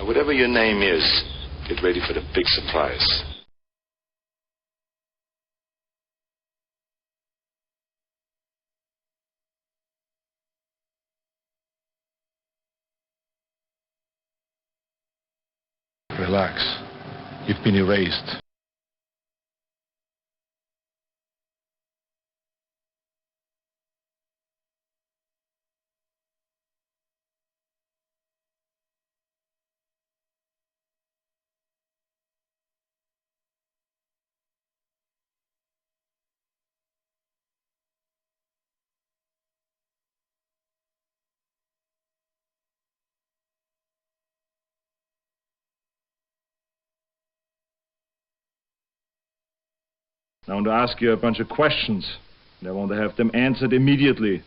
Whatever your name is, get ready for the big surprise. Relax. You've been erased. I want to ask you a bunch of questions, and I want to have them answered immediately.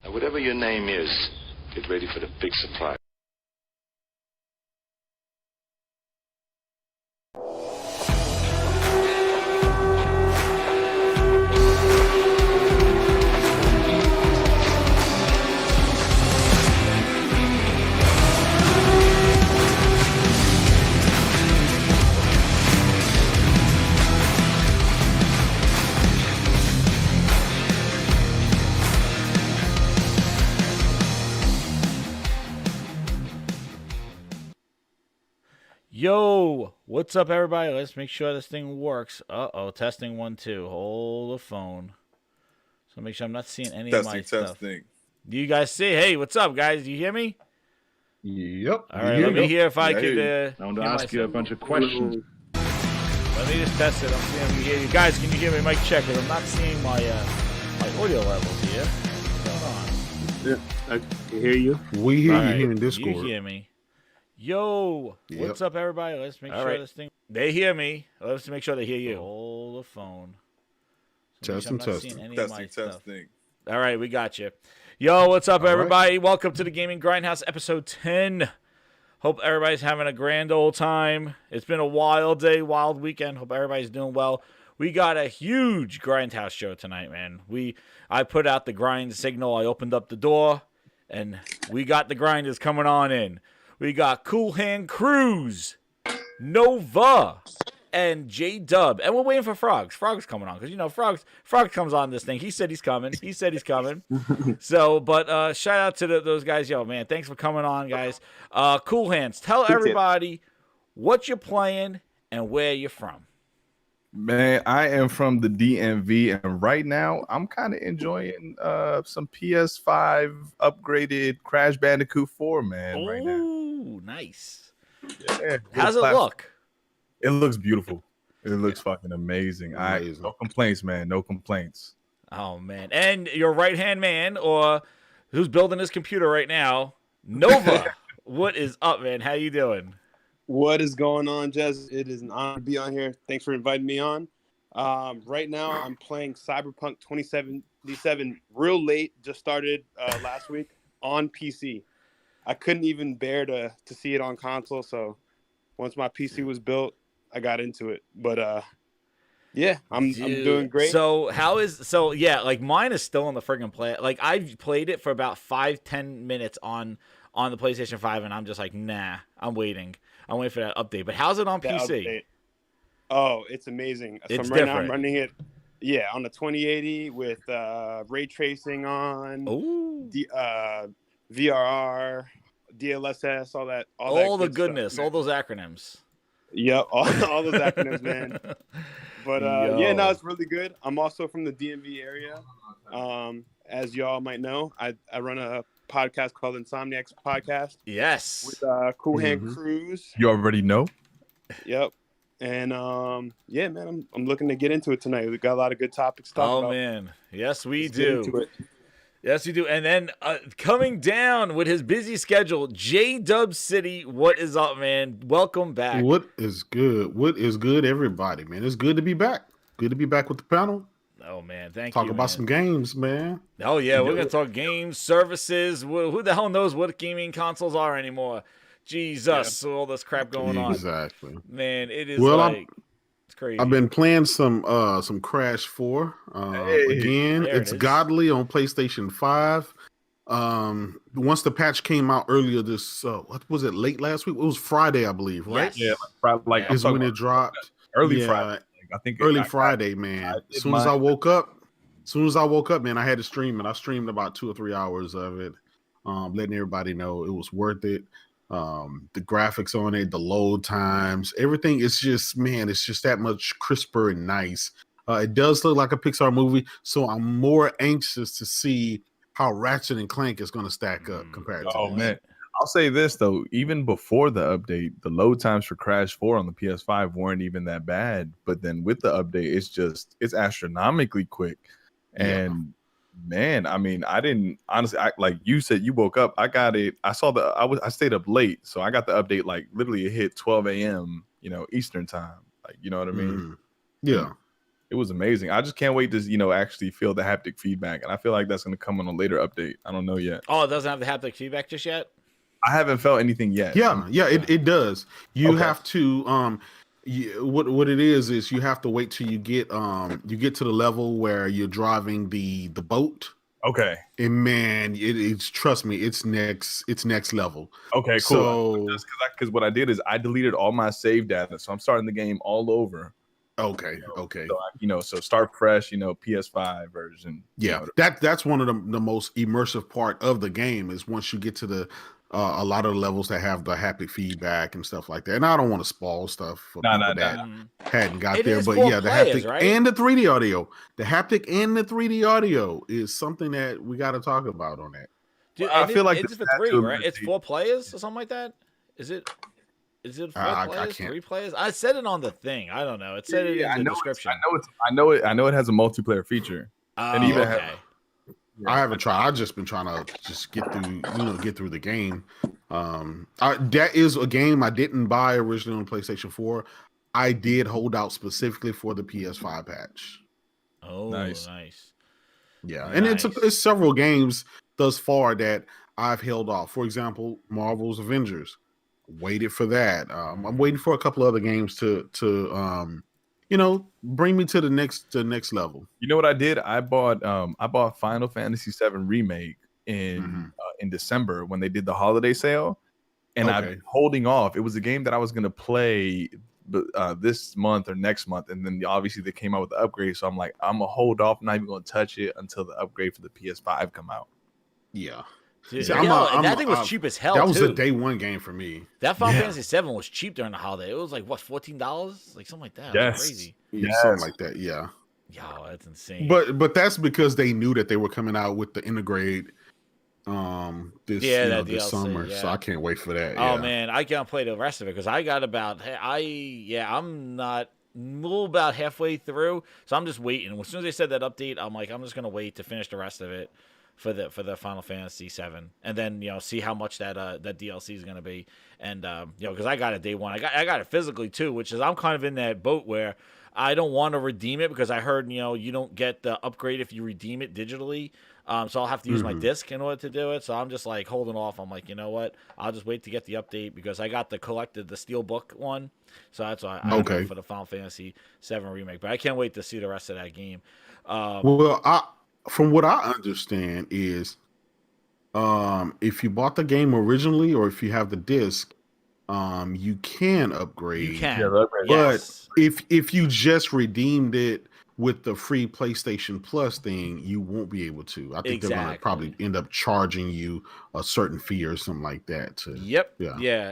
Whatever your name is, get ready for the big surprise. Yo, what's up, everybody? Let's make sure this thing works. Uh-oh, testing 1, 2. Hold the phone. So make sure I'm not seeing any of my stuff. Do you guys see? Hey, what's up, guys? Do you hear me? Yep. All right, let me hear if I could. I want to ask you a bunch of questions. Let me just test it. I'm seeing if you hear you. Guys, can you hear me? Mic check it. I'm not seeing my audio levels here. What's going on? Yeah, I can hear you. We hear All you here in Discord. You hear me? Yo, what's up, everybody? Let's make sure this thing. They hear me. Let's make sure they hear you. Hold the phone. Testing. All right, we got you. Yo, what's up, everybody? Welcome to the Gaming Grindhouse, episode 10. Hope everybody's having a grand old time. It's been a wild day, wild weekend. Hope everybody's doing well. We got a huge Grindhouse show tonight, man. I put out the grind signal. I opened up the door, and we got the grinders coming on in. We got Cool Hand Cruz, Nova, and J-Dub. And we're waiting for Frogs. Frogs coming on. Because, you know, Frogs comes on this thing. He said he's coming. So, but shout out to those guys. Yo, man, thanks for coming on, guys. Cool Hands, tell everybody what you're playing and where you're from. Man, I am from the DMV, and right now I'm kind of enjoying some PS5 upgraded Crash Bandicoot 4, man. Ooh, right now. Nice. Yeah, how's it look? It looks beautiful. It looks fucking amazing. No complaints, man. No complaints. Oh, man. And your right-hand man, or who's building this computer right now, Nova. What is up, man? How you doing? What is going on, Jez? It is an honor to be on here. Thanks for inviting me on. Right now, I'm playing Cyberpunk 2077 real late. Just started last week on PC. I couldn't even bear to see it on console, so once my PC was built, I got into it. But yeah, I'm doing great. So like mine is still on the friggin' play. Like I've played it for about 5-10 minutes on the PlayStation 5, and I'm just like, nah, I'm waiting for that update. But how's it on PC? Update. Oh, it's amazing. It's right different. now I'm running it, on the 2080 with ray tracing on. Ooh. VRR, DLSS, all that. All the goodness, stuff, all those acronyms. Yep, all those acronyms, man. But it's really good. I'm also from the DMV area. As y'all might know, I run a podcast called Insomniacs Podcast. Yes. With Cool Hand Cruz. You already know. Yep. And man, I'm looking to get into it tonight. We've got a lot of good topics to talk about. Oh man, yes we do. Yes, we do. And then coming down with his busy schedule, J-Dub City. What is up, man? Welcome back. What is good? What is good, everybody, man? It's good to be back. Good to be back with the panel. Oh, man. Thank you. Talk about some games, man. Oh, yeah. We're going to talk games, services. Who the hell knows what gaming consoles are anymore? Jesus. All this crap going on. Exactly. Man, it is It's crazy. I've been playing some Crash 4. Again, it's godly on PlayStation 5. Once the patch came out earlier this what was it, late last week? It was Friday, I believe, right? Yes. Yeah, is when it dropped. Early Friday. I think early Friday, man. As soon as I woke up, man, I had to stream it. I streamed about 2 or 3 hours of it, letting everybody know it was worth it. The graphics on it, the load times, everything is just, man, it's just that much crisper and nice. It does look like a Pixar movie, so I'm more anxious to see how Ratchet and Clank is going to stack up compared to this. Man, I'll say this though, even before the update, the load times for Crash 4 on the PS5 weren't even that bad, but then with the update, it's astronomically quick. And man, I mean, I didn't honestly, like you said, you woke up. I got it. I stayed up late, so I got the update like literally it hit 12 a.m. Eastern time. Like, you know what I mean? Yeah. It was amazing. I just can't wait to actually feel the haptic feedback, and I feel like that's going to come on a later update. I don't know yet. Oh, it doesn't have the haptic feedback just yet? I haven't felt anything yet. Yeah, it does. You have to what it is you have to wait till you get to the level where you're driving the boat. Okay. And man, it's trust me, it's next level. Okay, cool. So because what I did is I deleted all my save data, so I'm starting the game all over. Okay. So start fresh, PS5 version. Yeah, that's one of the most immersive part of the game is once you get to the a lot of the levels that have the haptic feedback and stuff like that. And I don't want to spoil stuff for people that hadn't got there, but yeah, the haptic and the 3D audio, the haptic and the 3D audio is something that we got to talk about on that. Dude, I feel like it's for 3, right? It's 4 players or something like that. Is it 4 players, 3 players? I said it on the thing. I don't know. It said it in the description. I know it has a multiplayer feature. And even I haven't tried. I've just been trying to just get through the game. That is a game I didn't buy originally on PlayStation 4. I did hold out specifically for the PS5 patch. Oh, nice. Yeah, and it's several games thus far that I've held off. For example, Marvel's Avengers. Waited for that. I'm waiting for a couple other games to bring me to the next level. You know what I did? I bought Final Fantasy VII Remake in December when they did the holiday sale, and I've been holding off. It was a game that I was gonna play this month or next month, and then obviously they came out with the upgrade. So I'm like, I'm gonna hold off, not even gonna touch it until the upgrade for the PS5 come out. Yeah. Dude, that thing was cheap as hell. That was a day one game for me. That Final Fantasy VII was cheap during the holiday. It was like what, $14, like something like that. Yes, crazy. Yeah, something like that. Yeah. Yo, that's insane. But that's because they knew that they were coming out with the integrate this summer. Yeah. So I can't wait for that. Oh man, I can't play the rest of it because I got about I'm about halfway through, so I'm just waiting. As soon as they said that update, I'm like, I'm just gonna wait to finish the rest of it for the Final Fantasy VII, and then see how much that DLC is gonna be, and because I got it day one, I got it physically too, which is I'm kind of in that boat where I don't want to redeem it because I heard you don't get the upgrade if you redeem it digitally, so I'll have to use my disc in order to do it. So I'm just like holding off. I'm like, you know what? I'll just wait to get the update because I got the Steelbook one, so that's why I for the Final Fantasy VII Remake. But I can't wait to see the rest of that game. From what I understand is, if you bought the game originally or if you have the disc, you can upgrade. You can, but if you just redeemed it with the free PlayStation Plus thing, you won't be able to. I think they're going to probably end up charging you a certain fee or something like that.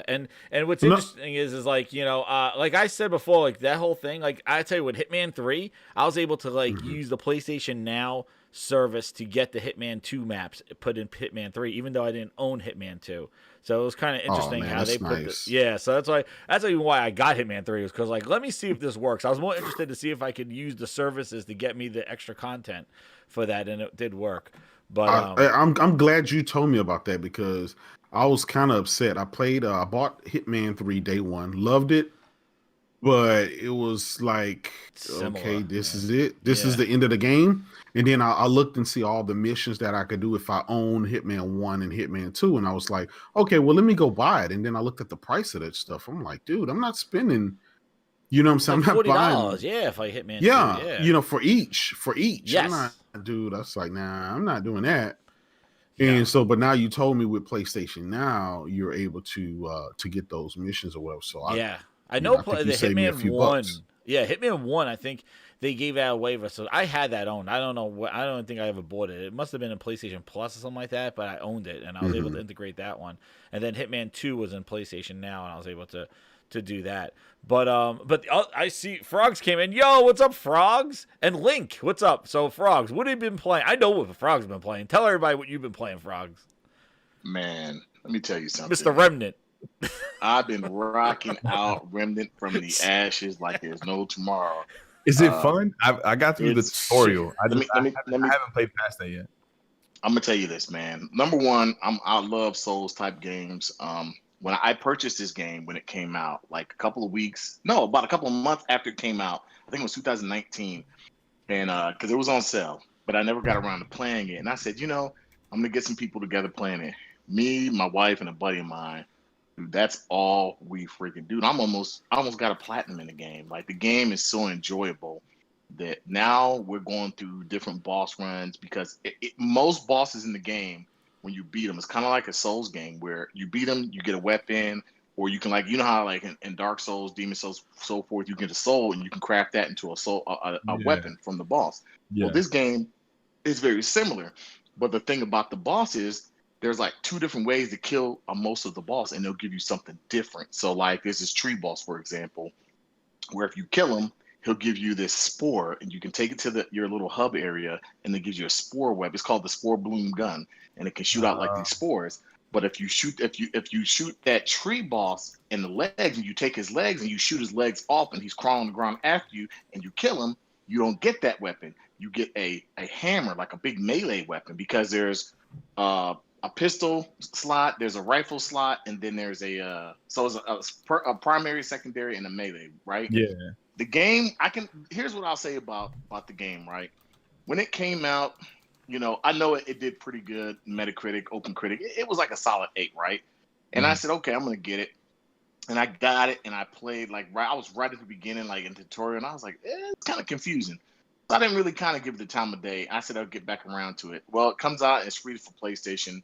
And what's interesting is like like I said before, like that whole thing. Like I tell you, with Hitman 3, I was able to use the PlayStation Now service to get the Hitman 2 maps put in Hitman 3, even though I didn't own Hitman 2. So it was kind of interesting how they put this. Yeah, so that's even why I got Hitman 3 was because let me see if this works. I was more interested to see if I could use the services to get me the extra content for that, and it did work. But I'm glad you told me about that because I was kind of upset. I bought Hitman 3 day one, loved it, but it was like, similar. Okay, this is it. This is the end of the game. And then I looked and see all the missions that I could do if I own Hitman 1 and Hitman 2. And I was like, okay, well, let me go buy it. And then I looked at the price of that stuff. I'm like, dude, I'm not spending, You know what I'm saying? Like I'm not buying. $40, yeah, if I Hitman 2, Yeah, yeah. you know, for each. Yes. I'm not, dude. That's like, nah, I'm not doing that. Yeah. And so, but now you told me with PlayStation Now, you're able to get those missions or whatever. So I know I think the you saved me a Hitman few 1. bucks. Yeah, Hitman 1, I think they gave that away. So I had that owned. I don't know what. I don't think I ever bought it. It must have been in PlayStation Plus or something like that. But I owned it, and I was able to integrate that one. And then Hitman 2 was in PlayStation Now, and I was able to do that. But I see Frogs came in. Yo, what's up, Frogs? And Link, what's up? So Frogs, what have you been playing? I know what Frogs been playing. Tell everybody what you've been playing, Frogs. Man, let me tell you something. Mr. Remnant. I've been rocking out Remnant from the ashes like there's no tomorrow. Is it fun? I got through the tutorial. I haven't played past that yet. I'm gonna tell you this, man. Number one, I love Souls type games. When I purchased this game when it came out, like about a couple of months after it came out, I think it was 2019, and because it was on sale, but I never got around to playing it. And I said, I'm gonna get some people together playing it. Me, my wife, and a buddy of mine. Dude, that's all we freaking do. I almost got a platinum in the game. Like, the game is so enjoyable that now we're going through different boss runs, because most bosses in the game, when you beat them, it's kind of like a Souls game where you beat them, you get a weapon, or you can, like, how like in Dark Souls, Demon Souls, so forth, you get a soul and you can craft that into a weapon from the boss. Yeah. Well, this game is very similar, but the thing about the boss is there's like 2 different ways to kill most of the boss, and they'll give you something different. So, like, there's this tree boss, for example, where if you kill him, he'll give you this spore, and you can take it to your little hub area, and it gives you a spore web. It's called the Spore Bloom gun, and it can shoot out like these spores. But if you shoot that tree boss in the legs, and you take his legs and you shoot his legs off, and he's crawling on the ground after you, and you kill him, you don't get that weapon. You get a hammer, like a big melee weapon, because there's a pistol slot, there's a rifle slot, and then there's a primary, secondary, and a melee, right? Yeah. The game, here's what I'll say about the game, right? When it came out, I know it did pretty good. Metacritic, OpenCritic, it was like a solid 8, right? And I said, okay, I'm gonna get it. And I got it, and I played, like, I was right at the beginning, like, in the tutorial, and I was like, it's kind of confusing. So I didn't really kind of give it the time of day. I said I'll get back around to it. Well, it comes out, it's free for PlayStation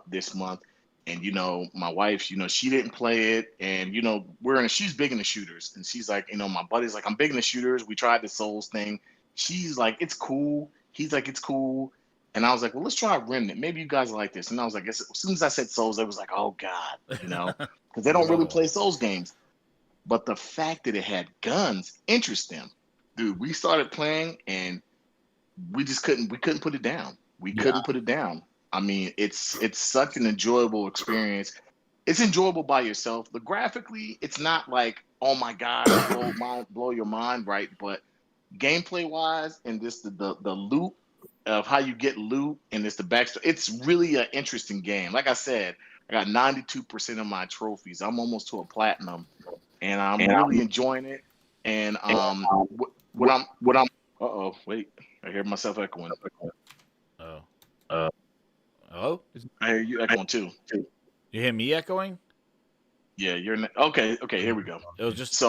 this month. And, my wife, she didn't play it. And, she's big into shooters. And she's like, my buddy's like, I'm big into shooters. We tried the Souls thing. She's like, it's cool. He's like, it's cool. And I was like, well, let's try Remnant. Maybe you guys like this. And I was like, as soon as I said Souls, they was like, oh, God, because they don't really play Souls games. But the fact that it had guns interests them. Dude, we started playing, and we just couldn't put it down. We couldn't put it down. I mean, it's such an enjoyable experience. It's enjoyable by yourself. But graphically, it's not like, oh my God, blow your mind, right? But gameplay wise, and this the loot of how you get loot, and it's the backstory. It's really an interesting game. Like I said, I got 92% of my trophies. I'm almost to a platinum, and I'm really enjoying it. And what I'm wait, I hear myself echoing. Oh, I hear you echoing too. You hear me echoing? Yeah, okay. Here we go. It was just a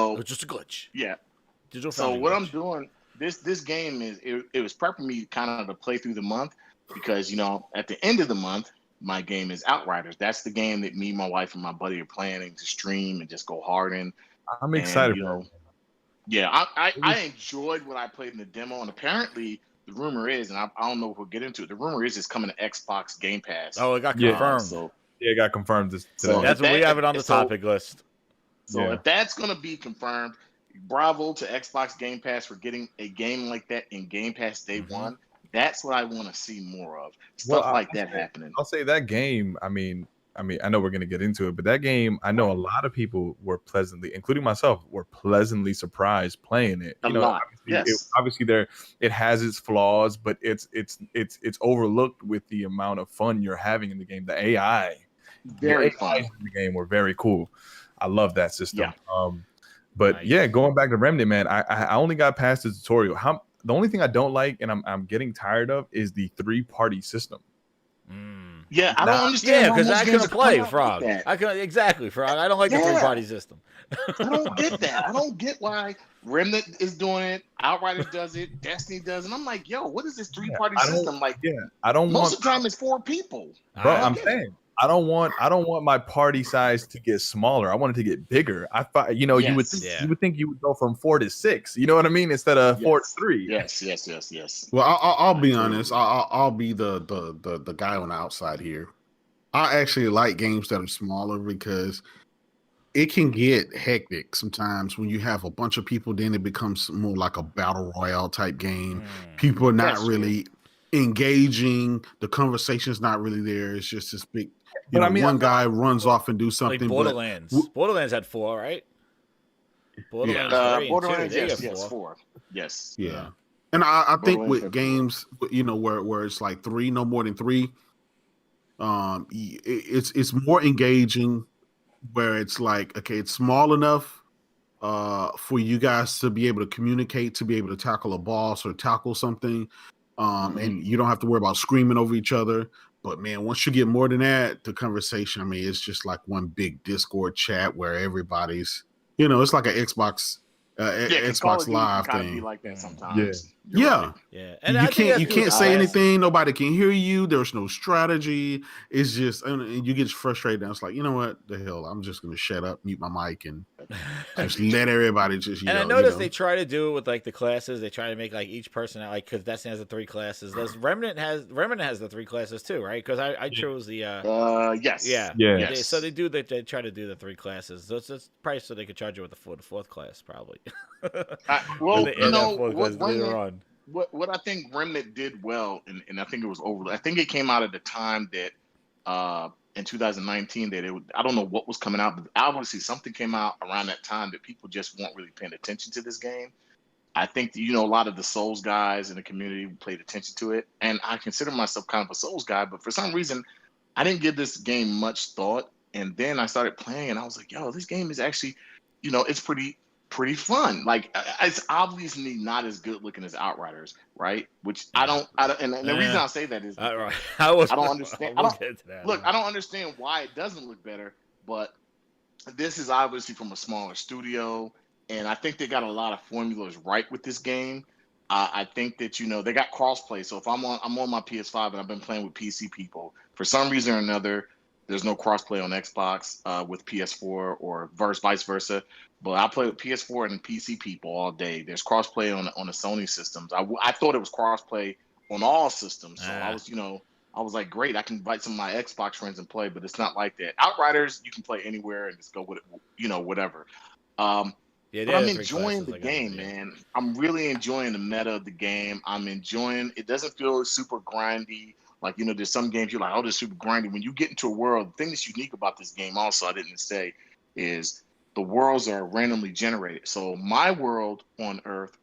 glitch. Yeah. Digital so glitch. What I'm doing, this game it was prepping me kind of to play through the month, because at the end of the month my game is Outriders. That's the game that me, my wife, and my buddy are planning to stream and just go hard in. I'm excited. Yeah, I enjoyed what I played in the demo, and apparently the rumor is, and I don't know if we'll get into it, the rumor is it's coming to Xbox Game Pass. Oh, it got confirmed. It got confirmed today. That's what we have it on the topic list. So if that's going to be confirmed, bravo to Xbox Game Pass for getting a game like that in Game Pass day one. That's what I want to see more of. Stuff like that happening. I'll say that game, I mean, I know we're going to get into it, but that game, I know a lot of people were pleasantly, including myself, were pleasantly surprised playing it. Obviously it has its flaws, but it's overlooked with the amount of fun you're having in the game. The AI, very fun in the game were very cool. I love that system. Yeah. But going back to Remnant, man, I only got past the tutorial. The only thing I don't like, and I'm getting tired of, is the 3-party system. Yeah, I don't understand. Yeah, why because most I games couldn't are coming play out Frog. like that. I couldn't exactly Frog. I don't like the Yeah. 3-party system. I don't get that. I don't get why Remnant is doing it, Outriders does it, Destiny does, and I'm like, yo, what is this 3-party system? Like, I don't most want of the time it's 4 people. bro. I don't I'm get saying I don't want my party size to get smaller. I want it to get bigger. I thought, you Yes. would think you would go from 4 to 6. You know what I mean? Instead of 4 to 3. Yes. Well, I'll be honest. I'll be the guy on the outside here. I actually like games that are smaller because it can get hectic sometimes when you have a bunch of people. Then it becomes more like a battle royale type game. People are not really engaging. The conversation's not really there. It's just this big. One guy runs off and do something. Like Borderlands. Borderlands had 4, right? Borderlands 3 Borderlands, and 2. yes, 4. Yes. Yeah. And I think with games, where it's like 3, no more than 3, it's more engaging. Where it's like, okay, it's small enough for you guys to be able to communicate, to be able to tackle a boss or tackle something, and you don't have to worry about screaming over each other. But man, once you get more than that, the conversation, I mean, it's just like one big Discord chat where everybody's, it's like an Xbox Xbox Live thing. Be like that sometimes. Yeah. And you can't say anything. Nobody can hear you. There's no strategy. It's just, and you get frustrated. And it's like, you know what? The hell, I'm just going to shut up, mute my mic, and just let everybody just yell. And I noticed they try to do it with like the classes. They try to make like each person out, like, because Destiny has the 3 classes. Remnant has the 3 classes too, right? Because I chose the yes. Yeah. So they try to do the 3 classes. So it's probably so they could charge you with the 4th class, probably. Well, what I think Remnant did well, and I think it was over. I think it came out at the time that in 2019 that I don't know what was coming out, but obviously something came out around that time that people just weren't really paying attention to this game. I think a lot of the Souls guys in the community paid attention to it, and I consider myself kind of a Souls guy, but for some reason I didn't give this game much thought. And then I started playing, and I was like, yo, this game is actually, it's pretty fun. Like, it's obviously not as good looking as Outriders, right? Which I don't and the reason I say that is I don't understand. I don't understand why it doesn't look better, but this is obviously from a smaller studio, and I think they got a lot of formulas right with this game. I think that they got crossplay. So if I'm on my PS5 and I've been playing with PC people, for some reason or another, there's no crossplay on Xbox with PS4 or vice versa. But I play with PS4 and PC people all day. There's crossplay on the Sony systems. I thought it was crossplay on all systems. So I was like, great, I can invite some of my Xbox friends and play, but it's not like that. Outriders, you can play anywhere and just go with it, whatever. But I'm enjoying the game, man. I'm really enjoying the meta of the game. I'm enjoying it. Doesn't feel super grindy. Like, there's some games you're like, oh, this is super grindy. When you get into a world, the thing that's unique about this game also, I didn't say, is the worlds are randomly generated. So my world on Earth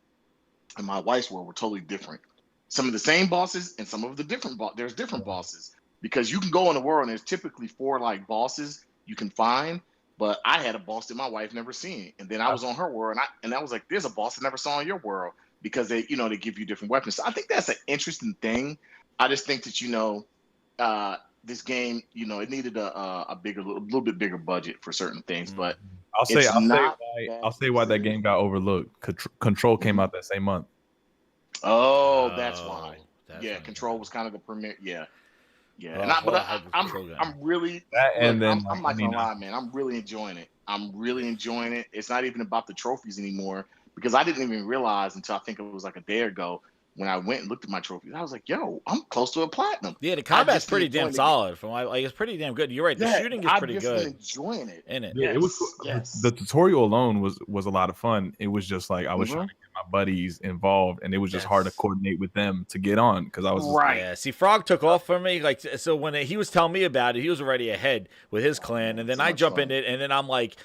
and my wife's world were totally different. Some of the same bosses and some of the different there's different bosses. Because you can go in the world and there's typically 4 like bosses you can find. But I had a boss that my wife never seen. And then I was on her world and I was like, there's a boss I never saw in your world, because they give you different weapons. So I think that's an interesting thing. I just think that, this game, it needed a little bit bigger budget for certain things, but I'll say why that game got overlooked. Control came out that same month. Oh, that's why. Control was kind of the premiere. Yeah. And I'm really. I'm not gonna lie, man. I'm really enjoying it. It's not even about the trophies anymore, because I didn't even realize until I think it was like a day ago when I went and looked at my trophies. I was like, yo, I'm close to a platinum. Yeah, the combat's pretty damn solid. It's pretty damn good. You're right. The shooting is pretty good. I'm enjoying it. In it. Yeah, it was. Yes. The tutorial alone was a lot of fun. It was just like I was trying to get my buddies involved, and it was just hard to coordinate with them to get on, because I was right. Yeah, see, Frog took off for me. Like, so when he was telling me about it, he was already ahead with his clan, and then I jump in it, and then I'm like,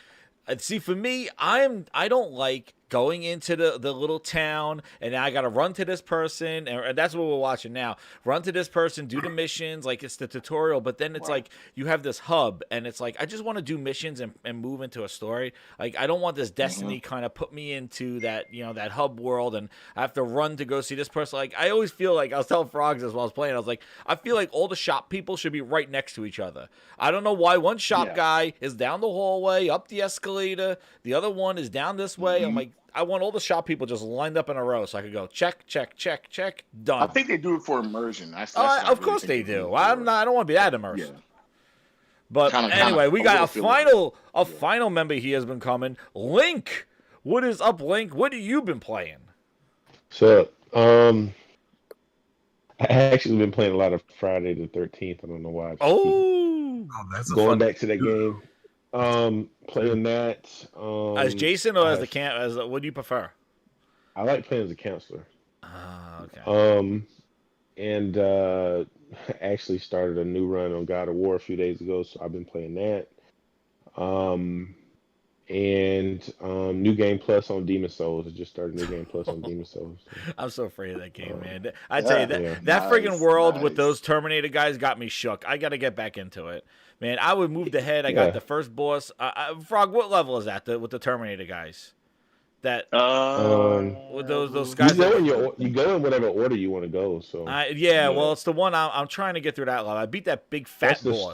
see, for me, I don't like going into the little town, and now I got to run to this person, and that's what we're watching now. Run to this person, do the missions, like it's the tutorial, but then it's like you have this hub, and it's like I just want to do missions and move into a story. Like I don't want this Destiny kind of put me into that that hub world, and I have to run to go see this person. Like I always feel like I was telling Frogs as while I was playing, I was like, I feel like all the shop people should be right next to each other. I don't know why one shop guy is down the hallway, up the escalator, the other one is down this way. I'm like, I want all the shop people just lined up in a row so I could go check, check, check, check, done. I think they do it for immersion. Of course they do. I don't want to be that immersed. Yeah. But anyway, we got a final member he has been coming. Link, what is up, Link? What have you been playing? So, I actually been playing a lot of Friday the 13th. I don't know why. That's going back to that game. Playing that. As Jason or as the camp? As what do you prefer? I like playing as a counselor. Okay. And actually started a new run on God of War a few days ago, so I've been playing that. And New Game Plus on Demon Souls. I just started New Game Plus on Demon Souls. So. I'm so afraid of that game, man. I tell you that friggin' world with those Terminator guys got me shook. I got to get back into it, man. I would move ahead. I got the first boss. Frog, what level is that with the Terminator guys? That with those guys. You go in whatever order you want to go. So well, it's the one I'm trying to get through that level. I beat that big fat boss.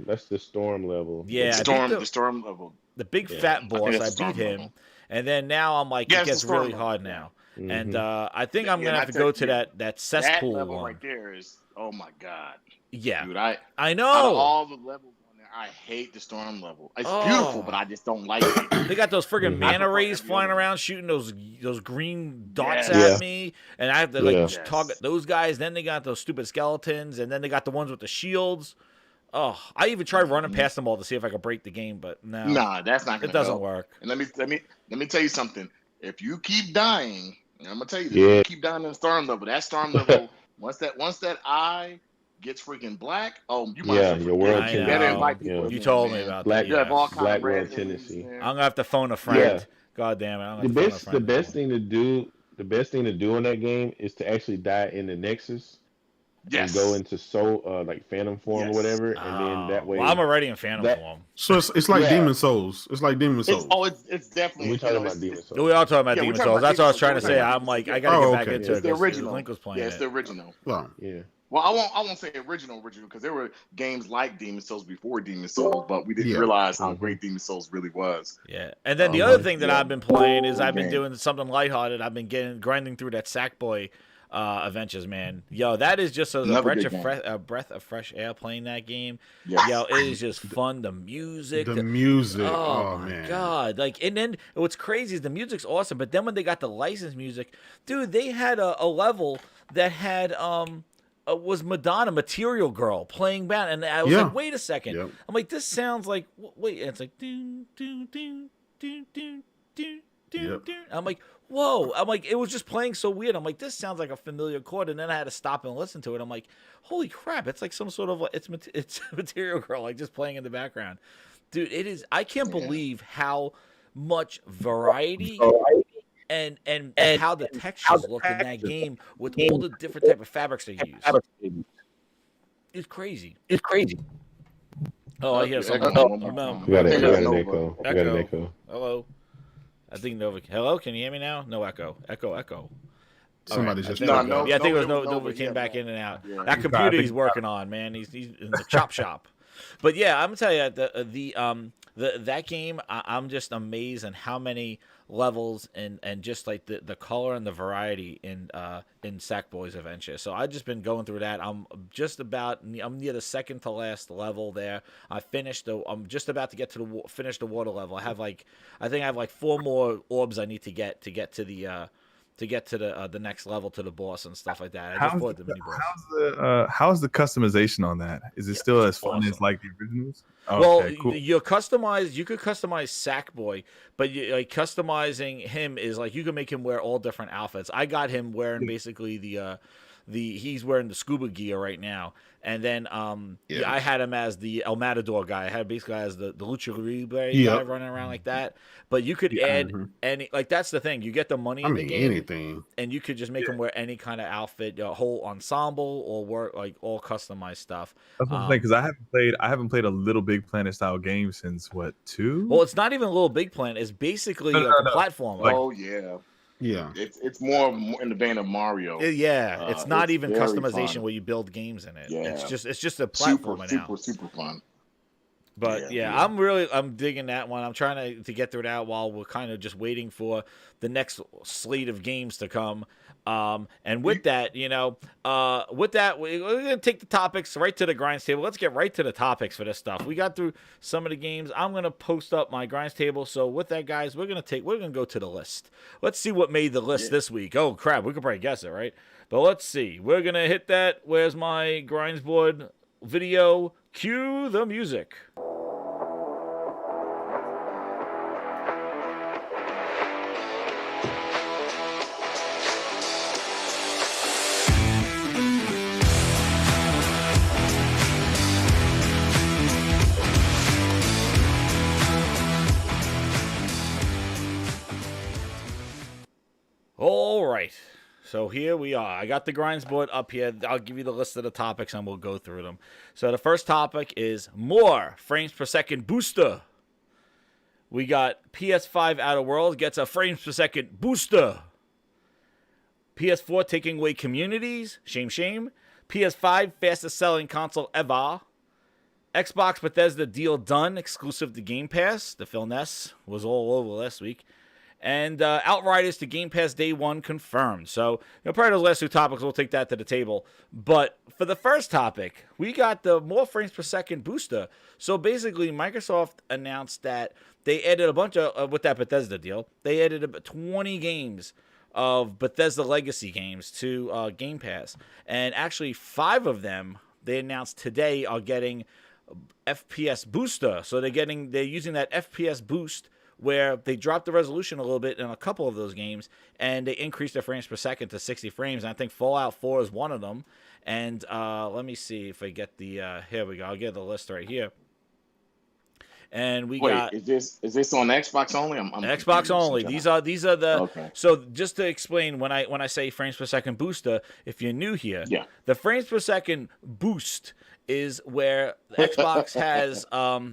That's the storm level. Yeah, the storm level. The big fat boss, I beat him, and then now I'm like, it gets really hard now, and I think I'm gonna have to go to that cesspool that level one. Right there is, oh my god, yeah, dude, I know. Out of all the levels on there, I hate the storm level. It's beautiful, but I just don't like it. They got those friggin' manta rays flying around, shooting those green dots at me, and I have to target those guys. Then they got those stupid skeletons, and then they got the ones with the shields. Oh, I even tried running past them all to see if I could break the game, but no. Nah, that's not gonna It doesn't help. work. And let me tell you something. If you keep dying, and I'm gonna tell you this, if you keep dying in the storm level, that storm level, once that eye gets freaking black, you might your world you better invite people. You told me about that. You have all kinds of world tendency. I'm gonna have to phone a friend. God damn it! The best thing to do in that game is to actually die in the Nexus. Yes. And go into like Phantom form or whatever, and then that way. Well, I'm already in Phantom form. So it's like Demon Souls. It's like Demon Souls. It's definitely. We're talking about Demon Souls. We are talking about Demon Souls. That's what I was trying to say. I'm like, I gotta get back into it. It's the original. Link was playing it's the original. Well, yeah. Well, I won't say original because there were games like Demon Souls before Demon Souls, but we didn't realize how great Demon Souls really was. Yeah, and then the other thing that I've been playing is I've been doing something lighthearted. I've been grinding through that Sackboy Adventures, man. Yo, that is just a breath of fresh air playing that game. Yes. Yo, it is just fun. The music. Oh my man. God. Like, and then what's crazy is the music's awesome, but then when they got the licensed music, dude, they had a level that had was Madonna, Material Girl, playing band, and I was like, wait a second. Yep. I'm like, this sounds like wait, and it's like do do do do do do do. I'm like, whoa. I'm like, it was just playing so weird. I'm like, this sounds like a familiar chord, and then I had to stop and listen to it. I'm like, holy crap, it's like some sort of it's Material Girl, like just playing in the background. Dude, it is. I can't believe how much variety and how the textures look in that game with all the different type of fabrics they use. It's crazy. Oh, I hear something. We got an echo. Hello. I think Nova. Hello, can you hear me now? No echo. Echo. Somebody just I think it was Nova came back in and out. Yeah. That computer he's working on, man. He's in the chop shop. But yeah, I'm gonna tell you that game. I'm just amazed at how many levels and just like the color and the variety in Sackboy's Adventure. So I've just been going through that. I'm near the second to last level there. I'm just about to get to finish the water level. I think I have like 4 more orbs I need to get to the next level, to the boss and stuff like that. I just bought the mini boss. How's the customization on that? Is it still as fun as like the originals? Well, cool. You could customize Sackboy, but customizing him is like you can make him wear all different outfits. I got him wearing basically the he's wearing the scuba gear right now. And then I had him as the El Matador guy. I had basically as the Lucha Libre guy running around like that. But you could add any, like that's the thing. You get the money in the game, anything, and you could just make him wear any kind of outfit, a whole ensemble, or work like all customized stuff. That's what I'm saying, because I haven't played a Little Big Planet style game since what, 2? Well, it's not even a Little Big Planet. It's basically a platform. Oh yeah. Yeah, it's more in the vein of Mario. It's not even customization fun. where you build games in it. Yeah. It's just a platform now. Super fun. But I'm digging that one. I'm trying to get through that while we're kind of just waiting for the next slate of games to come. And with that, we're gonna take the topics right to the grinds table. Let's get right to the topics for this stuff. We got through some of the games. I'm gonna post up my grinds table. So with that, guys, we're gonna go to the list. Let's see what made the list this week. Oh crap, we could probably guess it, right? But let's see. We're gonna hit that. Where's my grinds board video? Cue the music. All right, so here we are. I got the grinds board up here. I'll give you the list of the topics and we'll go through them. So the first topic is more frames per second booster. We got PS5 Outer Worlds gets a frames per second booster. PS4 taking away communities. Shame, shame. PS5 fastest selling console ever. Xbox Bethesda deal done, exclusive to Game Pass. The Phil Ness was all over last week. And Outriders to Game Pass Day 1 confirmed. So, probably those last two topics, we'll take that to the table. But for the first topic, we got the more frames per second booster. So basically, Microsoft announced that they added a bunch of, with that Bethesda deal, they added about 20 games of Bethesda legacy games to Game Pass. And actually, 5 of them, they announced today, are getting FPS booster. So they're using that FPS boost where they dropped the resolution a little bit in a couple of those games, and they increased their frames per second to 60 frames. And I think Fallout 4 is one of them. And let me see if I get the here we go. I'll get the list right here. And we got. Is this on Xbox only? I'm Xbox only. These are the. Okay. So just to explain, when I say frames per second booster, if you're new here, the frames per second boost is where Xbox has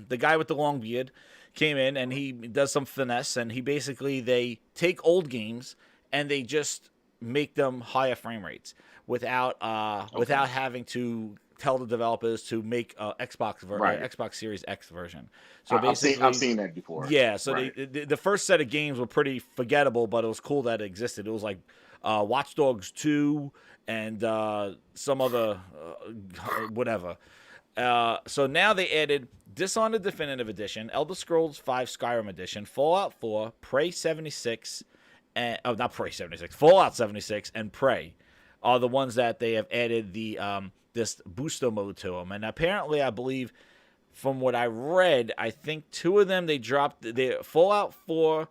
the guy with the long beard came in and he does some finesse, and they take old games and they just make them higher frame rates without having to tell the developers to make Xbox Series X version. So basically, I've seen that before. Yeah, so the first set of games were pretty forgettable, but it was cool that it existed. It was like Watch Dogs 2 and some other whatever. So now they added Dishonored Definitive Edition, Elder Scrolls V Skyrim Edition, Fallout 4, Prey 76, and not Prey 76, Fallout 76, and Prey are the ones that they have added the this booster mode to them. And apparently, I believe, from what I read, I think 2 of them they dropped the Fallout 4,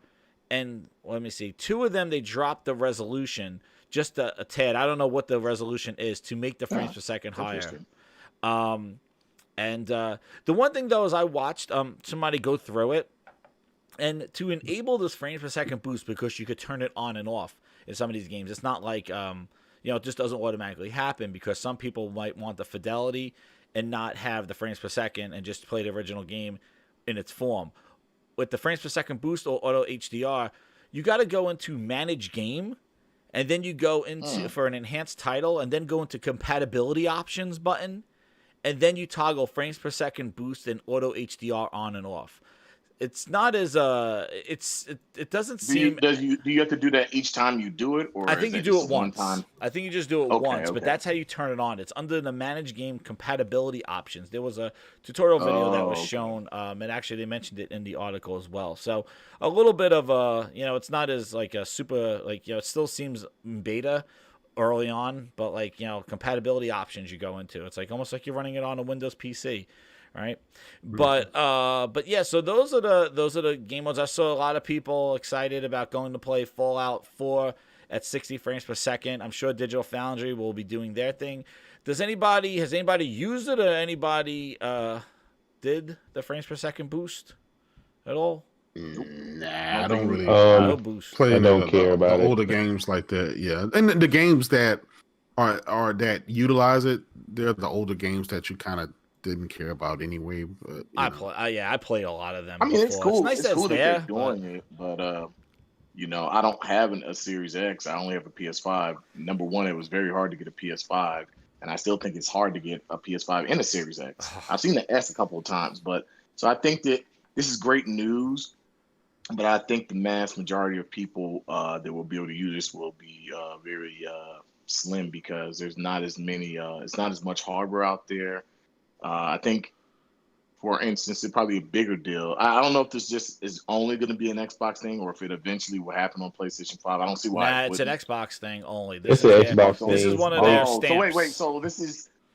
and let me see, 2 of them they dropped the resolution just a tad. I don't know what the resolution is to make the frames per second higher. And the one thing, though, is I watched somebody go through it, and to enable this frames per second boost, because you could turn it on and off in some of these games, it's not like, it just doesn't automatically happen, because some people might want the fidelity and not have the frames per second and just play the original game in its form. With the frames per second boost or auto HDR, you got to go into manage game, and then you go into for an enhanced title, and then go into compatibility options button. And then you toggle frames per second boost and auto HDR on and off. It's not as it doesn't seem. Do you have to do that each time you do it, or I think you do it once. Time? I think you just do it once, but that's how you turn it on. It's under the manage game compatibility options. There was a tutorial video that was shown, and actually they mentioned it in the article as well. So a little bit of it's not as like a super it still seems beta early on, but compatibility options you go into, it's like almost like you're running it on a Windows PC, right? But yeah, so those are the game modes. I saw a lot of people excited about going to play Fallout 4 at 60 frames per second. I'm sure Digital Foundry will be doing their thing. Has anybody used it, or anybody did the frames per second boost at all? Nah, I don't really no boost. play I don't care about the it. older games like that. Yeah, and the games that are that utilize it, they're the older games that you kind of didn't care about anyway. But I played a lot of them. I mean, before. it's cool. Nice It's that cool that there, they're doing it, but you know, I don't have a Series X. I only have a PS5. Number one, it was very hard to get a PS5, and I still think it's hard to get a PS5 and a Series X. I've seen the S a couple of times, but so I think that this is great news. But I think the mass majority of people that will be able to use this will be very slim, because there's not as many. It's not as much hardware out there. I think, for instance, it's probably a bigger deal. I don't know if this just is only going to be an Xbox thing, or if it eventually will happen on PlayStation 5. I don't see why. Nah, it's an Xbox thing only. It's an Xbox thing. This is one of their stamps. So wait. So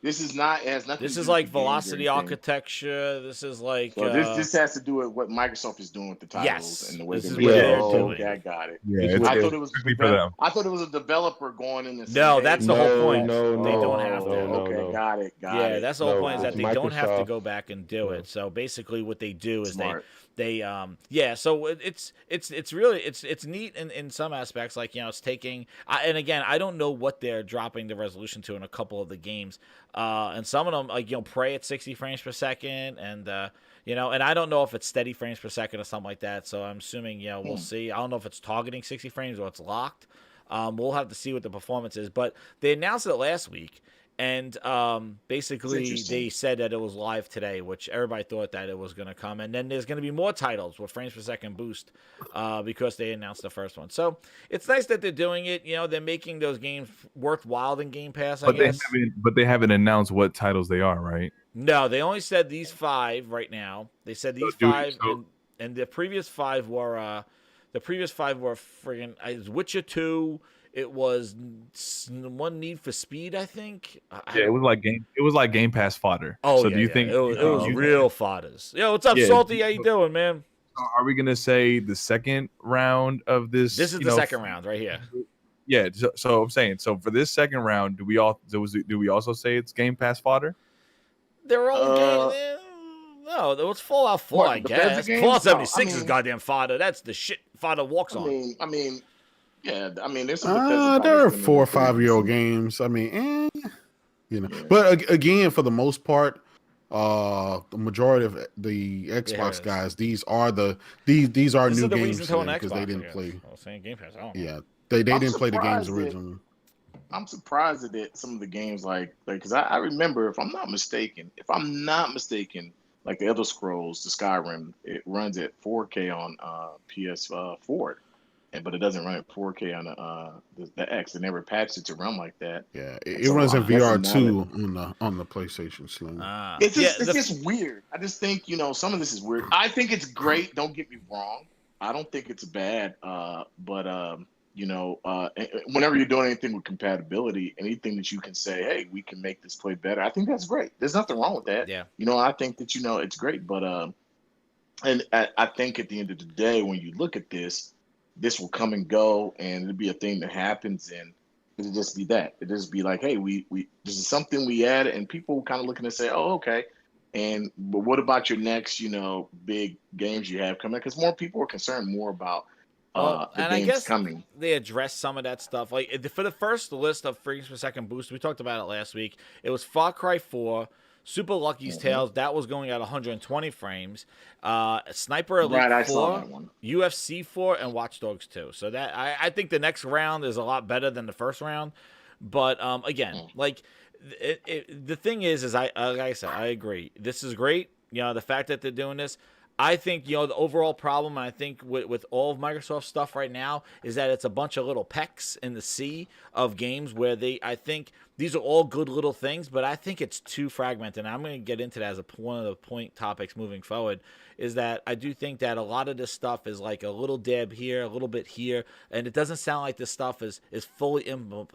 this is not. It has nothing. This to is do like with the games or velocity anything. architecture. This is like. So this has to do with what Microsoft is doing with the titles and the way this is they what they're Oh, doing. okay, I got it. Yeah, It's I with thought it was. I thought it was a developer going in. And No, saying, that's hey, the whole point. No, They don't have to. Okay, no. got it. Yeah, that's the whole No, point, is that it's they don't have to Microsoft. go back and do it. So basically, what they do is Smart. they so it's really it's neat in some aspects, like, you know, it's taking and again, I don't know what they're dropping the resolution to in a couple of the games, and some of them, like, you know, Prey at 60 frames per second, and you know, and I don't know if it's steady frames per second or something like that, so I'm assuming, you know, we'll see. I don't know if it's targeting 60 frames or it's locked. We'll have to see what the performance is, but they announced it last week. And basically, they said that it was live today, which everybody thought that it was going to come. And then there's going to be more titles with frames per second boost because they announced the first one. So it's nice that they're doing it. You know, they're making those games worthwhile in Game Pass, I guess. But they haven't announced what titles they are, right? No, they only said these 5 right now. They said these 5, and the previous 5 were friggin' Witcher 2. It was one Need for Speed, I think. Yeah, it was like Game Pass fodder. Oh, so yeah, do you think it was real fodders? Yo, what's up, Salty? How you doing, man? Are we gonna say the second round of this? This is the second round right here. Yeah. So I'm saying, so for this second round, do we also say it's Game Pass fodder? They're all games. No, it was Fallout 4, I guess. Fallout 76 is goddamn fodder. That's the shit fodder walks on. I mean. Yeah, I mean, there's there are 4 or 5-year-old games. I mean, you know, but again, for the most part, the majority of the Xbox guys, these are new games because they didn't play. I was saying Game Pass. Yeah, they didn't play the games originally. I'm surprised that some of the games, like because I remember, if I'm not mistaken, like the Elder Scrolls, the Skyrim, it runs at 4K on PS4. But it doesn't run at 4K on the X. They never patched it to run like that. Yeah, it runs in VR2 on the PlayStation Slim. It's just weird. I just think, you know, some of this is weird. I think it's great. Don't get me wrong. I don't think it's bad. But you know, whenever you're doing anything with compatibility, anything that you can say, hey, we can make this play better, I think that's great. There's nothing wrong with that. Yeah. You know, I think that, you know, it's great. But and I think at the end of the day, when you look at this will come and go, and it'll be a thing that happens, and it'll just be that. It'll just be like, hey, we this is something we added, and people kind of looking to say, oh, okay. But what about your next, you know, big games you have coming? Because more people are concerned more about the games I guess coming. They addressed some of that stuff. Like for the first list of frames per second boost, we talked about it last week. It was Far Cry 4. Super Lucky's Tales, that was going at 120 frames. Sniper Elite 4, UFC 4, and Watch Dogs 2. So that I think the next round is a lot better than the first round. But again, like the thing is like I said, I agree. This is great. You know, the fact that they're doing this. I think, you know, the overall problem, and I think with all of Microsoft stuff right now, is that it's a bunch of little pecks in the sea of games where I think these are all good little things, but I think it's too fragmented. And I'm going to get into that as one of the point topics moving forward, is that I do think that a lot of this stuff is like a little dab here, a little bit here, and it doesn't sound like this stuff is fully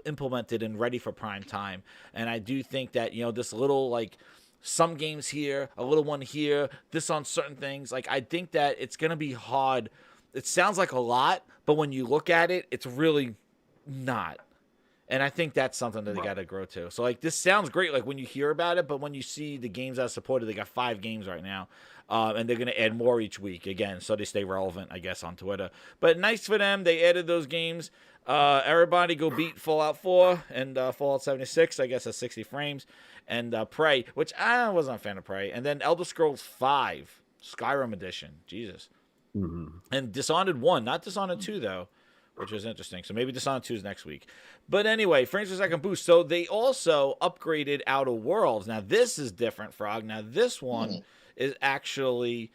implemented and ready for prime time. And I do think that, you know, this little, like, some games here, a little one here, this on certain things. Like, I think that it's going to be hard. It sounds like a lot, but when you look at it, it's really not. And I think that's something that they got to grow to. So, like, this sounds great, like, when you hear about it, but when you see the games that are supported, they got 5 games right now, and they're going to add more each week, again, so they stay relevant, I guess, on Twitter. But nice for them. They added those games. Everybody go beat Fallout 4 and Fallout 76, I guess, at 60 frames, and Prey, which I wasn't a fan of Prey, and then Elder Scrolls 5, Skyrim Edition, Jesus. And Dishonored 1, not Dishonored 2, though, which is interesting. So maybe Dishonored 2 is next week. But anyway, frames per second boost. So they also upgraded Outer Worlds. Now, this is different, Frog. Now, this one is actually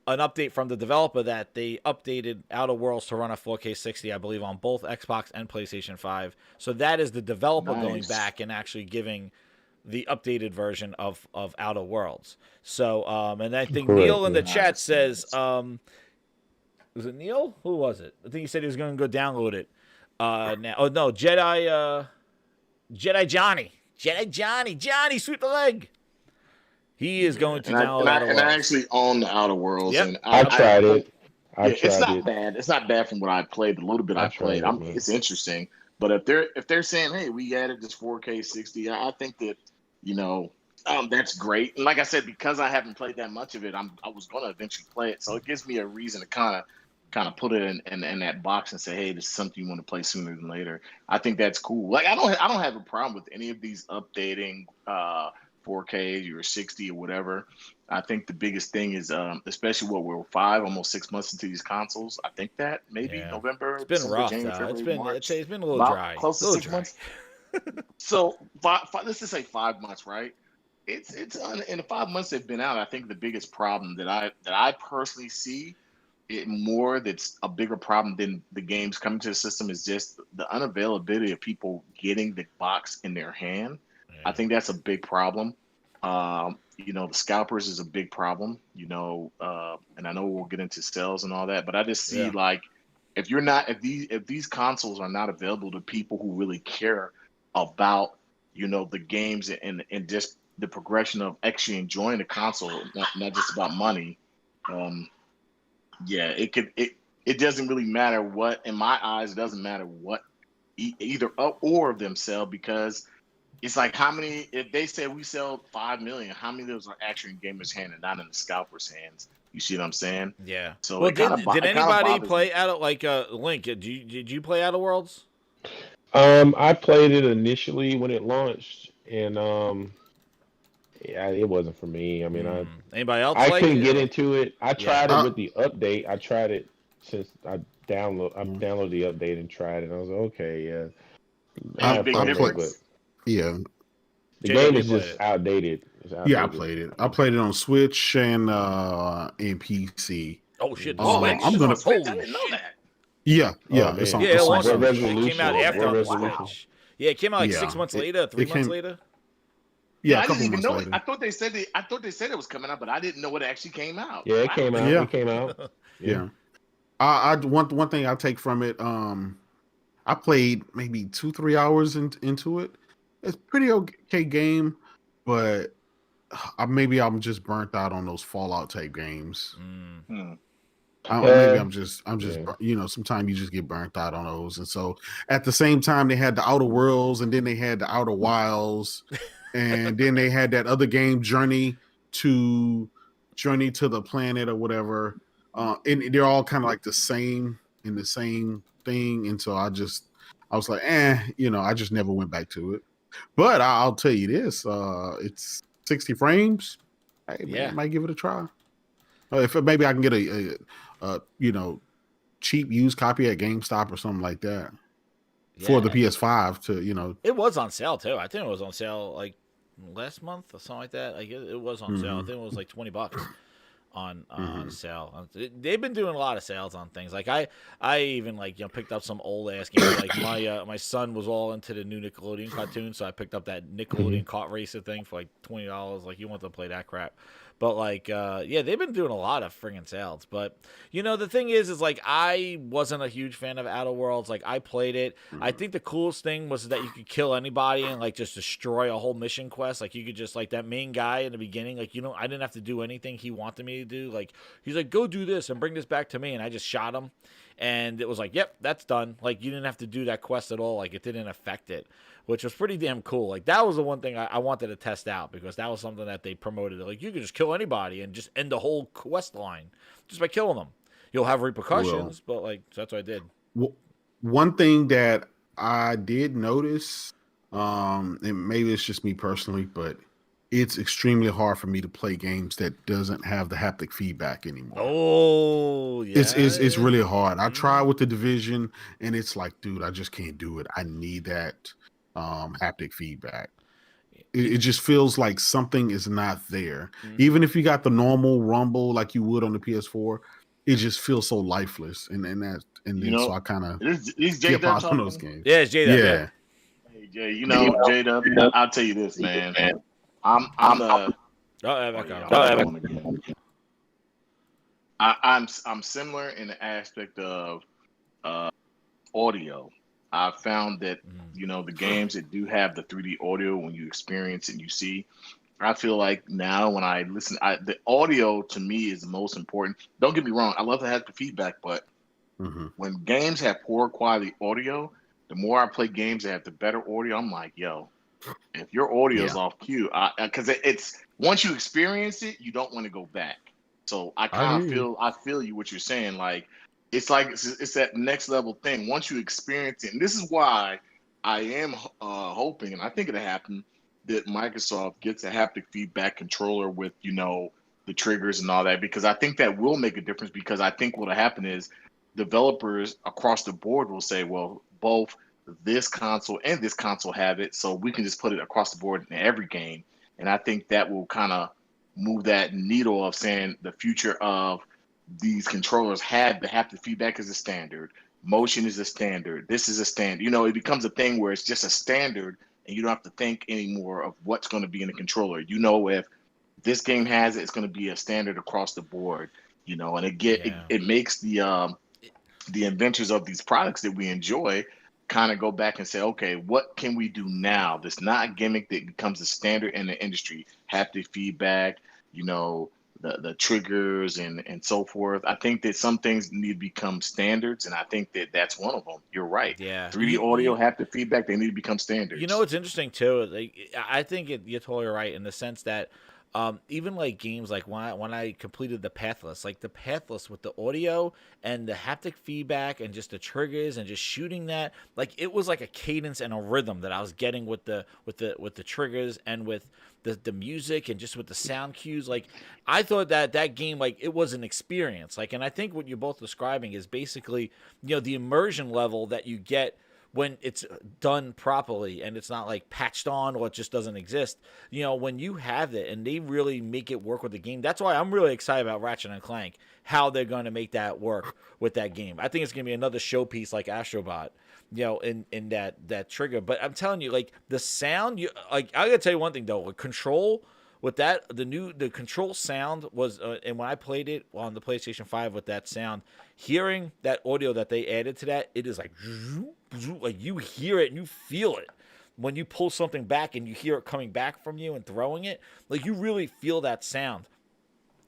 an update from the developer that they updated Outer Worlds to run at 4K 60, I believe, on both Xbox and PlayStation 5. So that is the developer going back and actually giving the updated version of Outer Worlds. So, and I think Neil in the chat says... was it Neil? Who was it? I think he said he was going to go download it. Now, oh no, Jedi Johnny, sweep the leg. He is going to download Outer Worlds. And I actually own the Outer Worlds. Yep. And I tried it. It's not bad. It's not bad from what I played. The little bit I played, it's interesting. But if they're saying, hey, we added this 4K 60, I think that that's great. And like I said, because I haven't played that much of it, I was going to eventually play it. So it gives me a reason to kind of put it in that box and say, hey, this is something you want to play sooner than later. I think that's cool. Like I don't have a problem with any of these updating 4K or 60 or whatever. I think the biggest thing is, especially what we're almost 6 months into these consoles. I think that maybe November. It's been rough. January, February, it's been a little dry. Close to 6 months. So let's just say 5 months, right? It's in the 5 months they've been out. I think the biggest problem that I personally see it more that's a bigger problem than the games coming to the system is just the unavailability of people getting the box in their hand. Yeah. I think that's a big problem. The scalpers is a big problem, and I know we'll get into sales and all that, but I just see like if these consoles are not available to people who really care about, the games and just the progression of actually enjoying the console, not just about money. It doesn't really matter what, in my eyes, it doesn't matter what either or of them sell, because it's like how many, if they say we sell 5 million, how many of those are actually in gamers' hands and not in the scalper's hands? You see what I'm saying? Yeah. So well, did anybody play out like Link? Did you play Outer Worlds? I played it initially when it launched, and it wasn't for me. I mean, anybody else? I couldn't get into it. I tried it with the update. I tried it since I downloaded the update and tried it. And I was like, okay, yeah. I played. Yeah. The game is just outdated. Yeah, I played it. I played it on Switch and PC. Oh shit! I'm gonna. I didn't know that. Yeah. It came out after on the Switch. Yeah, it came out like 6 months later, 3 months later. Yeah, I didn't even know it. I thought they said it was coming out, but I didn't know it actually came out. Yeah, it came out. Yeah. It came out. Yeah. I one thing I take from it. I played maybe 2-3 hours into it. It's a pretty okay game, but maybe I'm just burnt out on those Fallout type games. Maybe I'm just sometimes you just get burnt out on those. And so at the same time, they had the Outer Worlds, and then they had the Outer Wilds, and then they had that other game, Journey to the Planet or whatever. And they're all kind of like the same thing. And so I was like, I just never went back to it. But I'll tell you this, it's 60 frames. I might give it a try. If maybe I can get a cheap used copy at GameStop or something like that for the PS5 to, It was on sale too. I think it was on sale like last month or something like that. Like it was on sale. I think it was like $20 on sale. They've been doing a lot of sales on things. Like I even picked up some old ass games. Like my son was all into the new Nickelodeon cartoon, so I picked up that Nickelodeon kart racer thing for like $20. Like you want to play that crap. But they've been doing a lot of friggin' sales. But the thing is like I wasn't a huge fan of Outer Worlds. Like I played it. I think the coolest thing was that you could kill anybody and like just destroy a whole mission quest. Like you could just like that main guy in the beginning. Like I didn't have to do anything he wanted me to do. Like he's like, go do this and bring this back to me, and I just shot him. and it was like, yep, that's done. Like, you didn't have to do that quest at all. Like, it didn't affect it, which was pretty damn cool. Like, that was the one thing I wanted to test out, because that was something that they promoted. Like, you can just kill anybody and just end the whole quest line just by killing them. You'll have repercussions, but like, so that's what I did. One thing that I did notice, and maybe it's just me personally, but it's extremely hard for me to play games that doesn't have the haptic feedback anymore. Oh, yeah. It's really hard. I try with the Division, and it's like, dude, I just can't do it. I need that haptic feedback. It just feels like something is not there. Even if you got the normal rumble like you would on the PS4, it just feels so lifeless. And then so I kind of skip out on those games. Yeah, it's J-Dub. Yeah. Hey, Jay, J-Dub, I'll tell you this, man. I'm similar in the aspect of audio. I found that the games that do have the 3D audio, when you experience and you see, I feel like now when I listen, the audio to me is the most important. Don't get me wrong, I love to have the feedback, but when games have poor quality audio, the more I play games that have the better audio, I'm like, yo, if your audio is off cue, because it's once you experience it, you don't want to go back. So I feel you what you're saying. Like it's that next level thing. Once you experience it, and this is why I am hoping, and I think it'll happen, that Microsoft gets a haptic feedback controller with the triggers and all that, because I think that will make a difference. Because I think what'll happen is developers across the board will say, well, both this console and this console have it, so we can just put it across the board in every game. And I think that will kind of move that needle of saying the future of these controllers have the haptic feedback as a standard, motion is a standard, this is a standard. It becomes a thing where it's just a standard, and you don't have to think anymore of what's going to be in the controller. If this game has it, it's going to be a standard across the board. And it makes the inventors of these products that we enjoy kind of go back and say, okay, what can we do now that's not a gimmick that becomes a standard in the industry? Haptic feedback, the triggers and so forth. I think that some things need to become standards, and I think that that's one of them. You're right. Yeah. 3D audio, haptic feedback, they need to become standards. What's interesting too? I think you're totally right in the sense that even like games like when I completed the Pathless, like the Pathless with the audio and the haptic feedback and just the triggers and just shooting that, like it was like a cadence and a rhythm that I was getting with the triggers and with the music and just with the sound cues. Like I thought that game, like it was an experience. Like, and I think what you're both describing is basically the immersion level that you get when it's done properly and it's not like patched on or it just doesn't exist. When you have it and they really make it work with the game, that's why I'm really excited about Ratchet and Clank, how they're going to make that work with that game. I think it's going to be another showpiece like Astrobot, in that trigger. But I'm telling you, like the sound, I got to tell you one thing though, Control with that, the Control sound was, and when I played it on the PlayStation 5 with that sound, hearing that audio that they added to that, it is like you hear it and you feel it. When you pull something back and you hear it coming back from you and throwing it, like you really feel that sound.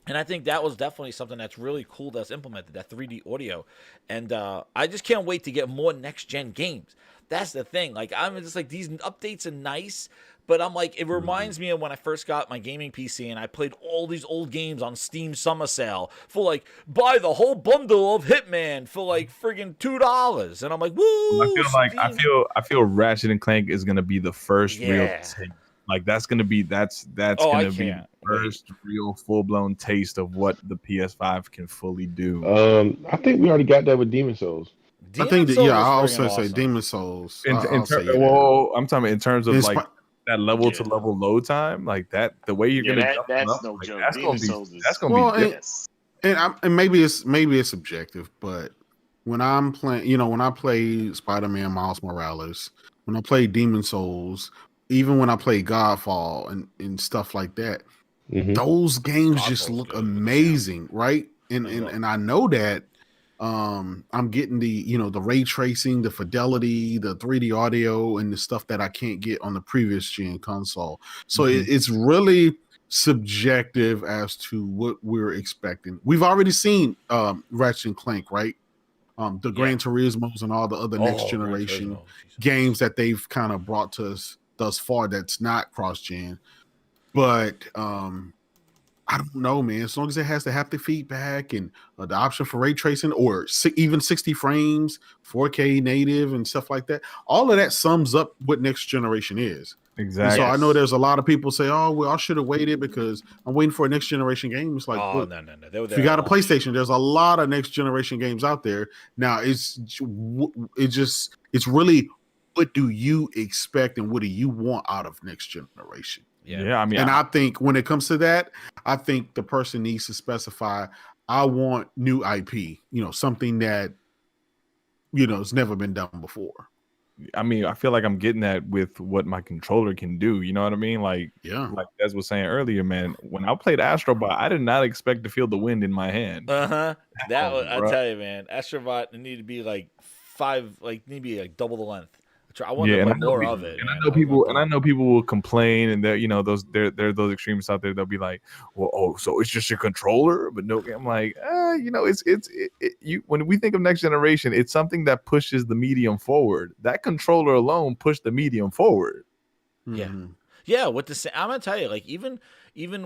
And I think that was definitely something that's really cool that's implemented, that 3D audio. And I just can't wait to get more next-gen games. That's the thing. Like, I'm just like, these updates are nice, but I'm like, it reminds me of when I first got my gaming PC and I played all these old games on Steam Summer Sale for like, buy the whole bundle of Hitman for like friggin' $2. And I'm like, woo! I feel Ratchet and Clank is gonna be the first real take. Like that's gonna be the first real full blown taste of what the PS5 can fully do. I think we already got that with Demon Souls. I think that, I also say Demon Souls. I'm talking about in terms of like that level to level load time, like that. The way you're gonna that's up, no like, joke. That's gonna be different. And maybe it's subjective, but when I'm playing, when I play Spider-Man Miles Morales, when I play Demon Souls, even when I play Godfall and stuff like that, those games just look amazing, right? And I know that I'm getting the the ray tracing, the fidelity, the 3D audio, and the stuff that I can't get on the previous gen console. So it's really subjective as to what we're expecting. We've already seen Ratchet and Clank, right? the Gran Turismos and all the other next generation games that they've kind of brought to us thus far that's not cross-gen. But I don't know, man. As long as it has the haptic feedback and the option for ray tracing or even 60 frames, 4K native and stuff like that, all of that sums up what next generation is. Exactly. And so I know there's a lot of people say, "Oh, well, I should have waited because I'm waiting for a next generation game." It's like, look, no. If you got a PlayStation, there's a lot of next generation games out there. Now it's really, what do you expect and what do you want out of next generation? Yeah, I mean, and I think when it comes to that, I think the person needs to specify, I want new IP, something that, has never been done before. I mean, I feel like I'm getting that with what my controller can do. You know what I mean? Like Des was saying earlier, man, when I played Astrobot, I did not expect to feel the wind in my hand. I tell you, man, Astrobot need to be like double the length. I want more of it. And I know people will complain, and there are those extremists out there. They'll be like, "Well, so it's just your controller?" But no, I'm like, when we think of next generation, it's something that pushes the medium forward. That controller alone pushed the medium forward. Yeah. With the I'm gonna tell you, like even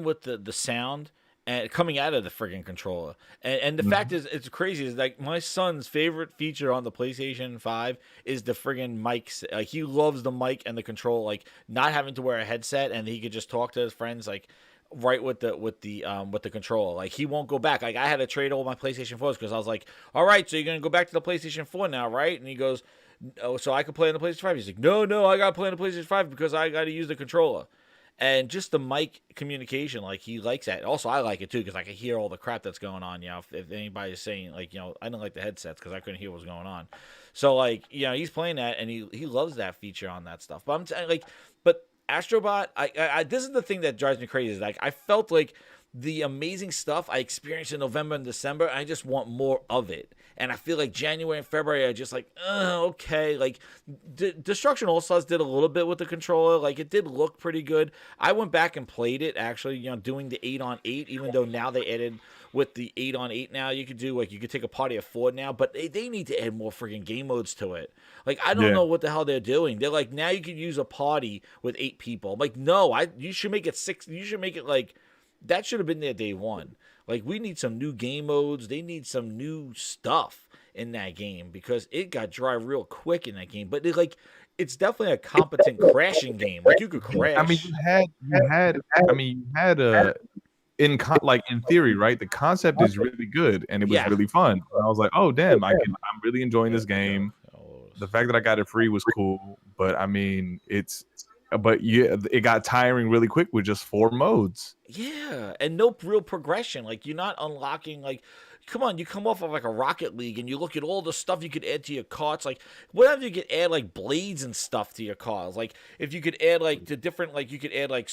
with the sound. And coming out of the friggin' controller, and the fact is, it's crazy. Is like my son's favorite feature on the PlayStation 5 is the friggin' mics. Like he loves the mic and the control, like not having to wear a headset, and he could just talk to his friends like right with the controller. Like he won't go back. Like I had to trade all my PlayStation 4s because I was like, all right, so you're gonna go back to the PlayStation 4 now, right? And he goes, oh, so I could play on the PlayStation 5. He's like, no, I gotta play on the PlayStation 5 because I gotta use the controller. And just the mic communication, like he likes that. Also, I like it too because I can hear all the crap that's going on. If anybody's saying like, I didn't like the headsets because I couldn't hear what was going on. So like, he's playing that and he loves that feature on that stuff. But but Astrobot, I this is the thing that drives me crazy. Is like I felt like the amazing stuff I experienced in November and December, I just want more of it. And I feel like January and February are just like, okay. Like, Destruction All-Stars did a little bit with the controller. Like, it did look pretty good. I went back and played it, actually, doing the 8-on-8, even though now they added with the 8-on-8 now, you could do, like, you could take a party of 4 now, but they need to add more freaking game modes to it. Like, I don't know what the hell they're doing. They're like, now you can use a party with 8 people. I'm like, no, you should make it 6. You should make it, like, that should have been there day one. Like, we need some new game modes. They need some new stuff in that game because it got dry real quick in that game. But it's definitely a competent crashing game. Like, you could crash. I mean, you had in theory, right? The concept is really good and it was really fun. And I was like, oh damn, I'm really enjoying this game. The fact that I got it free was cool, but I mean, it got tiring really quick with just 4 modes. Yeah, and no real progression. Like, you're not unlocking, like, come on, you come off of, like, a Rocket League, and you look at all the stuff you could add to your carts. Like, whatever you could add, like, blades and stuff to your cars. Like, if you could add, like, the different, like, you could add, like,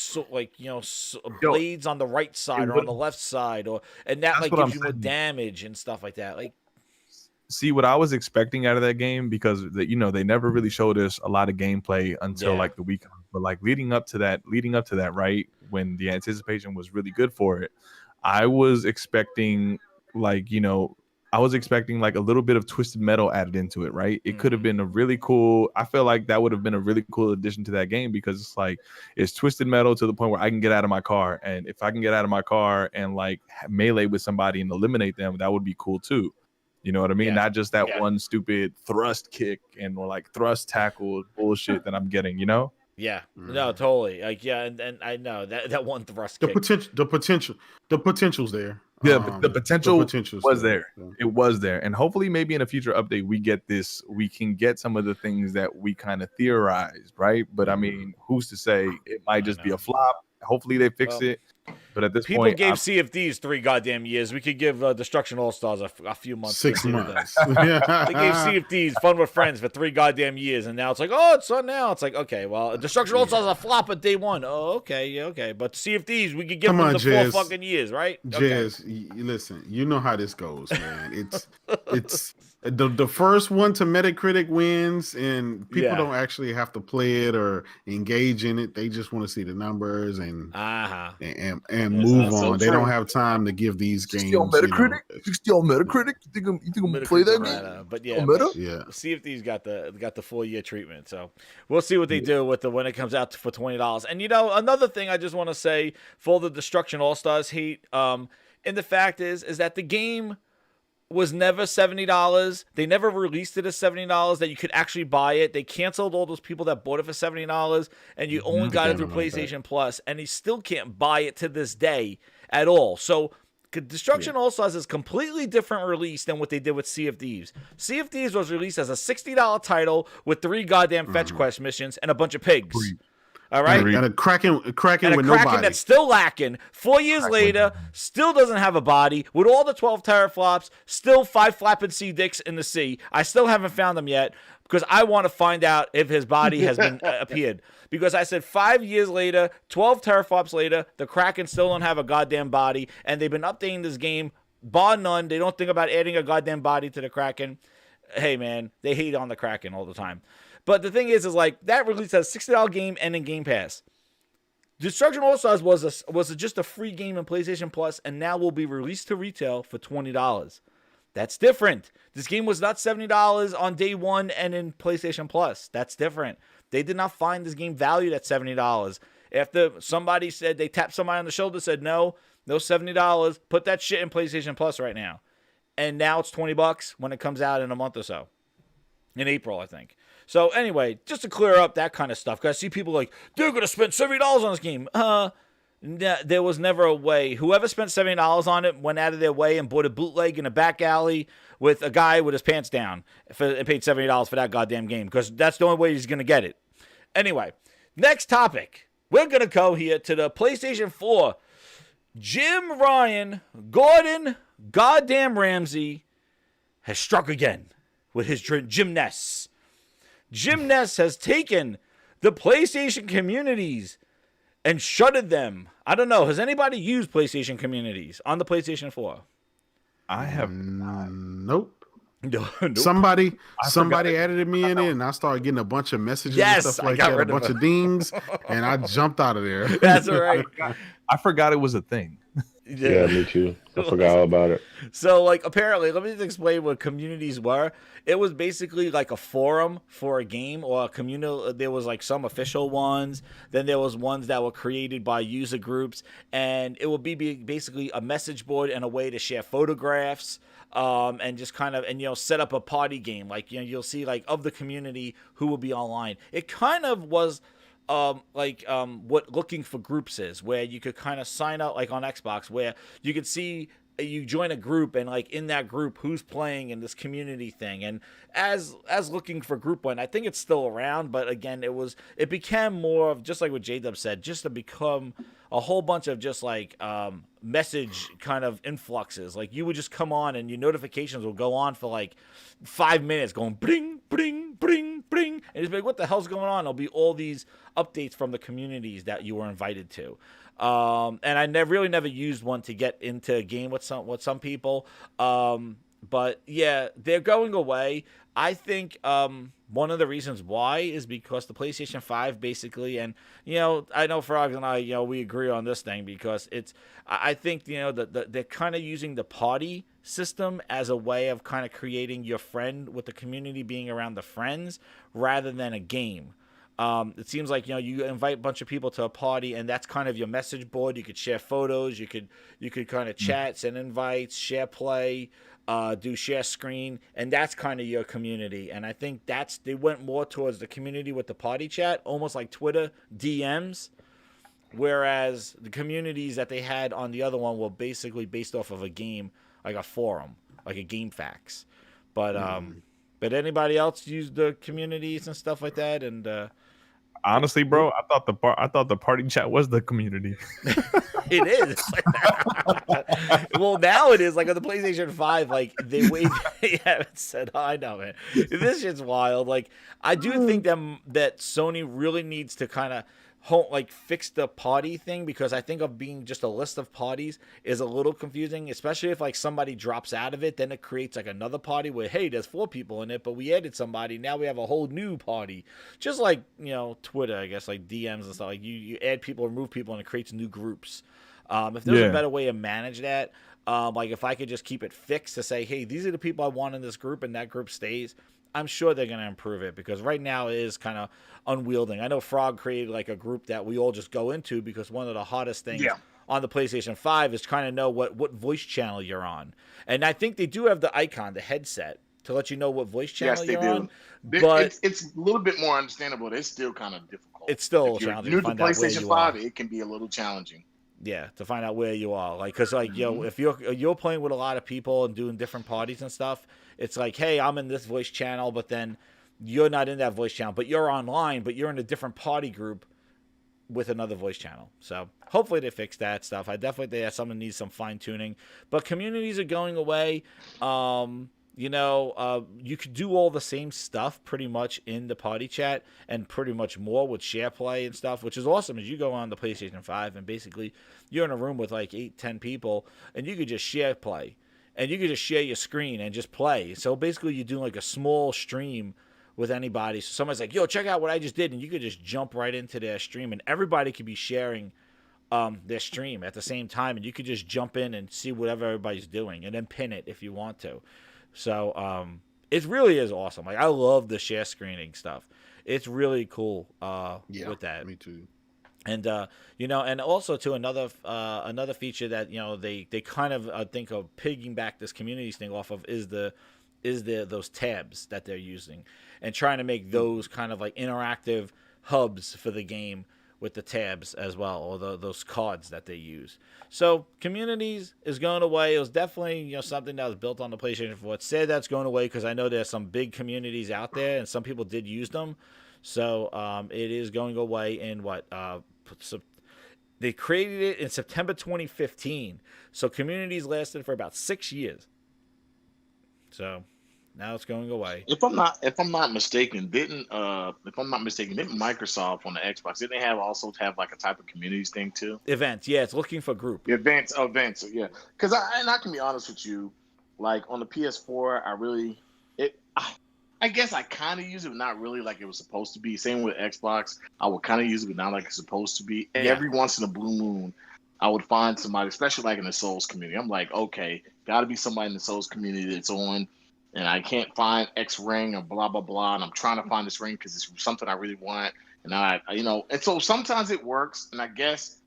blades on the right side or on the left side, and that, like, gives you more damage and stuff like that. Like, see what I was expecting out of that game because they never really showed us a lot of gameplay until like the weekend. But like leading up to that, right, when the anticipation was really good for it, I was expecting like a little bit of Twisted Metal added into it, right? It could have been a really cool. I feel like that would have been a really cool addition to that game because it's Twisted Metal to the point where I can get out of my car, and if I can get out of my car and like melee with somebody and eliminate them, that would be cool too. You know what I mean? Not just that one stupid thrust kick and or like thrust tackle bullshit that I'm getting, Yeah, no, totally. Like, and I know that one thrust the kick. The potential's there. Yeah, the potential was there. Yeah. It was there, and hopefully, maybe in a future update, we can get some of the things that we kind of theorized, right? But I mean, who's to say it might just be a flop? Hopefully, they fix it. But at this people point, gave CFDs 3 goddamn years. We could give Destruction All Stars a few months. 6 months. They gave CFDs Fun with Friends for 3 goddamn years, and now it's like, oh, it's on now. It's like, okay, well, Destruction All Stars a flop at day 1. Oh, okay, yeah, okay. But CFDs, we could give them the Jazz. 4 fucking years, right? Jazz, listen, you know how this goes, man. It's the first one to Metacritic wins, and people don't actually have to play it or engage in it. They just want to see the numbers and and move so on. They don't have time to give these games. 60 on Metacritic? 60 on Metacritic? You think I'm gonna play that game? But yeah, Meta? See if these got the full year treatment. So we'll see what they do with when it comes out for $20. And another thing I just want to say for the Destruction All Stars heat, and the fact is that the game was never $70. They never released it as $70 that you could actually buy it. They canceled all those people that bought it for $70, and you only got it through PlayStation Plus, and you still can't buy it to this day at all. So Destruction All Stars is completely different release than what they did with Sea of Thieves. Sea of Thieves was released as a $60 title with 3 goddamn fetch quest missions and a bunch of pigs. All right, and a Kraken with no body. That's still lacking. 4 years later, still doesn't have a body. With all the 12 teraflops, still 5 flapping sea dicks in the sea. I still haven't found them yet because I want to find out if his body has been appeared. Because I said 5 years later, 12 teraflops later, the Kraken still don't have a goddamn body, and they've been updating this game, bar none. They don't think about adding a goddamn body to the Kraken. Hey man, they hate on the Kraken all the time. But the thing is like that released as a $60 game and in Game Pass. Destruction All Stars was just a free game in PlayStation Plus, and now will be released to retail for $20. That's different. This game was not $70 on day one and in PlayStation Plus. That's different. They did not find this game valued at $70. After somebody said, they tapped somebody on the shoulder, said, no $70, put that shit in PlayStation Plus right now. And now it's $20 when it comes out in a month or so. In April, I think. So anyway, just to clear up that kind of stuff, because I see people like, they're going to spend $70 on this game. There was never a way. Whoever spent $70 on it went out of their way and bought a bootleg in a back alley with a guy with his pants down and paid $70 for that goddamn game, because that's the only way he's going to get it. Anyway, next topic. We're going to go here to the PlayStation 4. Jim Ryan, Gordon, goddamn Ramsay, has struck again with his Jim Ness. Jim Ness has taken the PlayStation communities and shuttered them. I don't know. Has anybody used PlayStation communities on the PlayStation 4? I have not. Nope. Nope. Somebody added me in it, and I started getting a bunch of messages and stuff like that, a bunch of dings, and I jumped out of there. That's all right. I forgot it was a thing. Yeah, me too. I forgot all about it. So, apparently, let me just explain what communities were. It was basically like a forum for a game or a communal. There was some official ones. Then there was ones that were created by user groups, and it would be basically a message board and a way to share photographs. And just kind of, set up a party game. You'll see of the community who will be online. It kind of was what looking for groups is, where you could kind of sign up on Xbox, where you could see you join a group and in that group who's playing in this community thing. And as looking for group one, I think it's still around, but again, it became more of just like what J-Dub said, just to become a whole bunch of just message kind of influxes. You would just come on and your notifications will go on for 5 minutes going bring, bring, bring, bring. And it's what the hell's going on? There'll be all these updates from the communities that you were invited to. And I really never used one to get into a game with some people. But yeah, they're going away. I think one of the reasons why is because the PlayStation 5 basically, and I know Frog and I, we agree on this thing, because I think they're kind of using the party system as a way of kind of creating your friend, with the community being around the friends rather than a game. It seems like you invite a bunch of people to a party, and that's kind of your message board. You could share photos, you could kind of chat, send invites, share play, do share screen, and that's kind of your community. And I think they went more towards the community with the party chat, almost like Twitter DMs, whereas the communities that they had on the other one were basically based off of a game, like a forum, like a GameFAQs. But anybody else use the communities and stuff like that? And honestly, bro, I thought the party chat was the community. It is. Well, now it is. On the PlayStation 5, they haven't said, I know, man. This shit's wild. I do think that Sony really needs to kind of fix the party thing, because I think of being just a list of parties is a little confusing, especially if somebody drops out of it. Then it creates another party where, hey, there's 4 people in it, but we added somebody, now we have a whole new party. Just Twitter, I guess, DMs and stuff. You add people, remove people, and it creates new groups. If there was a better way to manage that, like if I could just keep it fixed to say, hey, these are the people I want in this group, and that group stays, I'm sure they're going to improve it, because right now it is kind of unwielding. I know Frog created like a group that we all just go into, because one of the hardest things on the PlayStation 5 is trying to know what voice channel you're on. And I think they do have the icon, the headset, to let you know what voice channel you're on. But it's a little bit more understandable. It's still kind of difficult. It's still if you're challenging. new to to find out where PlayStation you 5, are. it can be a little challenging. Yeah, to find out where you are. Like, because, like, if you're playing with a lot of people and doing different parties and stuff, it's like, hey, I'm in this voice channel, but then you're not in that voice channel, but you're online, but you're in a different party group with another voice channel. So hopefully they fix that stuff. I definitely think that's something that needs some fine tuning. But communities are going away. You could do all the same stuff pretty much in the party chat, and pretty much more with share play and stuff, which is awesome. As you go on the PlayStation 5 and basically you're in a room with like 8-10 people, and you could just share play, and you could just share your screen and just play. So basically you're doing like a small stream with anybody. So somebody's like, yo, check out what I just did, and you could just jump right into their stream, and everybody could be sharing their stream at the same time, and you could just jump in and see whatever everybody's doing, and then pin it if you want to. So it really is awesome. Like, I love the share screening stuff. It's really cool with that. Me too. And and also to another feature that they kind of think of pigging this communities thing off of is those tabs that they're using, and trying to make those kind of like interactive hubs for the game with the tabs as well, or those cards that they use. So communities is going away. It was definitely something that was built on the PlayStation 4. It said that's going away because I know there's some big communities out there, and some people did use them. So it is going away in they created it in September 2015. So communities lasted for about 6 years. So now it's going away. If I'm not mistaken, didn't Microsoft on the Xbox, didn't they also have like a type of communities thing too? Events, yeah, it's looking for group. Events, yeah. Because I can be honest with you, like on the PS4, I guess I kind of use it, but not really like it was supposed to be. Same with Xbox, I would kind of use it, but not like it's supposed to be. And every once in a blue moon, I would find somebody, especially like in the Souls community. I'm like, okay, got to be somebody in the Souls community that's on. And I can't find X ring or blah, blah, blah. And I'm trying to find this ring because it's something I really want. And and so sometimes it works. And I guess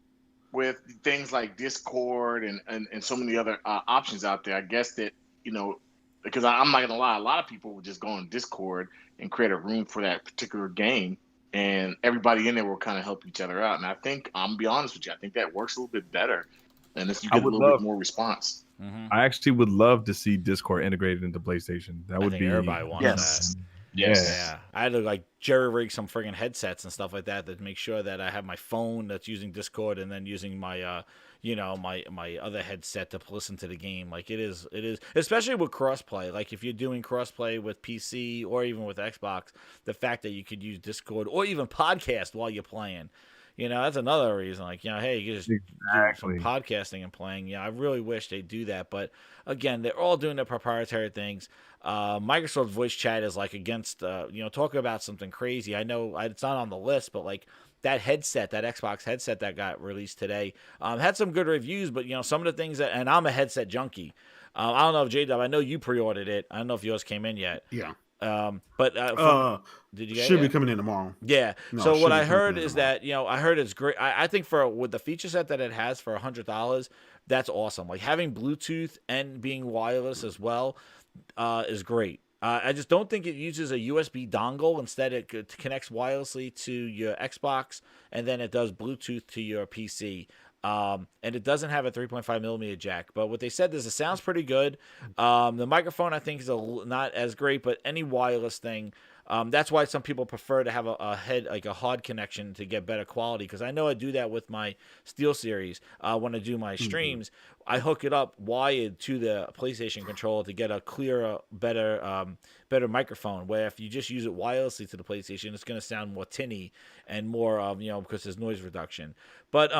with things like Discord and so many other options out there, I guess that, because I'm not going to lie, a lot of people would just go on Discord and create a room for that particular game. And everybody in there will kind of help each other out. And I think, I'm going to be honest with you, I think that works a little bit better. And you get a little bit more response. Mm-hmm. I actually would love to see Discord integrated into PlayStation. That would be everybody wants that. Yes. Yeah. I had to like jerry rig some friggin' headsets and stuff like that to make sure that I have my phone that's using Discord, and then using my my other headset to listen to the game. Like it is especially with crossplay. Like if you're doing crossplay with PC or even with Xbox, the fact that you could use Discord or even podcast while you're playing. That's another reason. Like, hey, you just do some podcasting and playing. I really wish they do that. But again, they're all doing their proprietary things. Microsoft's voice chat is like against, talking about something crazy. I know it's not on the list, but like that headset, that Xbox headset that got released today, had some good reviews. But, some of the things and I'm a headset junkie. I don't know if J-Dub, I know you pre-ordered it. I don't know if yours came in yet. Yeah. Did you get should it? be coming in tomorrow. Yeah. No, so what I heard is that I heard it's great. I think with the feature set that it has for $100, that's awesome. Like having Bluetooth and being wireless as well is great. I just don't think it uses a USB dongle. Instead, it connects wirelessly to your Xbox, and then it does Bluetooth to your PC. And it doesn't have a 3.5 millimeter jack, but what they said is it sounds pretty good. The microphone I think is not as great, but any wireless thing. That's why some people prefer to have a hard connection to get better quality. Because I know I do that with my SteelSeries. When I do my streams, I hook it up wired to the PlayStation controller to get a clearer, better microphone. Where if you just use it wirelessly to the PlayStation, it's going to sound more tinny and more because there's noise reduction. But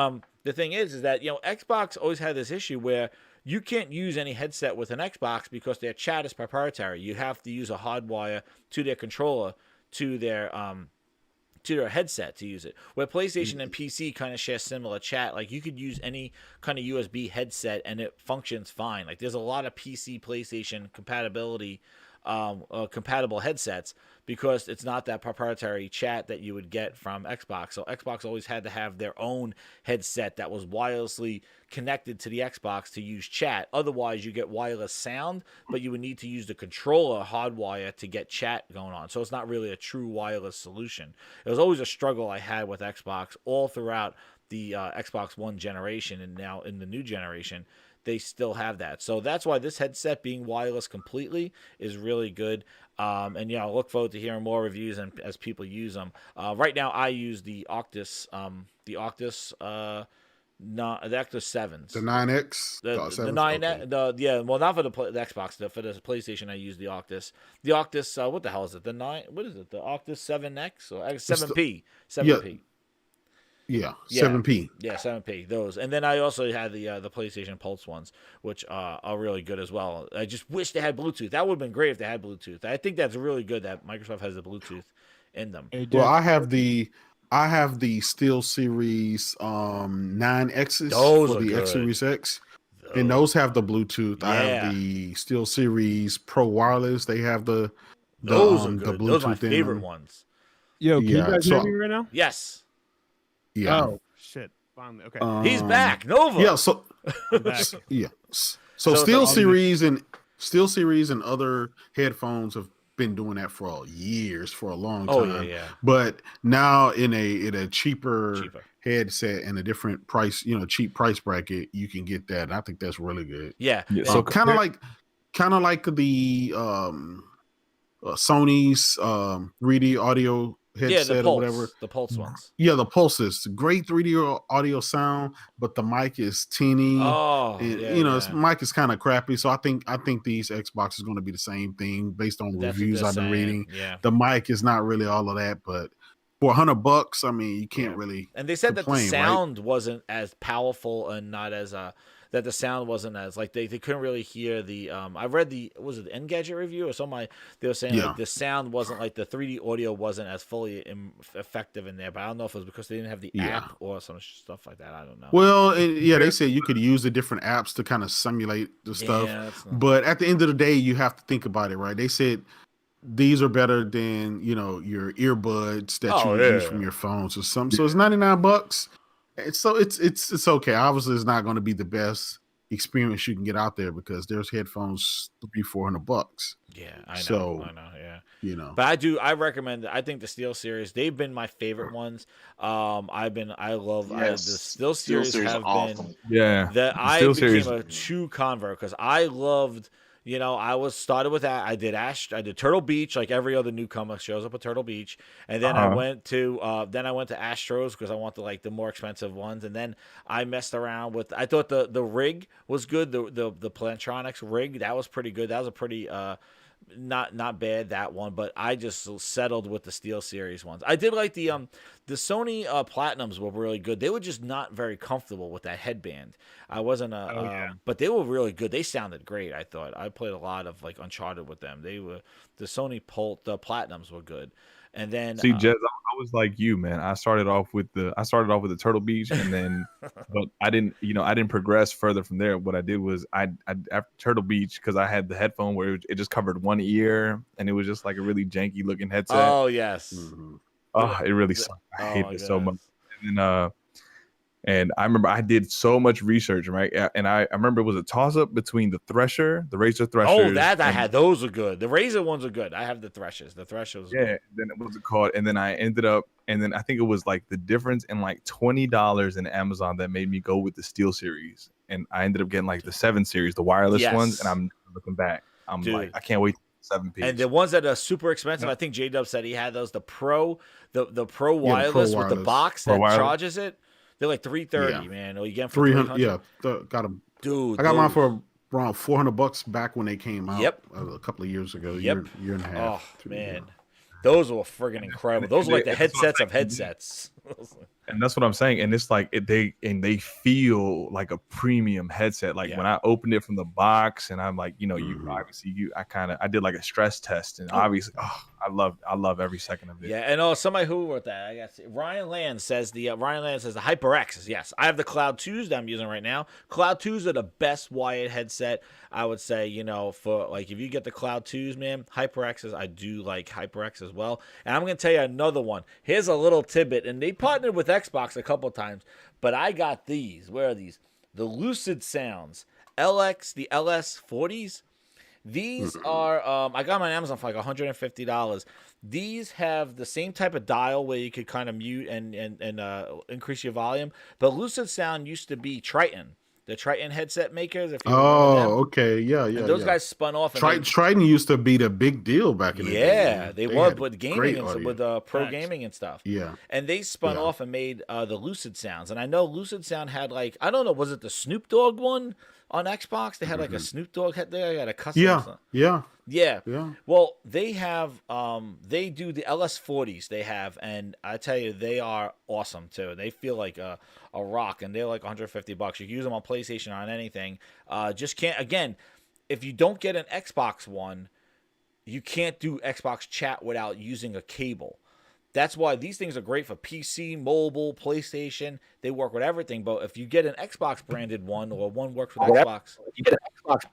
the thing is that Xbox always had this issue where you can't use any headset with an Xbox because their chat is proprietary. You have to use a hard wire to their controller to their to their headset to use it. Where PlayStation and PC kind of share similar chat. Like you could use any kind of USB headset and it functions fine. Like there's a lot of PC, PlayStation compatibility, compatible headsets because it's not that proprietary chat that you would get from Xbox. So Xbox always had to have their own headset that was wirelessly connected to the Xbox to use chat. Otherwise, you get wireless sound, but you would need to use the controller hardwire to get chat going on. So it's not really a true wireless solution. It was always a struggle I had with Xbox all throughout the Xbox One generation, and now in the new generation, they still have that. So that's why this headset being wireless completely is really good. And I look forward to hearing more reviews and as people use them. Right now, I use the Octus, the Octus 7s, The 9X, the 9, okay. Well, not for the Xbox, for the PlayStation, I use the Octus. The Octus, what the hell is it? The 9, what is it? The Octus 7X or 7P? 7P. Yeah, 7P. Yeah, 7P. Those, and then I also had the PlayStation Pulse ones, which are really good as well. I just wish they had Bluetooth. That would have been great if they had Bluetooth. I think that's really good that Microsoft has the Bluetooth in them. Well, I have the Steel Series 9Xs for the X Series X, and those have the Bluetooth. Yeah. I have the Steel Series Pro Wireless. They have the Bluetooth. Those are my favorite favorite ones. Yo, can you guys hear me right now? Yes. Yeah. Oh shit! Finally, okay. He's back. Nova. Yeah. So yeah. So Steel Series and other headphones have been doing that for years, for a long time. Oh yeah. But now in a cheaper headset and a different price, cheap price bracket, you can get that. And I think that's really good. Yeah. So kind of like the Sony's 3D audio headset the or whatever. The Pulse ones. Yeah, the Pulses. Great 3D audio sound, but the mic is teeny. Oh, Its mic is kind of crappy. So I think these Xbox is going to be the same thing based on reviews I've been reading. Yeah. The mic is not really all of that, but for $100, I mean, you can't really. And they said complain, that the sound wasn't as powerful and not as that the sound wasn't as like they couldn't really hear the I read the Engadget review or something. They were saying like the sound wasn't like the 3D audio wasn't as fully effective in there, but I don't know if it was because they didn't have the app or some stuff like that. I don't know. Well, they said you could use the different apps to kind of simulate the stuff, but at the end of the day, you have to think about it, right? They said these are better than your earbuds that you use from your phones or something. So it's $99. It's okay. Obviously, it's not going to be the best experience you can get out there because there's headphones $300-$400. Yeah, I know. So, I know. Yeah, But I recommend. I think the Steel Series. They've been my favorite ones. The Steel Series have awesome. been. That I became a true convert because I loved. I started with that. I did Turtle Beach, like every other newcomer shows up at Turtle Beach, and then I went to Astros because I wanted like the more expensive ones, and then I messed around with. I thought the rig was good, the Plantronics rig that was pretty good. That was a pretty not bad, that one, but I just settled with the Steel Series ones. I did like the Sony Platinums were really good. They were just not very comfortable with that headband. I wasn't but they were really good. They sounded great. I thought I played a lot of like Uncharted with them. They were the Platinums were good. And then see, Jez, I was like you, man. I started off with the Turtle Beach, and then but I didn't progress further from there. What I did was I after Turtle Beach, because I had the headphone where it just covered one ear, and it was just like a really janky looking headset. Oh yes. Mm-hmm. Oh, it really sucked. I hated it so much. And then and I remember I did so much research, right? And I remember it was a toss up between the Razer Thresher. Oh, I had those are good. The Razer ones are good. I have the Threshers. The Threshers. Yeah. Then it was called, and then I ended up, and then I think it was like the difference in like $20 in Amazon that made me go with the Steel Series, and I ended up getting like the 7 Series, the wireless ones, and I'm looking back, I'm like, I can't wait. 7 And the ones that are super expensive, I think J-Dub said he had those. The Pro wireless with the box that charges it. They're like $330, man. Or you get them for $300. Yeah, got them. Dude, I got mine for around $400 back when they came out. Yep. A couple of years ago. Yep. Year and a half. Oh man, those were friggin' incredible. Those were like the headsets of headsets. And that's what I'm saying. And it's like they feel like a premium headset. Like when I opened it from the box, and I'm like, you obviously I did like a stress test, and obviously, I love every second of it. Yeah, and somebody who wrote that, I guess Ryan Land says the HyperX. Yes, I have the Cloud 2s that I'm using right now. Cloud 2s are the best wired headset. I would say, for like if you get the Cloud 2s, man, HyperXs, I do like HyperX as well. And I'm gonna tell you another one. Here's a little tidbit, and they partnered with Xbox a couple times, but I got these. Where are these? The Lucid Sounds the LS40s. These are, I got them on Amazon for like $150. These have the same type of dial where you could kind of mute and increase your volume. But Lucid Sound used to be Triton, the Triton headset makers. If you remember them. Okay, yeah. And those guys spun off. Triton used to be the big deal back in the day. Yeah, they were with gaming and with pro gaming and stuff. Yeah, and they spun off and made the Lucid Sounds. And I know Lucid Sound had like, I don't know, was it the Snoop Dogg one? On Xbox, they had like a Snoop Dogg head there. I got a custom. Yeah. Well, they have they do the LS40s. They have, and I tell you, they are awesome too. They feel like a rock, and they're like $150. You can use them on PlayStation, on anything. Just can't. Again, if you don't get an Xbox One, you can't do Xbox chat without using a cable. That's why these things are great for PC, mobile, PlayStation. They work with everything. But if you get an Xbox branded one, or one works with Xbox, you get an Xbox.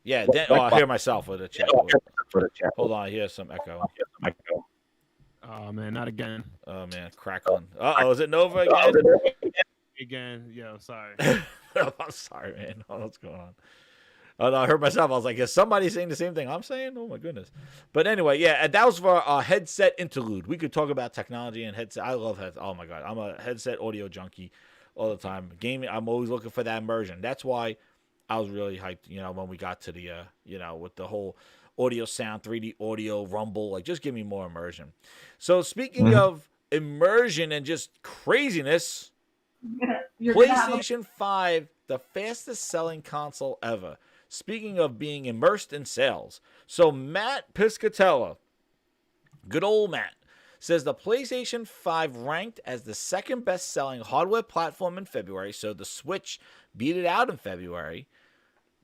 Yeah. Then, I hear myself with the chat. Hold on, here's some echo. Oh man, not again. Oh man, crackling. Is it Nova again? Again, yo, sorry. I'm sorry, man. What's going on? Oh, no, I heard myself. I was like, is somebody saying the same thing I'm saying? Oh, my goodness. But anyway, yeah, that was for our headset interlude. We could talk about technology and headset. I love headsets. Oh, my God. I'm a headset audio junkie all the time. Gaming, I'm always looking for that immersion. That's why I was really hyped, when we got to the, with the whole audio sound, 3D audio, rumble. Like, just give me more immersion. So speaking of immersion and just craziness, PlayStation 5, the fastest selling console ever. Speaking of being immersed in sales. So Matt Piscatella, good old Matt, says the PlayStation 5 ranked as the second best-selling hardware platform in February. So the Switch beat it out in February,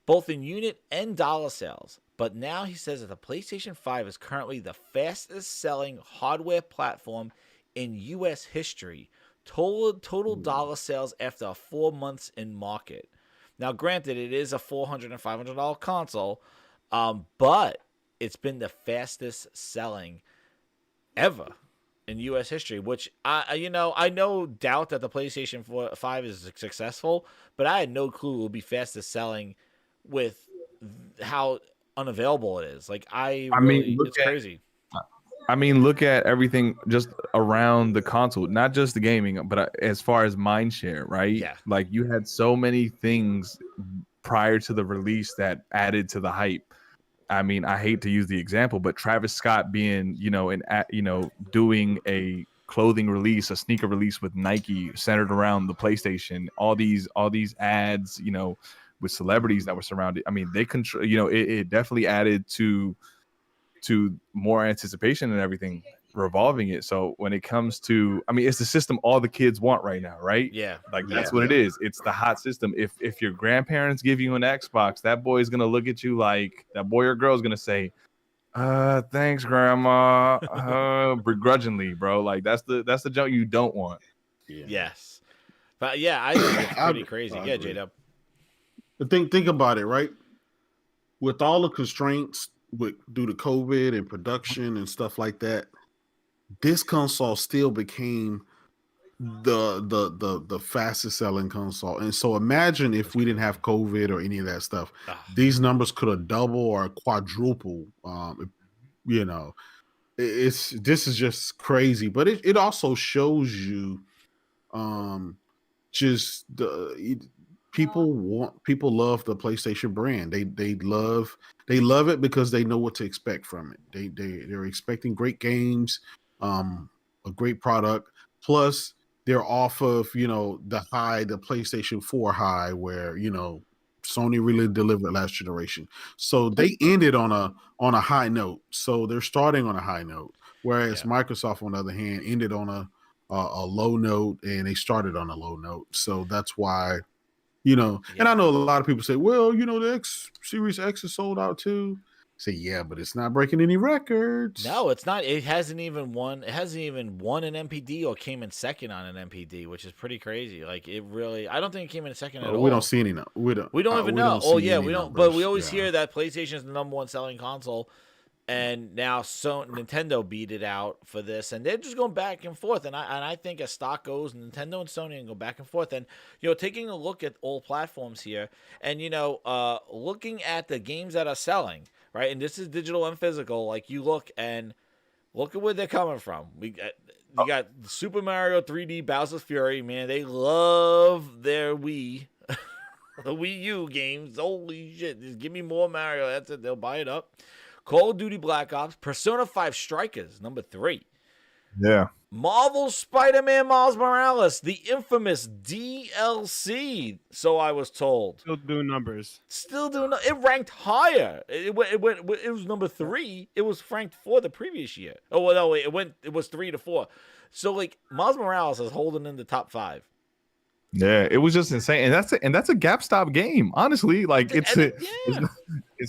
both in unit and dollar sales. But now he says that the PlayStation 5 is currently the fastest-selling hardware platform in U.S. history. Total dollar sales after 4 months in market. Now, granted, it is a $400 and $500 console, but it's been the fastest selling ever in U.S. history, which, I no doubt that the PlayStation 5 is successful, but I had no clue it would be fastest selling with how unavailable it is. Like, it's crazy. I mean, look at everything just around the console, not just the gaming, but as far as mind share, right? Yeah. Like you had so many things prior to the release that added to the hype. I mean, I hate to use the example, but Travis Scott being, doing a clothing release, a sneaker release with Nike centered around the PlayStation, all these ads, with celebrities that were surrounded. I mean, they control, it definitely added to more anticipation and everything revolving it. So when it comes to, it's the system all the kids want right now, right? Yeah. Like that's what it is. It's the hot system. If your grandparents give you an Xbox, that boy is gonna look at you like, that boy or girl is gonna say, thanks, grandma. Begrudgingly, bro. Like that's the junk you don't want. Yeah. Yes. But yeah, I think it's pretty crazy. Yeah, J-Dub. But think about it, right? With all the constraints due to COVID and production and stuff like that, this console still became the fastest selling console. And so imagine if we didn't have COVID or any of that stuff, these numbers could have doubled or quadrupled. This is just crazy. But it also shows you just people love the PlayStation brand. They love it because they know what to expect from it. They're expecting great games, a great product. Plus, they're off of the PlayStation 4 high, where Sony really delivered last generation. So they ended on a high note. So they're starting on a high note, whereas Microsoft, on the other hand, ended on a low note, and they started on a low note. So that's why. And I know a lot of people say, well, the Series X is sold out too. Say, yeah, but it's not breaking any records. No, it's not. It hasn't even won. It hasn't even won an MPD or came in second on an MPD, which is pretty crazy. Like it really. I don't think it came in second at all. We don't see any. We don't even know. Oh yeah, we don't. Numbers. But we always hear that PlayStation is the number one selling console, and now Nintendo beat it out for this, and they're just going back and forth. And I think as stock goes, Nintendo and Sony can go back and forth. And taking a look at all platforms here, and looking at the games that are selling. Right, and this is digital and physical. Like you look at where they're coming from. You got Super Mario 3D Bowser's Fury. Man, they love their Wii, the Wii U games. Holy shit! Just give me more Mario. That's it. They'll buy it up. Call of Duty Black Ops, Persona 5 Strikers, number 3. Yeah. Marvel Spider-Man Miles Morales, the infamous DLC, so I was told. Still doing numbers. It ranked higher. It was number 3. It was ranked 4 the previous year. Oh well, no, it was 3 to 4. So like Miles Morales is holding in the top 5. Yeah, it was just insane, and that's a gap stop game. Honestly, like it's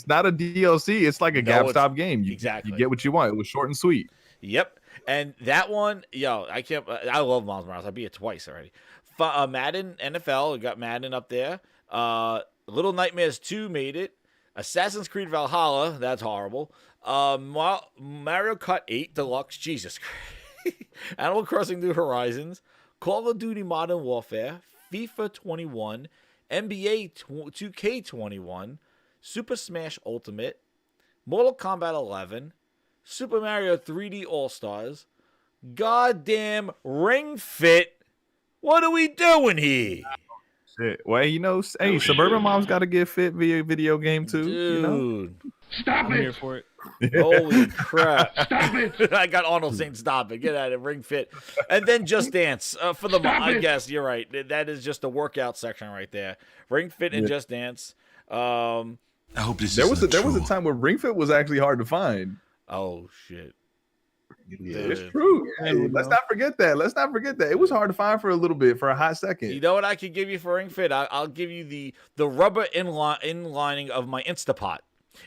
not a DLC. It's like a gap stop game. Exactly, you get what you want. It was short and sweet. Yep. And that one, I love Miles Morales. I beat it twice already. Madden NFL, we got Madden up there. Little Nightmares 2 made it. Assassin's Creed Valhalla, that's horrible. Mario Kart 8 Deluxe, Jesus Christ. Animal Crossing New Horizons. Call of Duty Modern Warfare. FIFA 21. NBA 2K21. Super Smash Ultimate. Mortal Kombat 11. Super Mario 3D All-Stars, goddamn Ring Fit. What are we doing here? Shit. Well, hey, Suburban Mom's got to get fit via video game too. Dude. Stop it. Here for it. Holy crap. Stop it. I got Arnold saying stop it. Get out of it. Ring Fit. And then Just Dance. For the mom, I guess you're right. That is just the workout section right there. Ring Fit and Just Dance. I hope this there was a time where Ring Fit was actually hard to find. Oh shit! Yeah, it's true. Hey, let's not forget that. It was hard to find for a little bit, for a hot second. You know what I could give you for Ring Fit? I'll give you the rubber inlining of my Instapot,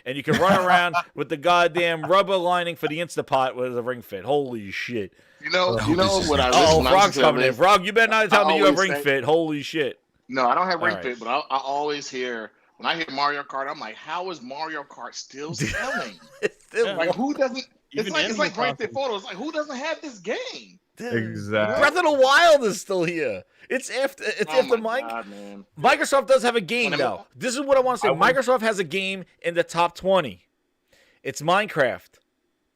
and you can run around with the goddamn rubber lining for the Instapot with a Ring Fit. Holy shit! You know what I? Oh, Frog's coming in. Frog, you better not tell me you have Ring Fit. Holy shit! No, I don't have Ring Fit, but I always hear. When I hear Mario Kart, I'm like, how is Mario Kart still selling? Like, who doesn't? It's like Grand Theft Auto. It's like, who doesn't have this game? Exactly. Breath of the Wild is still here. It's after Microsoft does have a game though. This is what I want to say. Microsoft has a game in the top 20. It's Minecraft.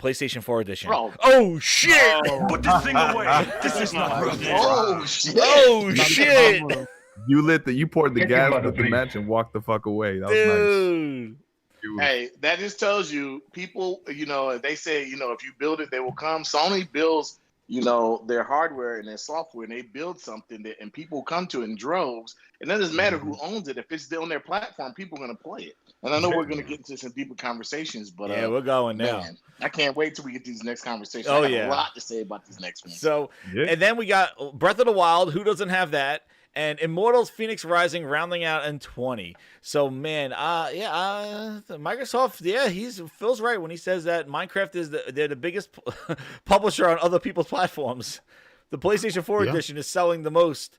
PlayStation 4 edition. Bro. Oh shit! Oh, put this thing away. This is not real. Oh shit! Oh shit! You poured the gas with the match and walked the fuck away. That was nice. Hey, that just tells you people, they say, if you build it, they will come. Sony builds, their hardware and their software, and they build something and people come to it in droves. It doesn't matter who owns it. If it's on their platform, people are going to play it. And I know we're going to get into some deeper conversations, but yeah, we're going now. Man, I can't wait till we get these next conversations. Oh, I got a lot to say about this next one. So, and then we got Breath of the Wild. Who doesn't have that? And Immortals Phoenix Rising rounding out in 20. So, man, Microsoft, Phil's right when he says that Minecraft is they're the biggest publisher on other people's platforms. The PlayStation 4 edition is selling the most.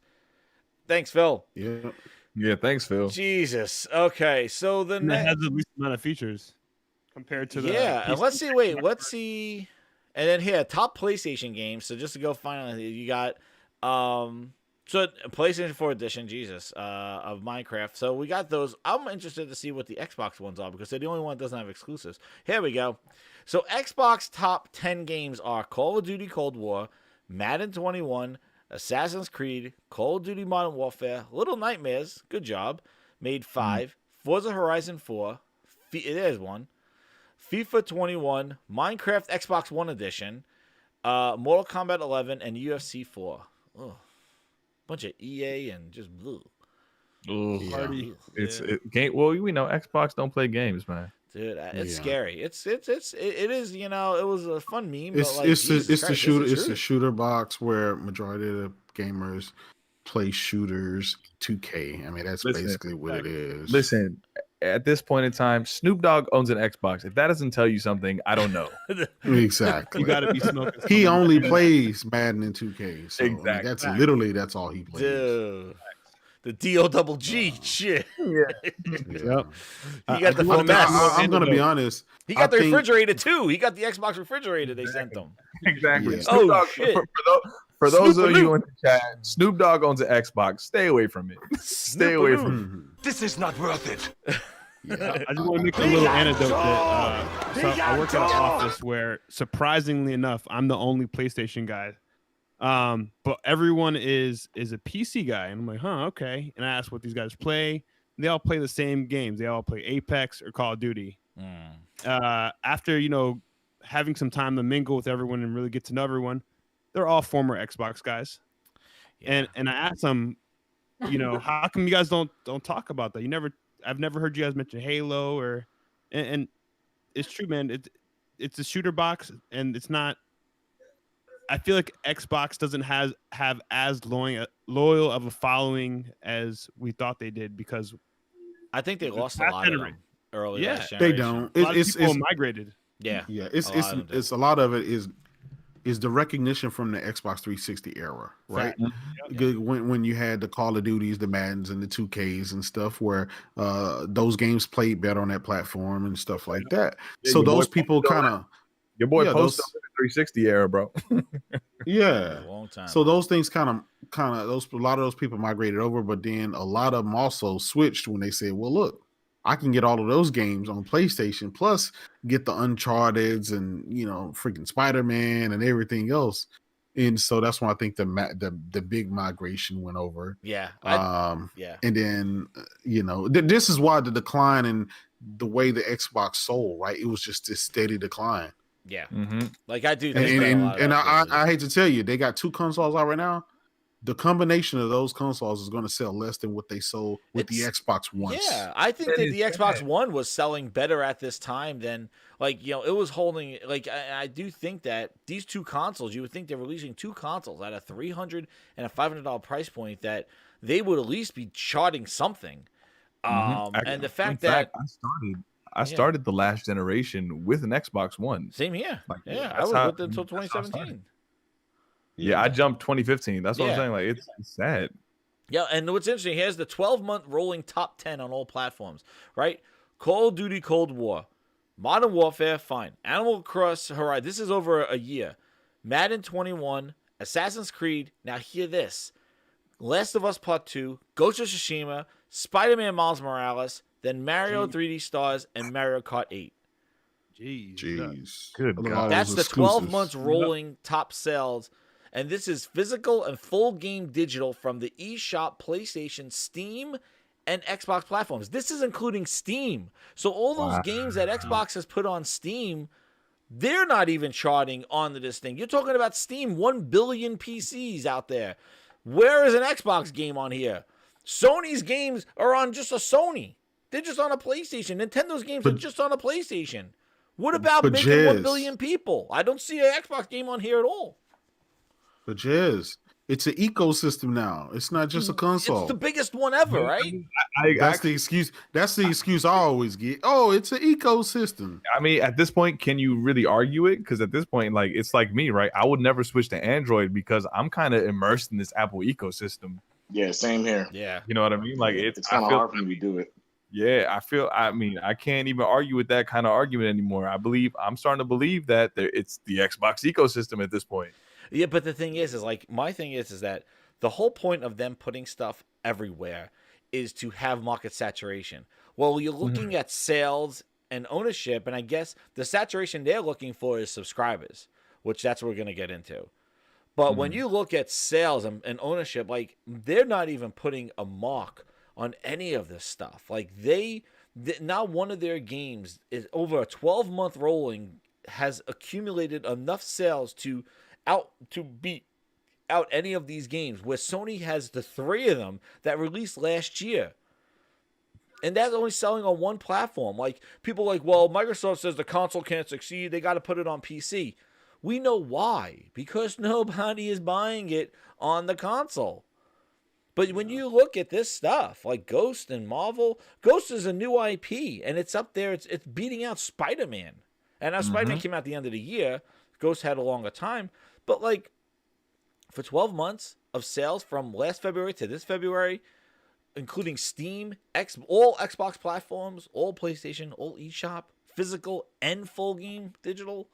Thanks, Phil. Yeah, thanks, Phil. Jesus. Okay, so the next... It has the least amount of features compared to the... Yeah, and let's see. And then here, top PlayStation games. So just to go finally, you got... So PlayStation 4 edition, of Minecraft. So we got those. I'm interested to see what the Xbox ones are because they're the only one that doesn't have exclusives. Here we go. So Xbox top 10 games are Call of Duty Cold War, Madden 21, Assassin's Creed, Call of Duty Modern Warfare, Little Nightmares, good job, made 5, Forza Horizon 4, there's one, FIFA 21, Minecraft Xbox One edition, Mortal Kombat 11, and UFC 4. Ugh. Bunch of EA and just blue. Well, we know Xbox don't play games, man. Dude, it's scary. It is. It was a fun meme. It's the shooter box where majority of the gamers play shooters. 2K. I mean, that's basically what it is. Listen, at this point in time, Snoop Dogg owns an Xbox. If that doesn't tell you something, I don't know. Exactly. You gotta be smoking. He only plays Madden and 2K. So Exactly. I mean, that's literally that's all he plays. Dude. The D-O-double-G shit. Yep. He got the finesse. I'm going to be honest. He got the refrigerator, too. He got the Xbox refrigerator they sent him. Exactly. Yeah. Snoop Dogg, shit. For those of you in the chat, Snoop Dogg owns an Xbox. Stay away from it. Stay away from it. This is not worth it. I just want to make a little anecdote that so I work at an office where, surprisingly enough, I'm the only PlayStation guy. But everyone is a PC guy, and I'm like, okay. And I ask what these guys play. They all play the same games. They all play Apex or Call of Duty. After having some time to mingle with everyone and really get to know everyone, they're all former Xbox guys. And I asked them, how come you guys don't talk about that? I've never heard you guys mention Halo and it's true, man. It's a shooter box, and it's not. I feel like Xbox doesn't have as loyal of a following as we thought they did, because I think they lost a lot of them early. Yeah, they don't. It's migrated. Yeah, it's a lot of it is the recognition from the Xbox 360 era, right? When you had the Call of Duties, the Maddens, and the 2Ks and stuff, where those games played better on that platform and stuff like that. Yeah, so those people kind of your boy posted the 360 era, bro. Yeah, a long time. So those things kind of a lot of those people migrated over, but then a lot of them also switched when they said, "Well, look, I can get all of those games on PlayStation, plus get the Uncharted's and freaking Spider-Man and everything else." And so that's why I think the big migration went over. Yeah. And then this is why the decline in the way the Xbox sold, right? It was just this steady decline. Yeah. Mm-hmm. Like I do. And I hate to tell you, they got 2 consoles out right now. The combination of those consoles is going to sell less than what they sold with the Xbox One. Yeah, I think that the Xbox One was selling better at this time than it was holding. I do think that these 2 consoles, you would think they're releasing 2 consoles at a $300 and a $500 price point, that they would at least be charting something. And the fact that I started the last generation with an Xbox One. Same here. I was with it until 2017. Yeah, I jumped 2015. That's what I'm saying. Like, it's sad. Yeah, and what's interesting, here's the 12-month rolling top 10 on all platforms, right? Call of Duty Cold War, Modern Warfare, fine. Animal Crossing Horizon, this is over a year. Madden 21, Assassin's Creed, now hear this. Last of Us Part 2, Ghost of Tsushima, Spider-Man Miles Morales, then Mario 3D Stars, and Mario Kart 8. Jeez. Good God. That's the 12 months rolling top sales. And this is physical and full game digital from the eShop, PlayStation, Steam, and Xbox platforms. This is including Steam. So all those games that Xbox has put on Steam, they're not even charting onto this thing. You're talking about Steam, 1 billion PCs out there. Where is an Xbox game on here? Sony's games are on just a Sony. They're just on a PlayStation. Nintendo's games are just on a PlayStation. What about making 1 billion people? I don't see an Xbox game on here at all. But Jez, it's an ecosystem now. It's not just a console. It's the biggest one ever, right? That's the excuse. That's the excuse I always get. Oh, it's an ecosystem. I mean, at this point, can you really argue it? Because at this point, like, it's like me, right? I would never switch to Android because I'm kind of immersed in this Apple ecosystem. Yeah, same here. Yeah. You know what I mean? Like, it's kind of hard for me to do it. Yeah, I can't even argue with that kind of argument anymore. I'm starting to believe that it's the Xbox ecosystem at this point. Yeah, but the thing is like, my thing is that the whole point of them putting stuff everywhere is to have market saturation. Well, you're looking at sales and ownership, and I guess the saturation they're looking for is subscribers, which that's what we're going to get into. But when you look at sales and ownership, like, they're not even putting a mark on any of this stuff. Like, not one of their games is over a 12-month rolling has accumulated enough sales to beat out any of these games, where Sony has the 3 of them that released last year. And that's only selling on one platform. Like, people are like, well, Microsoft says the console can't succeed. They got to put it on PC. We know why. Because nobody is buying it on the console. But when you look at this stuff, like Ghost and Marvel, Ghost is a new IP, and it's up there. It's beating out Spider-Man. And now Spider-Man came out at the end of the year. Ghost had a longer time. But, like, for 12 months of sales from last February to this February, including Steam, all Xbox platforms, all PlayStation, all eShop, physical and full game digital.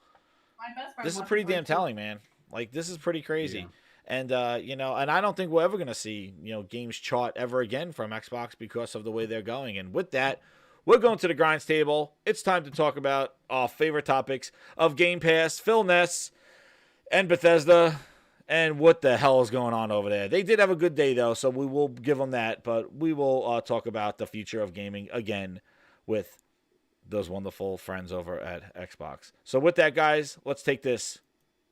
This is pretty damn telling, man. Like, this is pretty crazy. Yeah. And, and I don't think we're ever going to see, games chart ever again from Xbox because of the way they're going. And with that, we're going to the Grinds table. It's time to talk about our favorite topics of Game Pass, Phil Ness, and Bethesda, and what the hell is going on over there. They did have a good day, though, so we will give them that. But we will talk about the future of gaming again with those wonderful friends over at Xbox. So with that, guys, let's take this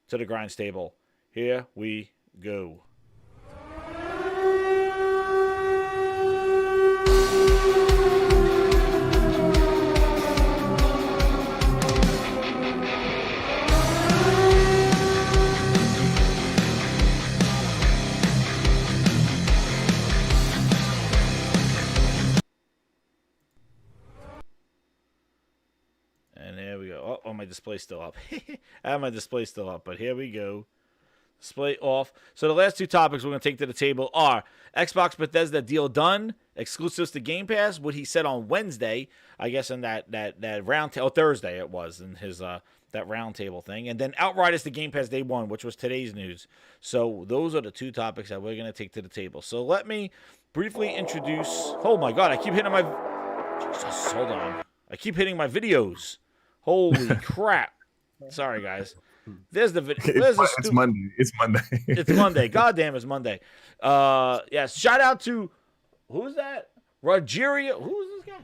to the Grinds table. Here we go. And there we go. Oh, my display's still up. I have my display still up, but here we go. Display off. So the last two topics we're going to take to the table are Xbox Bethesda deal done, exclusives to Game Pass, what he said on Wednesday, I guess in that round table, Thursday it was, in his that round table thing, and then Outriders to Game Pass Day 1, which was today's news. So those are the two topics that we're going to take to the table. So let me briefly introduce, oh my god, I keep hitting my, Jesus, hold on. I keep hitting my videos. Holy crap. Sorry, guys. There's the video. It's Monday. It's Monday. It's Monday. God damn, it's Monday. Yes. Shout out to, who's that? Rogerio. Who's this guy?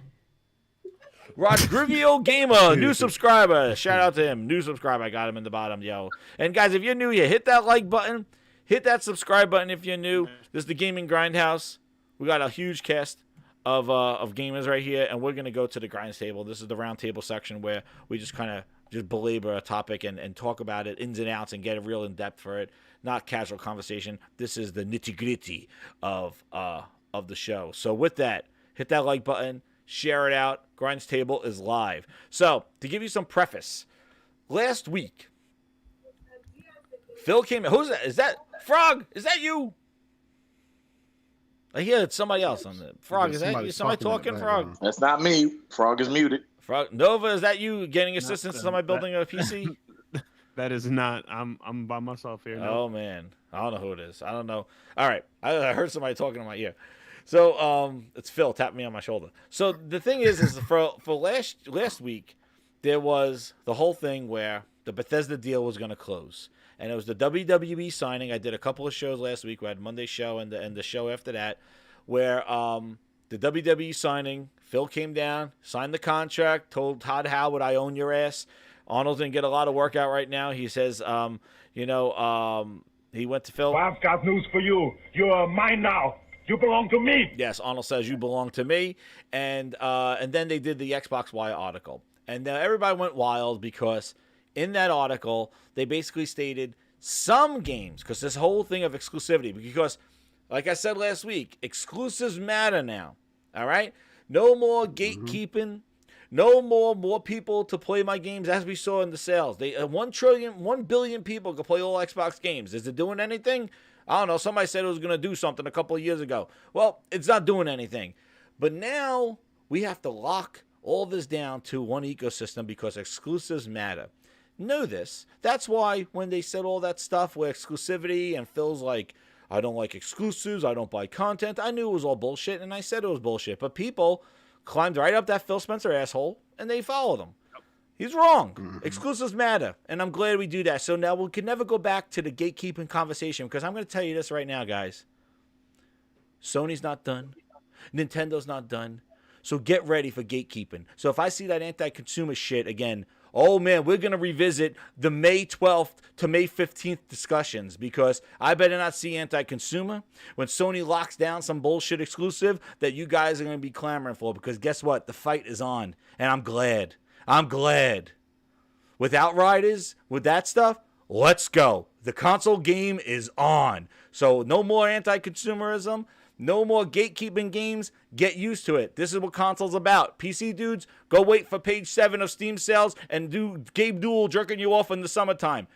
Rodrigo Gamer, new subscriber. Shout out to him. New subscriber. I got him in the bottom, yo. And guys, if you're new here, hit that like button. Hit that subscribe button if you're new. This is the Gaming Grindhouse. We got a huge cast of gamers right here, and we're gonna go to the Grinds table. This is the round table section where we just kind of just belabor a topic and talk about it ins and outs and get a real in depth for it. Not casual conversation. This is the nitty gritty of the show. So with that, hit that like button, share it out. Grinds table is live. So to give you some preface, last week Phil came in. Who's that? Is that Frog? Is that you? I hear it's somebody else on the Frog. Is that you? Somebody talking, Frog? That's not me. Frog is muted. Frog Nova, is that you getting assistance to somebody building a PC? That is not. I'm by myself here. No. Oh man, I don't know who it is. I don't know. All right, I heard somebody talking in my ear. So it's Phil tapping me on my shoulder. So the thing is for last week there was the whole thing where the Bethesda deal was going to close, and it was the WWE signing. I did a couple of shows last week. We had Monday show and the show after that, where the WWE signing. Phil came down, signed the contract, told Todd Howard, I own your ass. Arnold didn't get a lot of work out right now. He says, he went to Phil. Well, I've got news for you. You're mine now. You belong to me. Yes, Arnold says you belong to me. And then they did the Xbox Wire article. And everybody went wild because in that article, they basically stated some games, because this whole thing of exclusivity, because like I said last week, exclusives matter now. All right? No more gatekeeping. No more people to play my games, as we saw in the sales. They 1 billion people can play all Xbox games. Is it doing anything? I don't know. Somebody said it was going to do something a couple of years ago. Well, it's not doing anything. But now we have to lock all this down to one ecosystem because exclusives matter. Know this. That's why when they said all that stuff with exclusivity and Phil's like, I don't like exclusives, I don't buy content, I knew it was all bullshit, and I said it was bullshit. But people climbed right up that Phil Spencer asshole, and they followed him. He's wrong. Mm-hmm. Exclusives matter, and I'm glad we do that. So now we can never go back to the gatekeeping conversation, because I'm going to tell you this right now, guys. Sony's not done. Nintendo's not done. So get ready for gatekeeping. So if I see that anti-consumer shit again, oh man, we're going to revisit the May 12th to May 15th discussions, because I better not see anti-consumer when Sony locks down some bullshit exclusive that you guys are going to be clamoring for, because guess what? The fight is on, and I'm glad. I'm glad. With Outriders, with that stuff, let's go. The console game is on. So no more anti-consumerism. No more gatekeeping games. Get used to it. This is what console's about. PC dudes, go wait for page 7 of Steam sales and do Gabe Duel jerking you off in the summertime.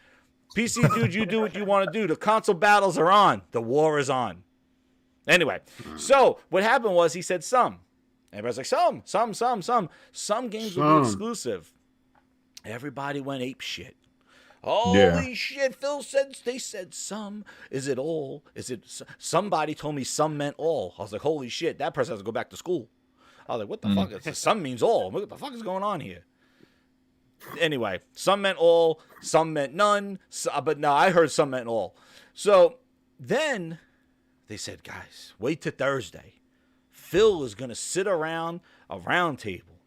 PC dudes, you do what you want to do. The console battles are on. The war is on. Anyway, so what happened was he said some. Everybody's like, some. Some games will be exclusive. Everybody went ape shit. Holy shit, Phil said, they said some. Is it all? Is it, somebody told me some meant all. I was like, holy shit, that person has to go back to school. I was like, what the fuck? Some means all. What the fuck is going on here? Anyway, some meant all, some meant none. But no, I heard some meant all. So then they said, guys, wait till Thursday. Phil is going to sit around a round table.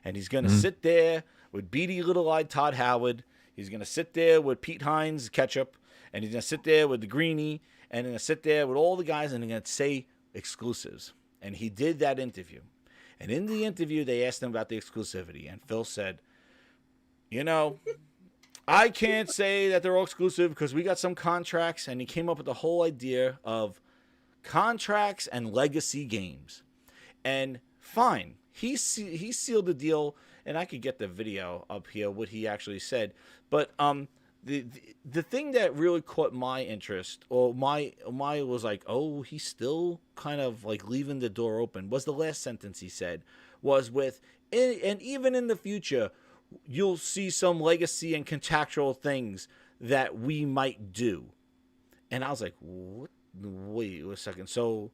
And he's going to sit there with beady little-eyed Todd Howard. He's going to sit there with Pete Hines Ketchup, and he's going to sit there with the Greenie, and he's going to sit there with all the guys, and they're going to say exclusives. And he did that interview. And in the interview, they asked him about the exclusivity, and Phil said, you know, I can't say that they're all exclusive because we got some contracts, and he came up with the whole idea of contracts and legacy games. And fine, he sealed the deal, and I could get the video up here, what he actually said. But the thing that really caught my interest, or my was like, oh, he's still kind of like leaving the door open, was the last sentence he said, was with, and even in the future, you'll see some legacy and contractual things that we might do. And I was like, what? Wait a second. So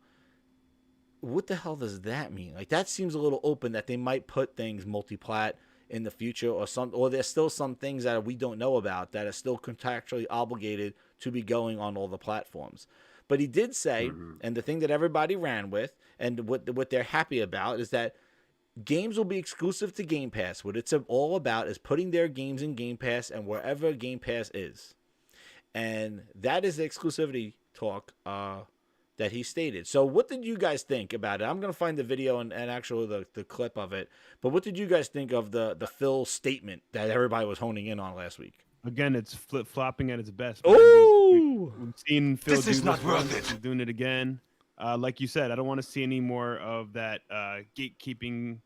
what the hell does that mean? Like, that seems a little open that they might put things multi-plat in the future, or there's still some things that we don't know about that are still contractually obligated to be going on all the platforms. But he did say, and the thing that everybody ran with, and what they're happy about, is that games will be exclusive to Game Pass. What it's all about is putting their games in Game Pass and wherever Game Pass is. And that is the exclusivity talk that he stated. So what did you guys think about it? I'm going to find the video and actually the clip of it. But what did you guys think of the Phil statement that everybody was honing in on last week? Again, it's flip-flopping at its best. Oh, we've seen Phil this do is this not once, worth it. he's doing it again. Like you said, I don't want to see any more of that gatekeeping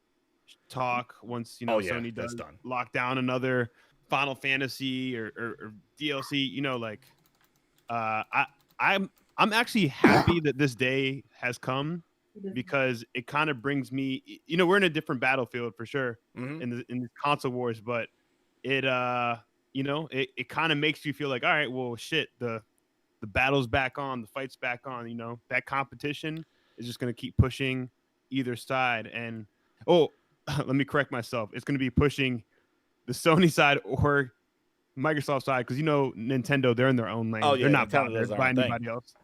talk once, Sony does lock down another Final Fantasy or DLC. I'm actually happy that this day has come because it kind of brings me, we're in a different battlefield for sure in the console wars, but it kind of makes you feel like, all right, well, shit, the battle's back on, the fight's back on, that competition is just going to keep pushing either side. And, let me correct myself. It's going to be pushing the Sony side or Microsoft side, because Nintendo, they're in their own lane. They're not bound by anybody else.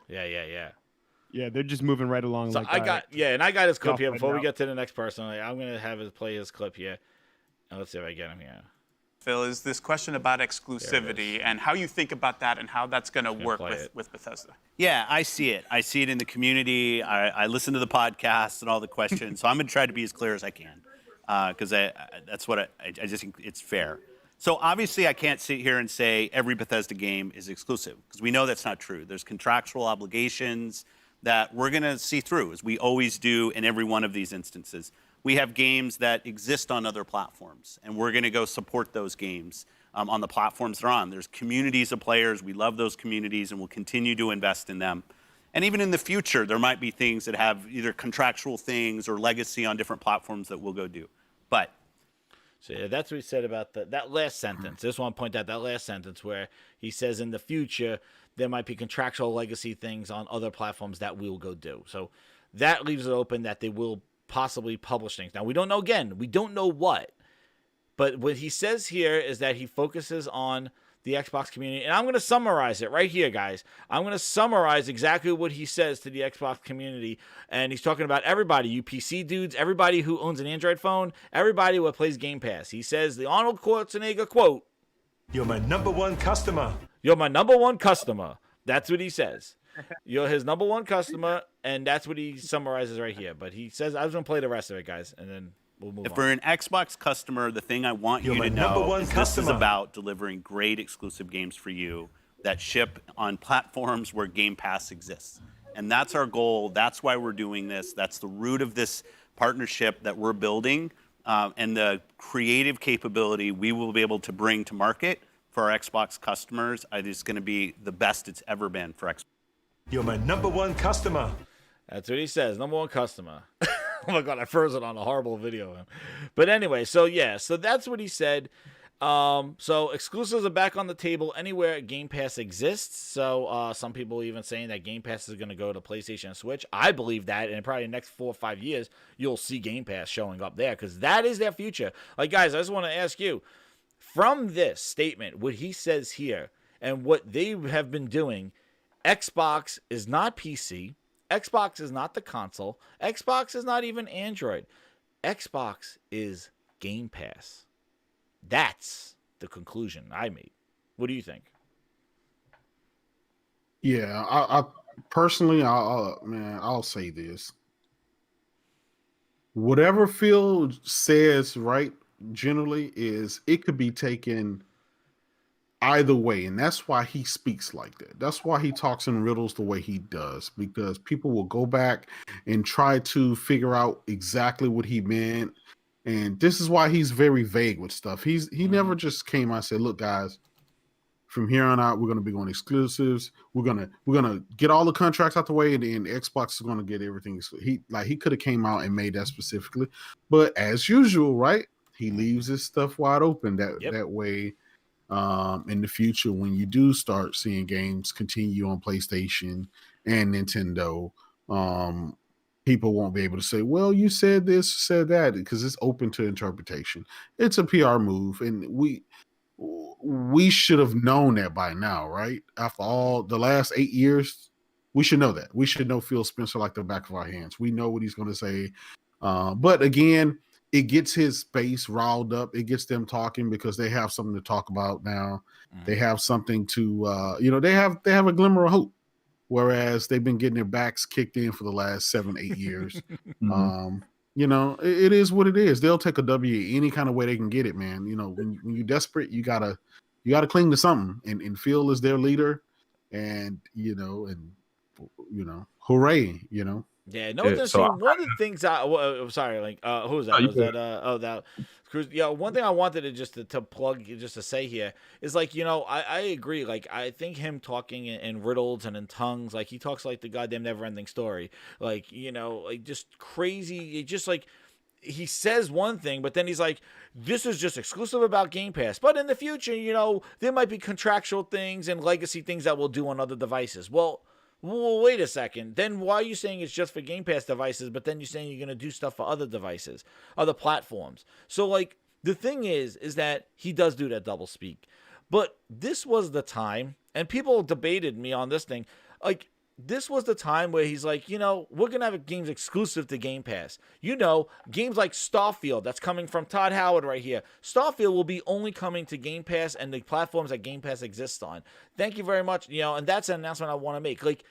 Yeah, they're just moving right along. So I got his clip here before we get to the next person. I'm gonna have his play his clip here, and let's see if I get him here. Phil, is this question about exclusivity and how you think about that and how that's going to work with Bethesda? Yeah, I see it. I see it in the community. I listen to the podcasts and all the questions, so I'm going to try to be as clear as I can, because that's what I just think it's fair. So obviously I can't sit here and say every Bethesda game is exclusive, because we know that's not true. There's contractual obligations that we're going to see through, as we always do in every one of these instances. We have games that exist on other platforms, and we're going to go support those games on the platforms they're on. There's communities of players. We love those communities, and we'll continue to invest in them. And even in the future, there might be things that have either contractual things or legacy on different platforms that we'll go do. But so yeah, that's what he said about that last sentence. I just want to point out that last sentence where he says in the future there might be contractual legacy things on other platforms that we'll go do. So that leaves it open that they will possibly publish things. Now, we don't know, again, we don't know what. But what he says here is that he focuses on the Xbox community. And I'm going to summarize it right here, guys. I'm going to summarize exactly what he says to the Xbox community. And he's talking about everybody, you PC dudes, everybody who owns an Android phone, everybody who plays Game Pass. He says the Arnold Schwarzenegger quote, "You're my number one customer. You're my number one customer." That's what he says. You're his number one customer, and that's what he summarizes right here. But he says, I was going to play the rest of it, guys, and then we'll move on. If we're an Xbox customer, the thing I want you to know is this is about delivering great exclusive games for you that ship on platforms where Game Pass exists. And that's our goal. That's why we're doing this. That's the root of this partnership that we're building, and the creative capability we will be able to bring to market for our Xbox customers. It's going to be the best it's ever been for Xbox. You're my number one customer. That's what he says. Number one customer. Oh my God, I froze it on a horrible video of him. But anyway, so that's what he said. So exclusives are back on the table anywhere Game Pass exists. So some people even saying that Game Pass is going to go to PlayStation and Switch. I believe that, and probably the next 4 or 5 years, you'll see Game Pass showing up there because that is their future. Like, guys, I just want to ask you, from this statement, what he says here, and what they have been doing, Xbox is not PC. Xbox is not the console. Xbox is not even Android. Xbox is Game Pass. That's the conclusion I made. What do you think? Yeah, I personally, I'll say this. Whatever Phil says, right, generally is it could be taken either way, and that's why he speaks like that. That's why he talks in riddles the way he does, because people will go back and try to figure out exactly what he meant. And this is why he's very vague with stuff. He never just came out and said, "Look, guys, from here on out, we're going to be going exclusives. We're gonna get all the contracts out the way, and then Xbox is going to get everything." He could have came out and made that specifically, but as usual, right? He leaves his stuff wide open that way. In the future, when you do start seeing games continue on PlayStation and Nintendo, people won't be able to say, well, you said this, said that, because it's open to interpretation. It's a PR move, and we should have known that by now, right? After all the last 8 years, we should know that. We should know Phil Spencer like the back of our hands. We know what he's going to say. But again, it gets his base riled up. It gets them talking because they have something to talk about now. They have something to, they have a glimmer of hope. Whereas they've been getting their backs kicked in for the last 7-8 years. It is what it is. They'll take a W any kind of way they can get it, man. When you're desperate, you gotta cling to something. And Phil is their leader, and hooray, Yeah, no, one of the things I'm sorry, like who was that? Was that that Cruz? Yeah, one thing I wanted to just to plug, just to say here is like, I agree. Like, I think him talking in riddles and in tongues, like he talks like the goddamn never ending story. Like, like just crazy. It just like he says one thing, but then he's like, this is just exclusive about Game Pass. But in the future, there might be contractual things and legacy things that we'll do on other devices. Well, wait a second. Then why are you saying it's just for Game Pass devices, but then you're saying you're going to do stuff for other devices, other platforms? So, like, the thing is that he does do that double speak. But this was the time, and people debated me on this thing, like, this was the time where he's like, we're going to have games exclusive to Game Pass. Games like Starfield, that's coming from Todd Howard right here. Starfield will be only coming to Game Pass and the platforms that Game Pass exists on. Thank you very much. And that's an announcement I want to make. Like,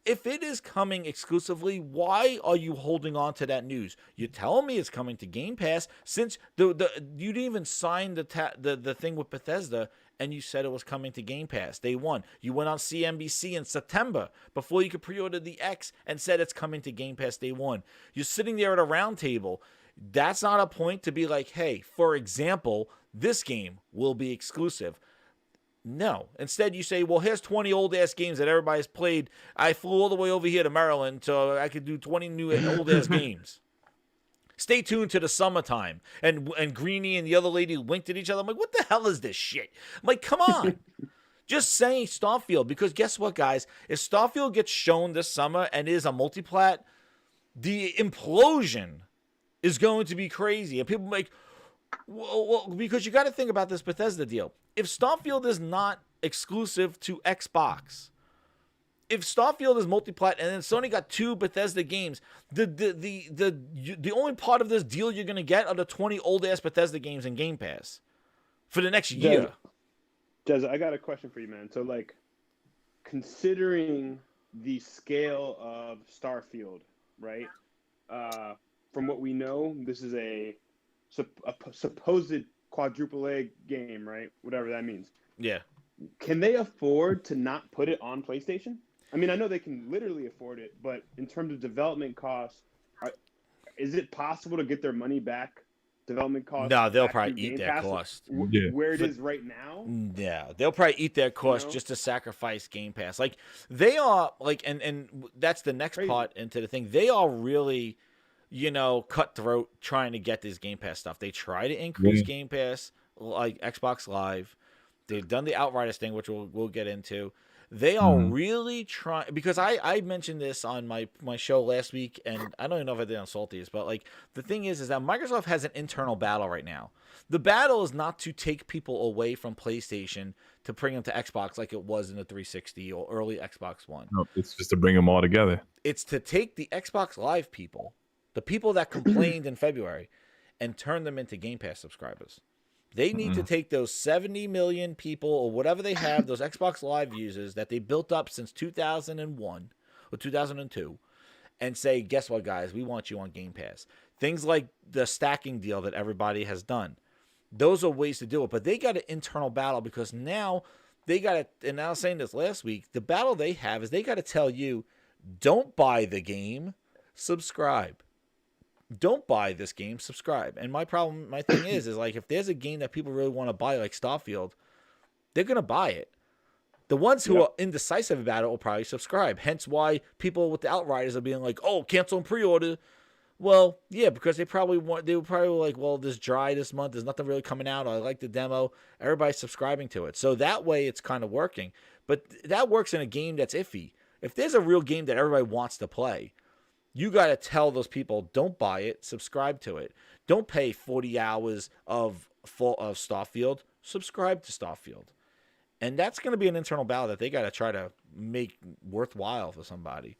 if it is coming exclusively, why are you holding on to that news? You're telling me it's coming to Game Pass since you didn't even sign the thing with Bethesda, and you said it was coming to Game Pass day one. You went on CNBC in September before you could pre-order the X and said it's coming to Game Pass day one. You're sitting there at a round table. That's not a point to be like, hey, for example, this game will be exclusive. No. Instead, you say, well, here's 20 old-ass games that everybody's played. I flew all the way over here to Maryland so I could do 20 new old-ass games. Stay tuned to the summertime. And Greenie and the other lady winked at each other. I'm like, what the hell is this shit? I'm like, come on. Just saying Starfield. Because guess what, guys? If Starfield gets shown this summer and is a multiplat, the implosion is going to be crazy. And people make... Well, because you got to think about this Bethesda deal. If Starfield is not exclusive to Xbox, if Starfield is multiplat, and then Sony got 2 Bethesda games, the only part of this deal you're gonna get are the 20 old ass Bethesda games in Game Pass for the next year. Jez, I got a question for you, man. So, like, considering the scale of Starfield, right? From what we know, this is a supposed quadruple A game, right? Whatever that means. Yeah. Can they afford to not put it on PlayStation? I mean, I know they can literally afford it, but in terms of development costs, is it possible to get their money back? Development costs? No, they'll back probably through eat Game their Pass, cost. where it is right now. Yeah, they'll probably eat their cost know? just to sacrifice Game Pass. Like they are like, and that's the next Crazy. part into the thing. They are really, cutthroat trying to get this Game Pass stuff. They try to increase Game Pass like Xbox Live. They've done the Outriders thing, which we'll get into. They are really trying, because I mentioned this on my show last week, and I don't even know if I did on Salty's, but like the thing is that Microsoft has an internal battle right now. The battle is not to take people away from PlayStation to bring them to Xbox like it was in the 360 or early Xbox One. No, it's just to bring them all together. It's to take the Xbox Live people, the people that complained in February, and turn them into Game Pass subscribers. They need to take those 70 million people or whatever they have, those Xbox Live users that they built up since 2001 or 2002, and say, guess what, guys? We want you on Game Pass. Things like the stacking deal that everybody has done. Those are ways to do it. But they got an internal battle because now they got to, and I was saying this last week, the battle they have is they got to tell you, don't buy the game, subscribe. Don't buy this game, subscribe. And my thing is like, if there's a game that people really want to buy, like Starfield, they're going to buy it. The ones who are indecisive about it will probably subscribe. Hence why people with the Outriders are being like, oh, cancel and pre-order. Well, yeah, because they were probably like, well, this dry this month. There's nothing really coming out. I like the demo. Everybody's subscribing to it. So that way it's kind of working. But that works in a game that's iffy. If there's a real game that everybody wants to play, you got to tell those people, don't buy it, subscribe to it. Don't pay 40 hours of Starfield, subscribe to Starfield. And that's going to be an internal battle that they got to try to make worthwhile for somebody.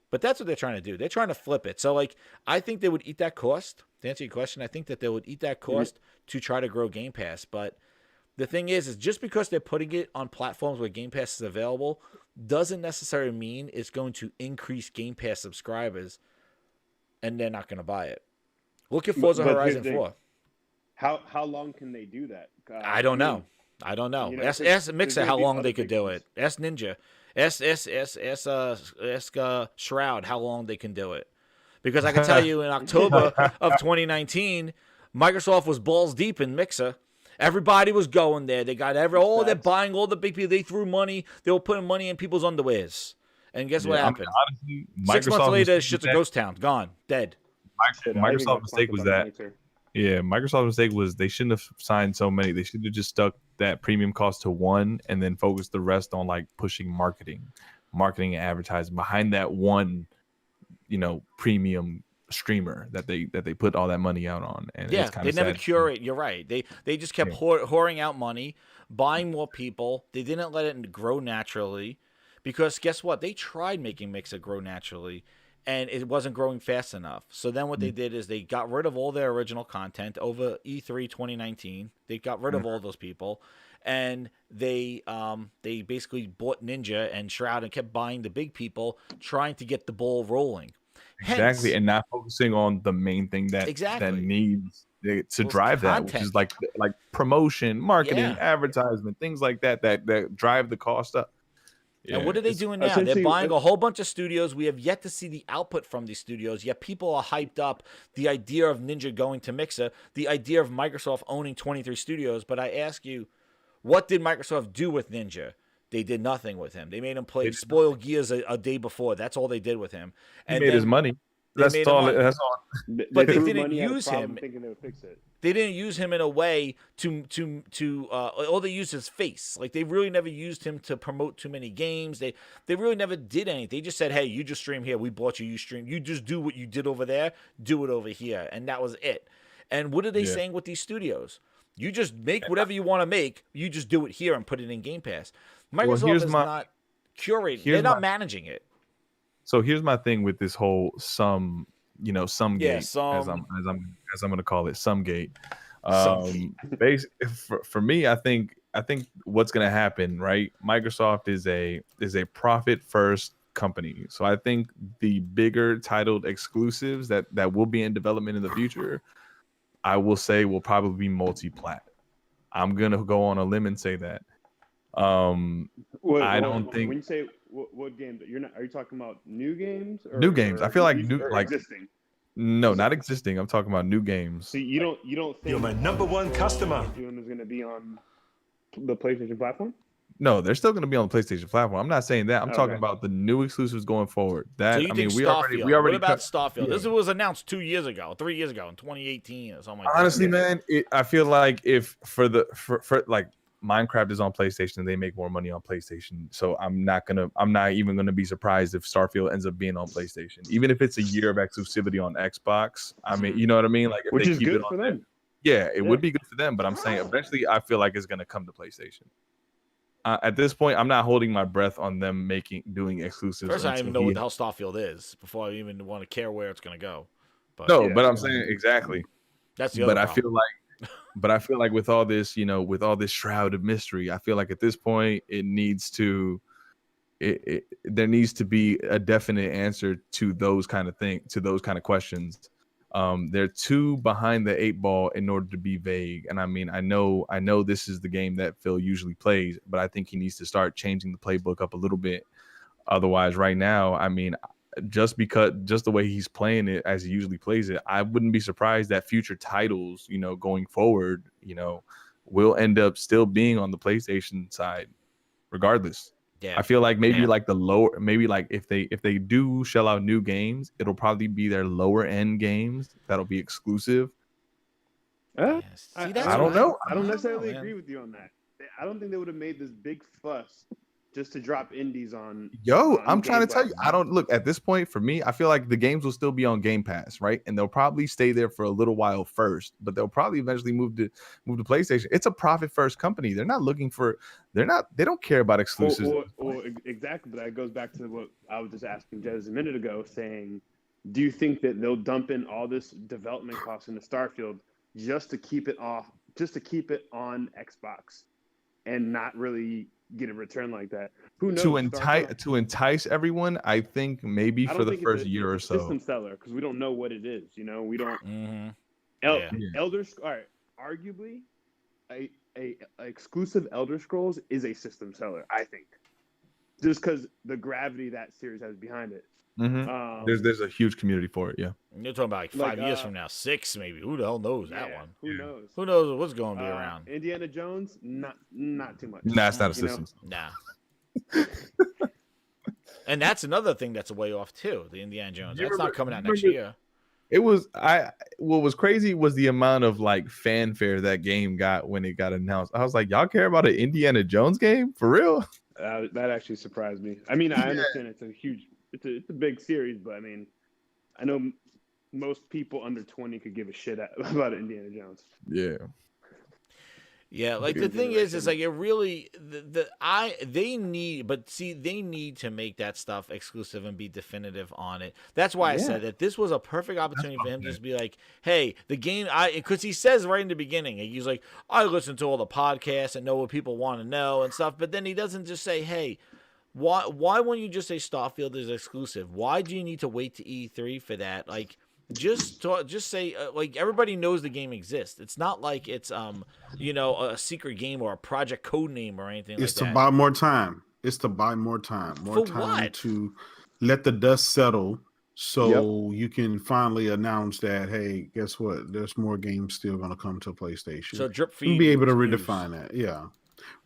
But that's what they're trying to do. They're trying to flip it. So, like, I think they would eat that cost. To answer your question, I think that they would eat that cost to try to grow Game Pass. But the thing is just because they're putting it on platforms where Game Pass is available doesn't necessarily mean it's going to increase Game Pass subscribers, and they're not going to buy it. Look at Forza Horizon 4. How long can they do that? I don't know. Ask Mixer how long they could do it. Ask Ninja. Ask Shroud how long they can do it. Because I can tell you in October of 2019, Microsoft was balls deep in Mixer. Everybody was going there. They got they're buying all the big people. They threw money. They were putting money in people's underwears. And guess what happened? I mean, honestly, 6 months later, shit's a ghost town. Gone. Dead. Microsoft's mistake was that. Yeah, Microsoft's mistake was they shouldn't have signed so many. They should have just stuck that premium cost to one and then focused the rest on like pushing marketing and advertising behind that one, premium streamer that they put all that money out on. And yeah, it's kind they of never sad. curate. You're right. They just kept whoring out money, buying more people. They didn't let it grow naturally, because guess what? They tried making Mixer grow naturally, and it wasn't growing fast enough. So then what they did is they got rid of all their original content over E3 2019. They got rid of all those people, and they basically bought Ninja and Shroud and kept buying the big people, trying to get the ball rolling. Exactly, and not focusing on the main thing that needs to drive that, which is like promotion, marketing, advertisement, things like that drive the cost up. Yeah, and what are they doing now? They're buying a whole bunch of studios. We have yet to see the output from these studios, yet people are hyped up. The idea of Ninja going to Mixer, the idea of Microsoft owning 23 studios. But I ask you, what did Microsoft do with Ninja? They did nothing with him. They made him play Spoiled Gears a day before. That's all they did with him. And he made his money. That's all. But they didn't use him. Thinking they would fix it. They didn't use him in a way to all they used his face. Like, they really never used him to promote too many games. They really never did anything. They just said, hey, you just stream here. We bought you. You stream. You just do what you did over there. Do it over here. And that was it. And what are they saying with these studios? You just make whatever you want to make. You just do it here and put it in Game Pass. Microsoft is not curating. They're not managing it. So here's my thing with this whole some gate, as I'm going to call it, some gate. Basically, for me, I think what's going to happen, right? Microsoft is a profit first company, so I think the bigger titled exclusives that will be in development in the future, I will say, will probably be multi-plat. I'm gonna go on a limb and say that. I don't think what games? You're not. Are you talking about new games? New games. I feel like existing. No, not existing. I'm talking about new games. So you don't think You're my number one customer. Doom is going to be on the PlayStation platform? No, they're still going to be on the PlayStation platform. I'm not saying that. I'm talking about the new exclusives going forward. That So you think Starfield? we already what about Starfield? Yeah. This was announced 3 years ago, in 2018 or something like Honestly, that. man, I feel like if for like Minecraft is on PlayStation, they make more money on PlayStation. So I'm not even gonna be surprised if Starfield ends up being on PlayStation, even if it's a year of exclusivity on Xbox. I mean, you know what I mean? Like, if which they is keep good it on for them. Yeah, it would be good for them. But I'm saying eventually, I feel like it's gonna come to PlayStation. At this point, I'm not holding my breath on them doing exclusives. First, I don't even know what the hell Starfield is before I even want to care where it's going to go. But but I'm saying exactly. That's the other problem. But I feel like with all this, with all this shroud of mystery, I feel like at this point, there needs to be a definite answer to those kind of questions. They're too behind the 8 ball in order to be vague. And I mean, I know this is the game that Phil usually plays, but I think he needs to start changing the playbook up a little bit. Otherwise, right now, I mean, just the way he's playing it as he usually plays it, I wouldn't be surprised that future titles, going forward, will end up still being on the PlayStation side, regardless. Yeah. I feel like maybe like if they do shell out new games, it'll probably be their lower end games that'll be exclusive. I don't know. I don't necessarily agree with you on that. I don't think they would have made this big fuss just to drop indies on. I'm trying to tell you, I don't look at this point. For me, I feel like the games will still be on Game Pass, right? And they'll probably stay there for a little while first, but they'll probably eventually move to PlayStation. It's a profit first company. They don't care about exclusives. Exactly, but that goes back to what I was just asking Jez a minute ago, saying, do you think that they'll dump in all this development costs into Starfield just to keep it on Xbox and not really get a return like that? Who knows? To entice everyone, I think maybe for the first year or so. System seller, because we don't know what it is. We don't. Mm-hmm. Elder. All right, arguably, a exclusive Elder Scrolls is a system seller. I think, just because the gravity that series has behind it. Mm-hmm. There's a huge community for it. Yeah. You're talking about like 5 years from now, 6 maybe. Who the hell knows that one? Who knows? Who knows what's going to be around? Indiana Jones, not too much. Nah, it's not a system. Nah. And that's another thing that's a way off too. The Indiana Jones. That's not coming out next year. It was what was crazy was the amount of like fanfare that game got when it got announced. I was like, y'all care about an Indiana Jones game for real? That actually surprised me. I mean, I understand it's a big series, but I mean, I know most people under 20 could give a shit about Indiana Jones. Yeah. Yeah, like the thing is like it really they need to make that stuff exclusive and be definitive on it. That's why I said that this was a perfect opportunity for him to just be like, hey, the game, because he says right in the beginning, he's like, I listen to all the podcasts and know what people want to know and stuff, but then he doesn't just say, hey, why won't you just say Starfield is exclusive? Why do you need to wait to E3 for that? Like, just say like everybody knows the game exists. It's not like it's a secret game or a project code name or anything. It's to buy more time. It's to buy more time. More time what? To let the dust settle, so you can finally announce that, hey, guess what? There's more games still going to come to PlayStation. So drip feed. You'll be able to redefine that. Yeah.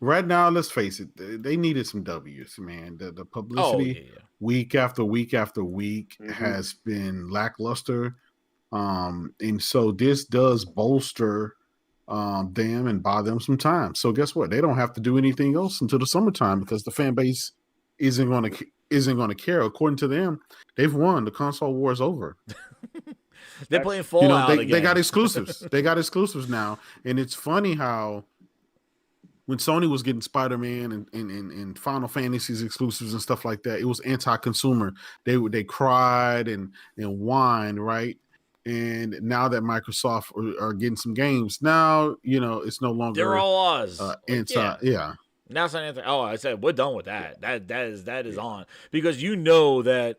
Right now, let's face it, they needed some W's, man. The publicity week after week after week has been lackluster. And so this does bolster them and buy them some time. So guess what? They don't have to do anything else until the summertime because the fan base isn't going to care. According to them, they've won. The console war is over. They're playing Fallout again. They got exclusives. They got exclusives now. And it's funny how when Sony was getting Spider-Man and Final Fantasy's exclusives and stuff like that, it was anti-consumer. They cried and whined, right? And now that Microsoft are getting some games, now it's no longer they're all Oz. Now it's not anything. Oh, I said we're done with that. That is on because you know that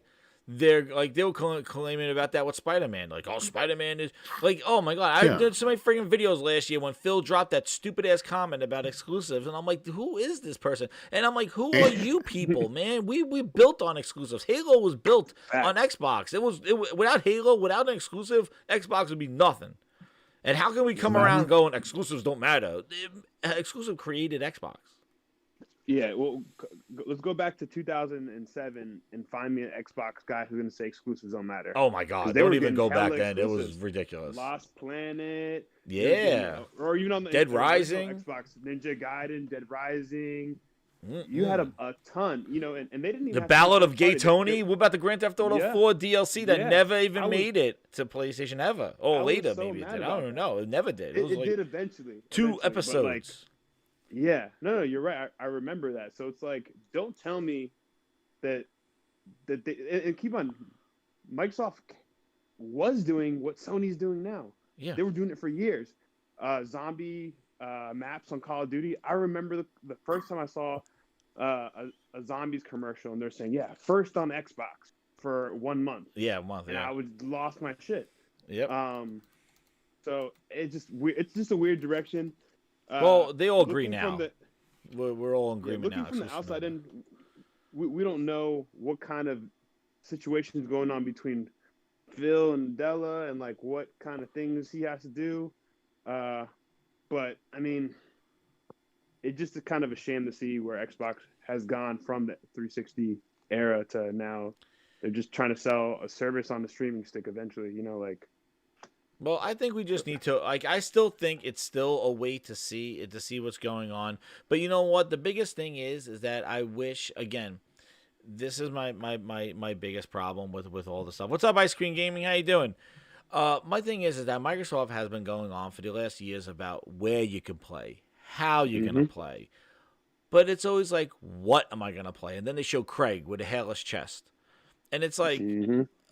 they were claiming about that with Spider-Man. Like, oh, Spider-Man is like, oh my god, I did so many freaking videos last year when Phil dropped that stupid ass comment about exclusives, and I'm like, who is this person? And I'm like, who are you people, man? We built on exclusives. Halo was built on Xbox. It was without Halo, without an exclusive, Xbox would be nothing. And how can we come around going exclusives don't matter? Exclusive created Xbox. Yeah, well, let's go back to 2007 and find me an Xbox guy who's going to say exclusives don't matter. Oh my god, don't even go back then. It was ridiculous. Lost Planet. Yeah. Or even on the Dead Rising. Xbox, Ninja Gaiden, Dead Rising. You had a ton, you know, and they didn't even The have Ballad of Gay Tony. What about the Grand Theft Auto 4 DLC that never even made it to PlayStation ever? Or later, maybe it did. I don't know. It never did. It was like did eventually. 2 episodes. Yeah, no, you're right. I remember that. So it's like, don't tell me that they, and keep on. Microsoft was doing what Sony's doing now. Yeah, they were doing it for years. Zombie maps on Call of Duty. I remember the first time I saw a zombies commercial, and they're saying, "Yeah, first on Xbox for 1 month." Yeah, 1 month. And I lost my shit. Yep. So it's just a weird direction. Well, they all agree now. We're all in agreement now. Looking from the outside in, we don't know what kind of situations going on between Phil and Della and like what kind of things he has to do. But I mean, it's just kind of a shame to see where Xbox has gone from the 360 era to now. They're just trying to sell a service on the streaming stick eventually, you know, like. Well, I think we just need to, like, I still think it's still a way to see what's going on. But you know what? The biggest thing is that I wish, again, this is my biggest problem with all the stuff. What's up, Ice Cream Gaming? How you doing? My thing is that Microsoft has been going on for the last years about where you can play, how you're going to play. But it's always like, what am I going to play? And then they show Craig with a hairless chest. And it's like...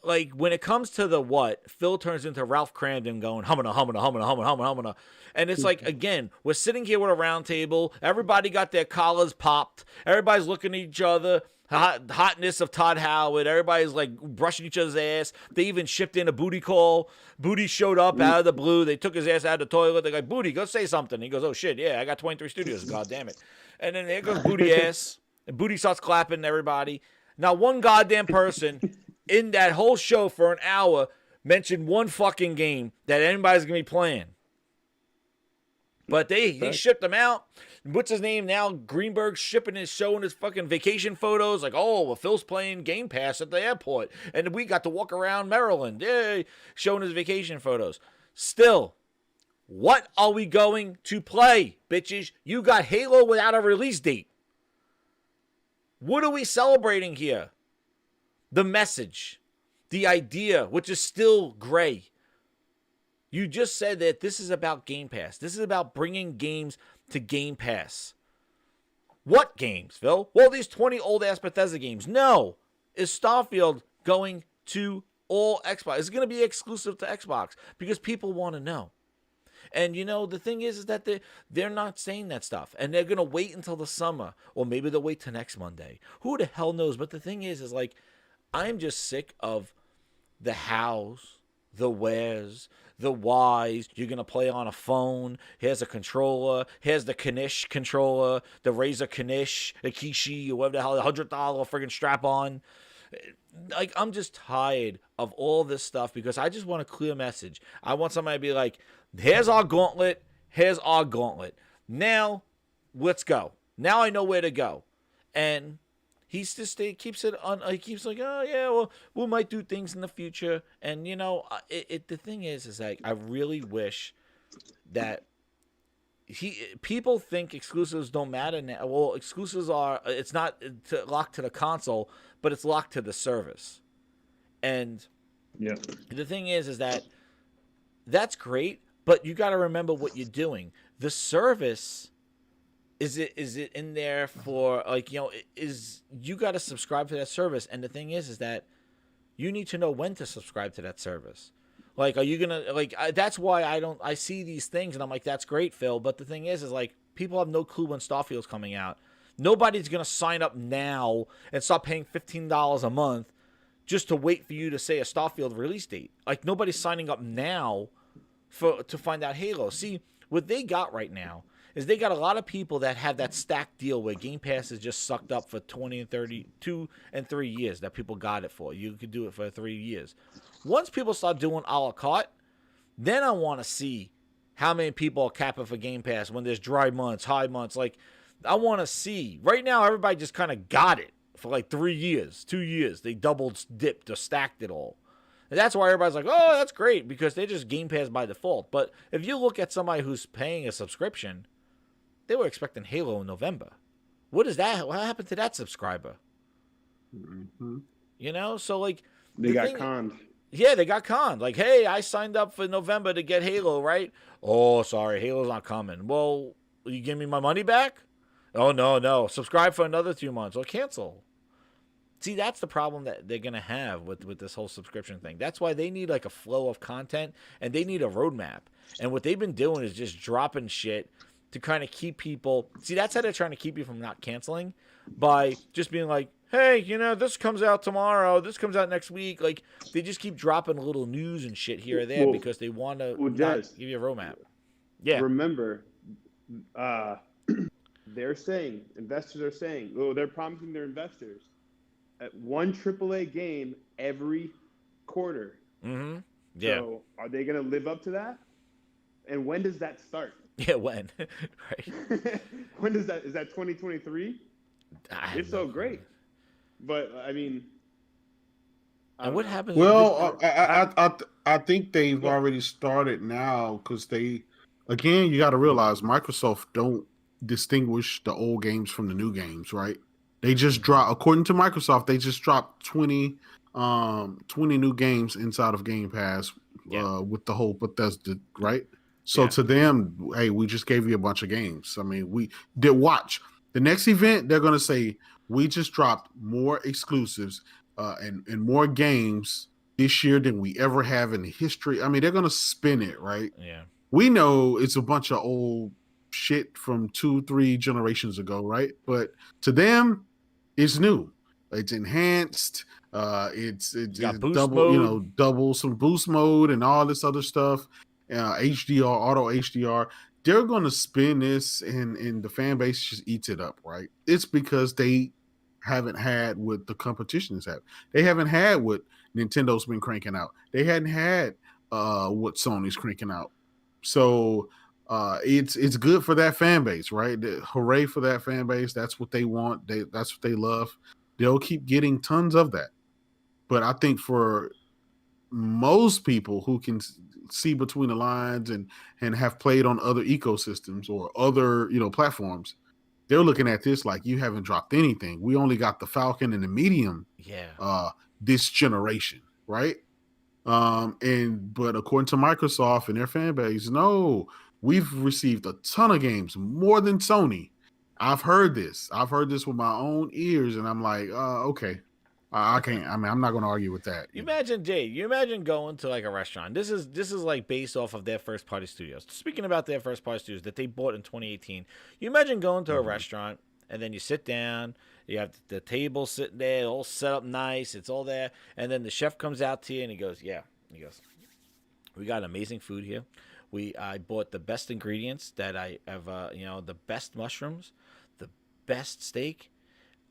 Like, when it comes to the what, Phil turns into Ralph Cramden going, humana. And it's like, again, we're sitting here with a round table. Everybody got their collars popped. Everybody's looking at each other. Hotness of Todd Howard. Everybody's, like, brushing each other's ass. They even shipped in a booty call. Booty showed up out of the blue. They took his ass out of the toilet. They're like, Booty, go say something. He goes, oh, shit, yeah, I got 23 studios. God damn it. And then there goes Booty ass. And Booty starts clapping everybody. Now, one goddamn person... in that whole show for an hour, mentioned one fucking game that anybody's going to be playing. But they shipped them out. What's his name now? Greenberg's showing his fucking vacation photos. Like, oh, well, Phil's playing Game Pass at the airport. And we got to walk around Maryland. Yay, showing his vacation photos. Still, what are we going to play, bitches? You got Halo without a release date. What are we celebrating here? The message, the idea, which is still gray. You just said that this is about Game Pass. This is about bringing games to Game Pass. What games, Phil? Well, these 20 old-ass Bethesda games. No. Is Starfield going to all Xbox? Is it going to be exclusive to Xbox? Because people want to know. And, you know, the thing is that they're not saying that stuff. And they're going to wait until the summer. Or maybe they'll wait till next Monday. Who the hell knows? But the thing is like... I'm just sick of the hows, the wheres, the whys. You're going to play on a phone. Here's a controller. Here's the Knish controller, the Razer Knish, the Kishi, or whatever the hell, the $100 friggin' strap-on. Like, I'm just tired of all this stuff because I just want a clear message. I want somebody to be like, here's our gauntlet. Here's our gauntlet. Now, let's go. Now I know where to go. And... he keeps it on. He keeps like, oh yeah, well, we might do things in the future. And you know, the thing is like, I really wish that people think exclusives don't matter now. Well, exclusives are. It's not locked to the console, but it's locked to the service. And the thing is that that's great, but you got to remember what you're doing. The service. Is it in there for, like, you know, you got to subscribe to that service. And the thing is that you need to know when to subscribe to that service. Like, are you going to, like, that's why I see these things and I'm like, that's great, Phil. But the thing is like, people have no clue when Starfield's coming out. Nobody's going to sign up now and start paying $15 a month just to wait for you to say a Starfield release date. Like, nobody's signing up now to find out Halo. See, what they got right now is they got a lot of people that have that stacked deal where Game Pass is just sucked up for 20 and 32 and 3 years that people got it for. You could do it for 3 years. Once people start doing a la carte, then I want to see how many people are capping for Game Pass when there's dry months, high months. Like, I want to see. Right now, everybody just kind of got it for like 3 years, 2 years. They doubled, dipped, or stacked it all. And that's why everybody's like, oh, that's great, because they just Game Pass by default. But if you look at somebody who's paying a subscription, they were expecting Halo in November. What is that? What happened to that subscriber? Mm-hmm. You know, so like they got conned. Yeah, they got conned. Like, hey, I signed up for November to get Halo, right? Oh, sorry, Halo's not coming. Well, you give me my money back? Oh, no. Subscribe for another 2 months or cancel. See, that's the problem that they're going to have with this whole subscription thing. That's why they need like a flow of content and they need a roadmap. And what they've been doing is just dropping shit to kind of keep people. See, that's how they're trying to keep you from not canceling, by just being like, hey, you know, this comes out tomorrow, this comes out next week. Like, they just keep dropping a little news and shit here or there because they want to give you a roadmap. Yeah. Remember, they're saying, investors are saying, they're promising their investors at one AAA game every quarter. Mm-hmm. Yeah. So are they going to live up to that? And when does that start? Yeah, when? Right. When does that? Is that 2023? It's so great. But, I mean... And what happens? Well, I think they've already started now, because you got to realize Microsoft don't distinguish the old games from the new games, right? They just according to Microsoft, they just dropped 20 new games inside of Game Pass with the whole Bethesda, right? So to them, hey, we just gave you a bunch of games. I mean, we did watch the next event. They're going to say, we just dropped more exclusives and more games this year than we ever have in history. I mean, they're going to spin it, right? Yeah. We know it's a bunch of old shit from 2-3 generations ago, right? But to them, it's new. It's enhanced. It's double some boost mode and all this other stuff. HDR, auto HDR. They're going to spin this, and the fan base just eats it up, right? It's because they haven't had what the competitions have. They haven't had what Nintendo's been cranking out. They hadn't had what Sony's cranking out. So it's good for that fan base, right? Hooray for that fan base. That's what they want. That's what they love. They'll keep getting tons of that. But I think for most people who can see between the lines and have played on other ecosystems or other platforms, they're looking at this like, you haven't dropped anything. We only got the Falcon and the Medium this generation, right? But according to Microsoft and their fan base, no, we've received a ton of games, more than Sony. I've heard this with my own ears, and I'm like, okay. I can't. I mean, I'm not going to argue with that. You imagine going to like a restaurant. This is like based off of their first party studios. Speaking about their first party studios that they bought in 2018. You imagine going to a restaurant and then you sit down, you have the table sitting there, all set up nice, it's all there, and then the chef comes out to you and he goes, we got amazing food here. I bought the best ingredients that I have, the best mushrooms, the best steak.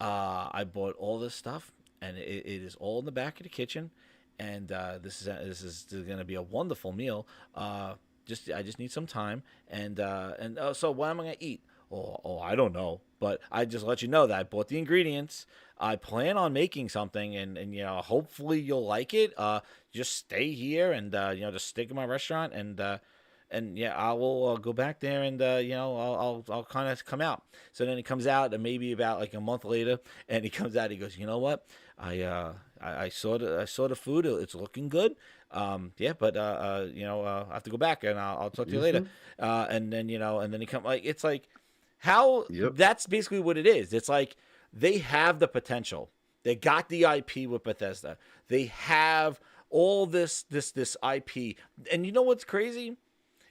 I bought all this stuff. And it is all in the back of the kitchen, and this is going to be a wonderful meal. I just need some time, and so what am I going to eat? Oh, I don't know, but I just let you know that I bought the ingredients. I plan on making something, and hopefully you'll like it. Just stay here, and just stick in my restaurant, and I will go back there, and I'll kind of come out. So then he comes out, and maybe about like a month later, and he comes out. He goes, you know what? I saw the food. It's looking good. But I have to go back, and I'll talk to you later. And then he come like, it's like how that's basically what it is. It's like they have the potential. They got the IP with Bethesda. They have all this IP, and you know what's crazy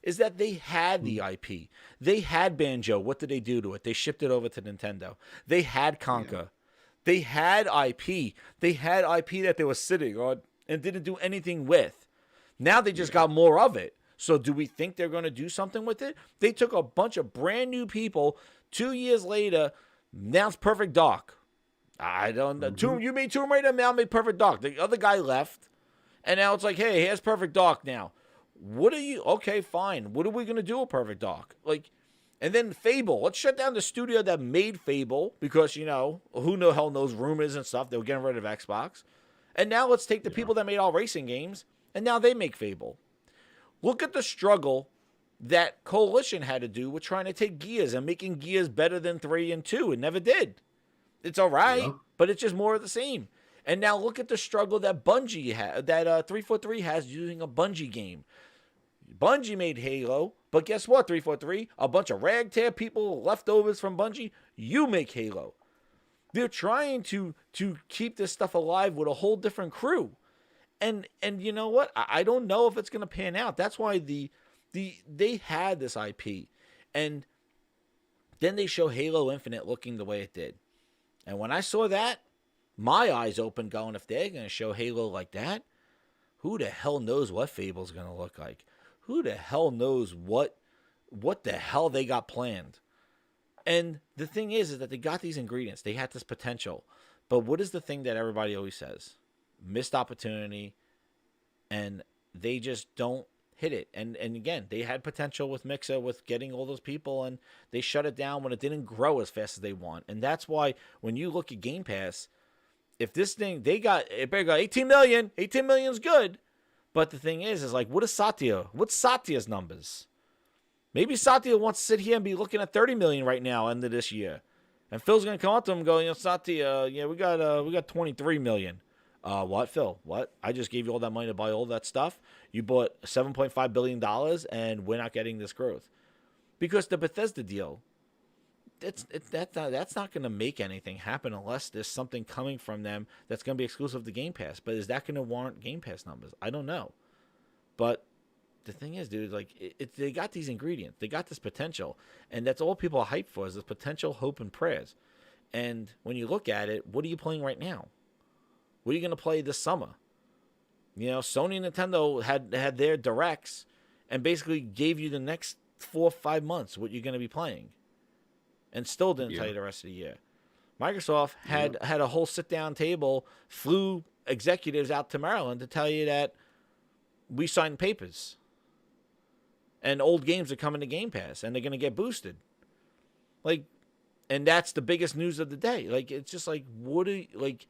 is that they had the IP. They had Banjo. What did they do to it? They shipped it over to Nintendo. They had Conker. They had IP. They had IP that they were sitting on and didn't do anything with. Now they just got more of it. So do we think they're going to do something with it? They took a bunch of brand new people. 2 years later, now it's Perfect Dark. I don't know. You made Tomb Raider, now made Perfect Dark. The other guy left, and now it's like, hey, here's Perfect Dark now. What are you? Okay, fine. What are we going to do with Perfect Dark? Like, and then Fable. Let's shut down the studio that made Fable because, you know, who the hell knows rumors and stuff. They were getting rid of Xbox. And now let's take the people that made all racing games, and now they make Fable. Look at the struggle that Coalition had to do with trying to take Gears and making Gears better than 3 and 2. It never did. It's all right, but it's just more of the same. And now look at the struggle that Bungie had, that 343 has using a Bungie game. Bungie made Halo, but guess what, 343? A bunch of ragtag people, leftovers from Bungie, you make Halo. They're trying to keep this stuff alive with a whole different crew. And you know what? I don't know if it's going to pan out. That's why they had this IP. And then they show Halo Infinite looking the way it did. And when I saw that, my eyes opened going, if they're going to show Halo like that, who the hell knows what Fable's going to look like? Who the hell knows what the hell they got planned? And the thing is that they got these ingredients. They had this potential. But what is the thing that everybody always says? Missed opportunity, and they just don't hit it. And again, they had potential with Mixa, with getting all those people, and they shut it down when it didn't grow as fast as they want. And that's why when you look at Game Pass, if this thing, it got 18 million. 18 million is good. But the thing is like, what is Satya? What's Satya's numbers? Maybe Satya wants to sit here and be looking at 30 million right now, end of this year. And Phil's going to come up to him and go, Satya, we got 23 million. What, Phil? What? I just gave you all that money to buy all that stuff. You bought $7.5 billion, and we're not getting this growth. Because the Bethesda deal, that's not going to make anything happen unless there's something coming from them that's going to be exclusive to Game Pass. But is that going to warrant Game Pass numbers? I don't know. But the thing is, dude, like they got these ingredients. They got this potential. And that's all people are hyped for, is this potential, hope, and prayers. And when you look at it, what are you playing right now? What are you going to play this summer? You know, Sony and Nintendo had their directs and basically gave you the next 4 or 5 months what you're going to be playing, and still didn't tell you the rest of the year. Microsoft had a whole sit-down table, flew executives out to Maryland to tell you that we signed papers and old games are coming to Game Pass and they're going to get boosted. Like, and that's the biggest news of the day. Like, it's just like, what are you, like...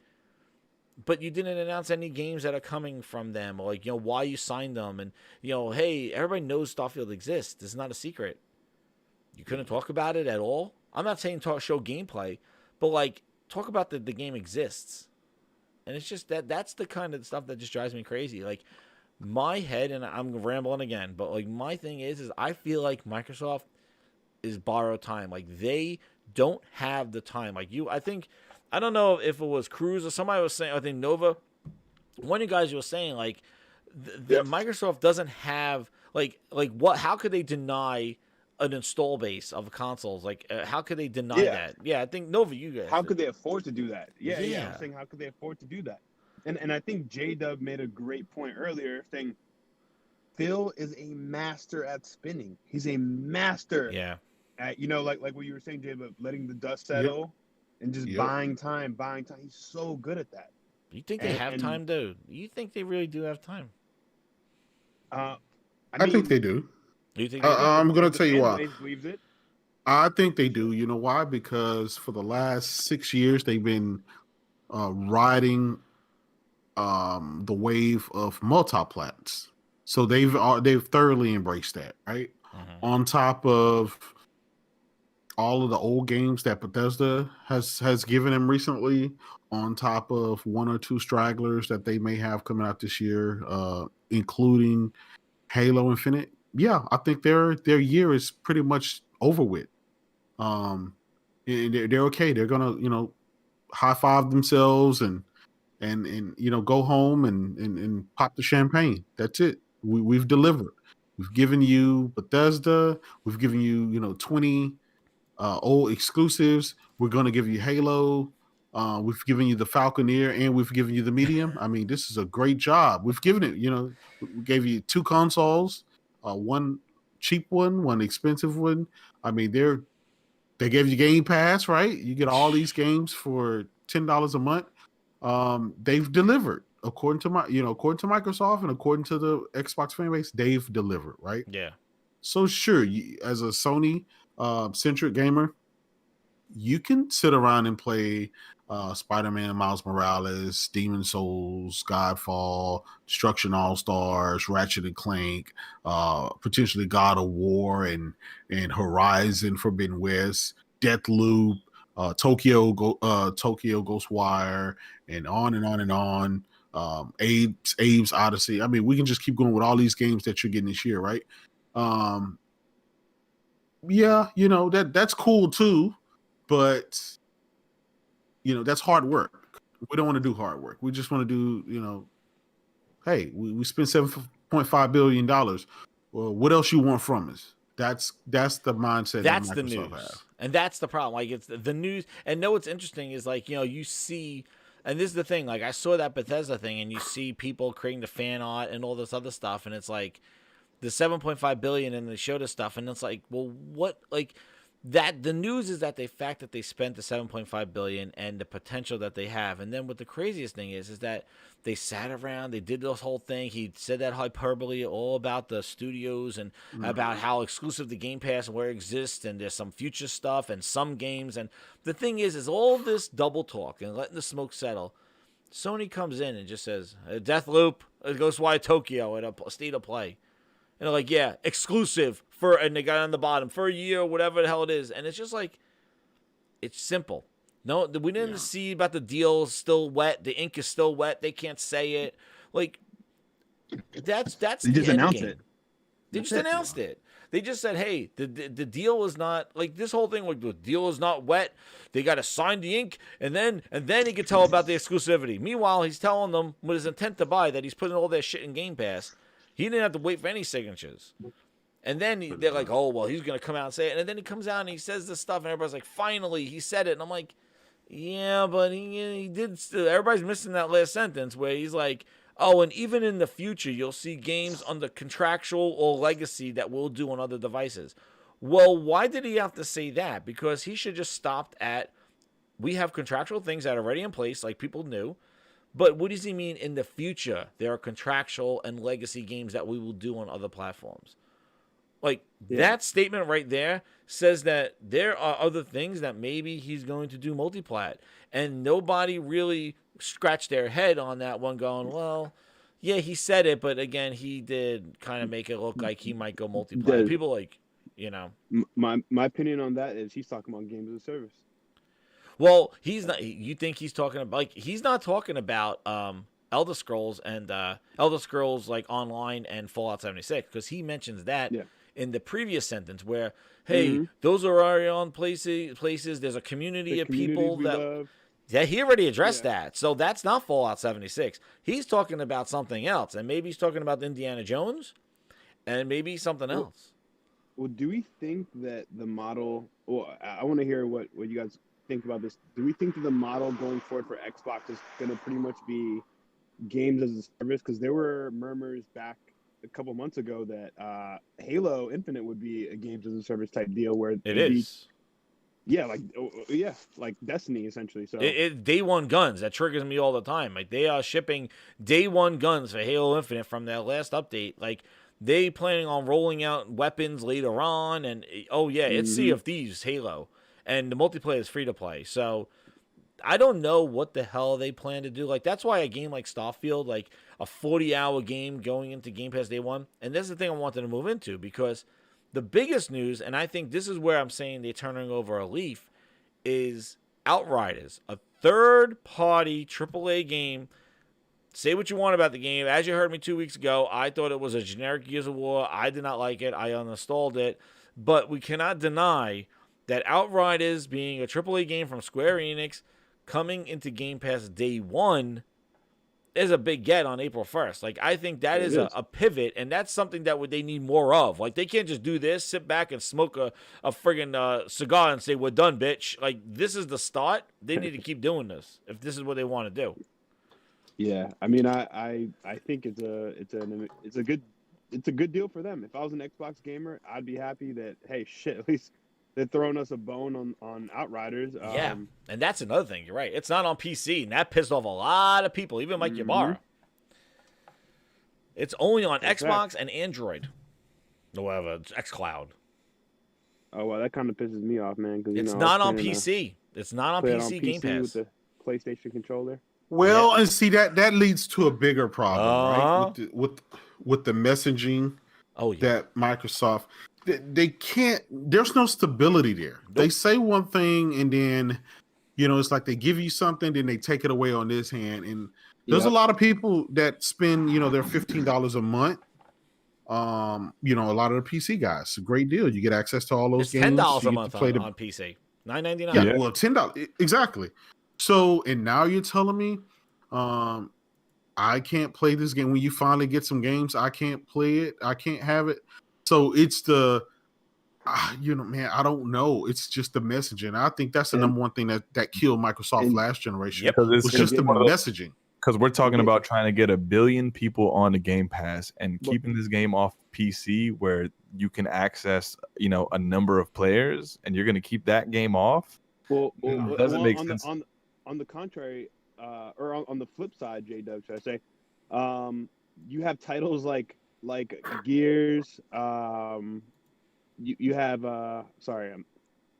But you didn't announce any games that are coming from them, or why you signed them, and hey, everybody knows Starfield exists. It's not a secret. You couldn't talk about it at all. I'm not saying show gameplay, but talk about the game exists, and it's just that's the kind of stuff that just drives me crazy. Like my head, and I'm rambling again, but my thing is I feel like Microsoft is borrowed time. Like they don't have the time. I don't know if it was Cruz or somebody was saying, I think Nova, one of you guys was saying, Microsoft doesn't have, how could they deny an install base of consoles? How could they deny that? Yeah, I think Nova, you guys. How could they afford to do that? Yeah. I'm saying, how could they afford to do that? And I think J-Dub made a great point earlier saying, Phil is a master at spinning. He's a master at, like what you were saying, J-Dub, letting the dust settle. Yep. And just buying time. He's so good at that. You think they have time, though? You think they really do have time? I think they do. You think I'm going to tell you why. I think they do. You know why? Because for the last 6 years, they've been riding the wave of multi-plats. So they've thoroughly embraced that, right? Mm-hmm. On top of all of the old games that Bethesda has given them recently, on top of 1 or 2 stragglers that they may have coming out this year, including Halo Infinite. Yeah, I think their year is pretty much over with. And they're okay. They're gonna high five themselves and go home and pop the champagne. That's it. We've delivered. We've given you Bethesda. We've given you 20 old exclusives. We're going to give you Halo. We've given you the Falconeer and we've given you the Medium. I mean, this is a great job. We've given it, we gave you 2 consoles, one cheap one expensive one. I mean, they gave you Game Pass, right? You get all these games for $10 a month. They've delivered according to Microsoft and according to the Xbox fan base. They've delivered, right? Yeah. So sure, as a Sony centric gamer, you can sit around and play Spider-Man, Miles Morales, Demon Souls, Godfall, Destruction All-Stars, Ratchet and Clank, potentially God of War and Horizon Forbidden West, Deathloop, Tokyo Ghostwire, and on and on and on. Abe's Odyssey. I mean, we can just keep going with all these games that you're getting this year, right? Yeah, that's cool too, but that's hard work. We don't want to do hard work. We just want to do, hey, we spent $7.5 billion. Well, what else you want from us? That's the mindset. That's that the Microsoft news, have. and that's the problem. Like, it's the news. And what's interesting is, like, you see, and this is the thing. Like, I saw that Bethesda thing, and you see people creating the fan art and all this other stuff, and it's like the $7.5 billion, and they show this stuff, and it's like, well, what, like. That the news is that the fact that they spent the $7.5 billion and the potential that they have, and then what the craziest thing is that they sat around, they did this whole thing. He said that hyperbole all about the studios and about how exclusive the Game Pass and where it exists, and there's some future stuff and some games. And the thing is all this double talk and letting the smoke settle. Sony comes in and just says, Deathloop, Ghostwire Tokyo at a State of Play. And they're like, yeah, exclusive and they got on the bottom for a year, whatever the hell it is. And it's just like, it's simple. No, we didn't see about the deal still wet. The ink is still wet. They can't say it. Like, that's they just announced it. They just announced it. They just said, hey, the deal is not, like, this whole thing, like, the deal is not wet. They got to sign the ink, and then he can tell about the exclusivity. Meanwhile, he's telling them with his intent to buy that he's putting all their shit in Game Pass. He didn't have to wait for any signatures. And then they're like, oh, well, he's going to come out and say it. And then he comes out and he says this stuff, and everybody's like, finally, he said it. And I'm like, yeah, but he did still. Everybody's missing that last sentence where he's like, oh, and even in the future, you'll see games under contractual or legacy that we'll do on other devices. Well, why did he have to say that? Because he should just stopped at, we have contractual things that are already in place, like people knew. But what does he mean in the future? There are contractual and legacy games that we will do on other platforms. Like, that statement right there says that there are other things that maybe he's going to do multiplat. And nobody really scratched their head on that one going, well, yeah, he said it, but again, he did kind of make it look like he might go multiplat. People like, My opinion on that is he's talking about games as a service. Well, he's not. You think he's talking about, like, he's not talking about Elder Scrolls and Elder Scrolls like Online and Fallout 76, because he mentions that in the previous sentence where, hey, those are already on places. There's a community of people that. Yeah, he already addressed that. So that's not Fallout 76. He's talking about something else, and maybe he's talking about Indiana Jones, and maybe something else. Well, do we think that the model? Well, I want to hear what you guys think about this. Do we think that the model going forward for Xbox is going to pretty much be games as a service? Because there were murmurs back a couple months ago that Halo Infinite would be a games as a service type deal where it is. Like Destiny essentially. So day one guns, that triggers me all the time. Like, they are shipping day one guns for Halo Infinite from their last update. Like, they planning on rolling out weapons later on, and it's Sea of Thieves Halo. And the multiplayer is free to play. So I don't know what the hell they plan to do. Like, that's why a game like Starfield, like a 40-hour game going into Game Pass day one. And this is the thing I wanted to move into, because the biggest news, and I think this is where I'm saying they're turning over a leaf, is Outriders, a third-party AAA game. Say what you want about the game. As you heard me 2 weeks ago, I thought it was a generic Gears of War. I did not like it. I uninstalled it. But we cannot deny that Outriders, being a AAA game from Square Enix, coming into Game Pass day one, is a big get on April 1st. Like, I think that is a pivot, and that's something that they need more of. Like, they can't just do this, sit back and smoke a friggin' cigar and say, we're done, bitch. Like, this is the start. They need to keep doing this if this is what they want to do. Yeah, I mean, I think it's a good deal for them. If I was an Xbox gamer, I'd be happy that, hey, shit, at least they're throwing us a bone on Outriders. Yeah, and that's another thing. You're right. It's not on PC, and that pissed off a lot of people, even Mike Ybarra. It's only on Xbox and Android. Or whatever, it's xCloud. Oh, well, that kind of pisses me off, man. Because it's not on PC. It's not on PC Game Pass. With the PlayStation controller. Well, and see that leads to a bigger problem, right? With the messaging that Microsoft, they can't. There's no stability there. Nope. They say one thing and then, it's like they give you something, then they take it away on this hand. And there's a lot of people that spend, their $15 a month. A lot of the PC guys, it's a great deal. You get access to all those games. $10 a month on PC, $9.99. Yeah, well, $10 exactly. So, and now you're telling me, I can't play this game. When you finally get some games, I can't play it. I can't have it. So it's the, man, I don't know. It's just the messaging. I think that's the number one thing that killed Microsoft last generation. Was just the messaging. Because we're talking about trying to get 1 billion people on the Game Pass and keeping this game off PC where you can access, a number of players, and you're going to keep that game off. Well, doesn't make sense. On the contrary, or on the flip side, J-Dub, should I say, you have titles like Gears. You have sorry,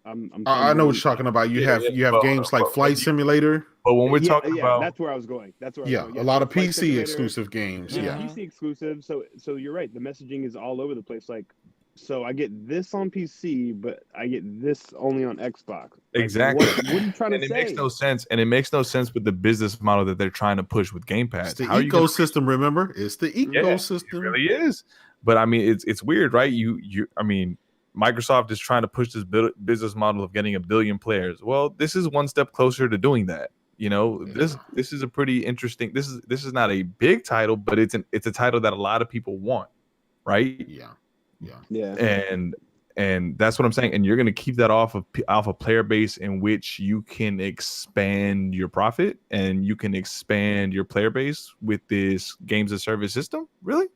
I know what you're talking about. You have games like Flight Simulator. But when we're talking about, that's where I was going. A lot of PC exclusive games. Yeah, PC exclusive. So you're right. The messaging is all over the place. Like, so I get this on PC, but I get this only on Xbox. Exactly. What are you trying to say? It makes no sense, and it makes no sense with the business model that they're trying to push with Game Pass. It's the ecosystem. Remember, it's the ecosystem. It really is. But I mean, it's weird, right? Microsoft is trying to push this business model of getting 1 billion players. Well, this is one step closer to doing that. This is a pretty interesting. This is not a big title, but it's a title that a lot of people want, right? Yeah. And that's what I'm saying. And you're going to keep that off a player base in which you can expand your profit and you can expand your player base with this games as service system. Really?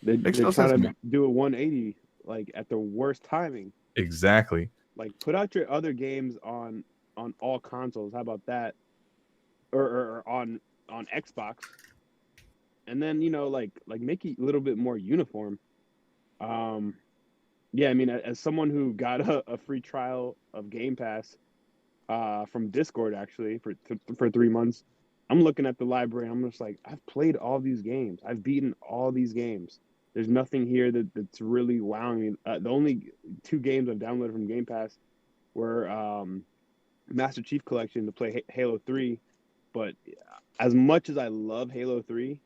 They're trying to do a 180 like at the worst timing. Exactly. Like, put out your other games on all consoles. How about that? Or on Xbox, and then like make it a little bit more uniform. Yeah, I mean, as someone who got a free trial of Game Pass from Discord actually for 3 months, I'm looking at the library. I'm just like, I've played all these games. I've beaten all these games. There's nothing here that's really wowing me. The only 2 games I've downloaded from Game Pass were Master Chief Collection to play Halo 3. But as much as I love Halo 3,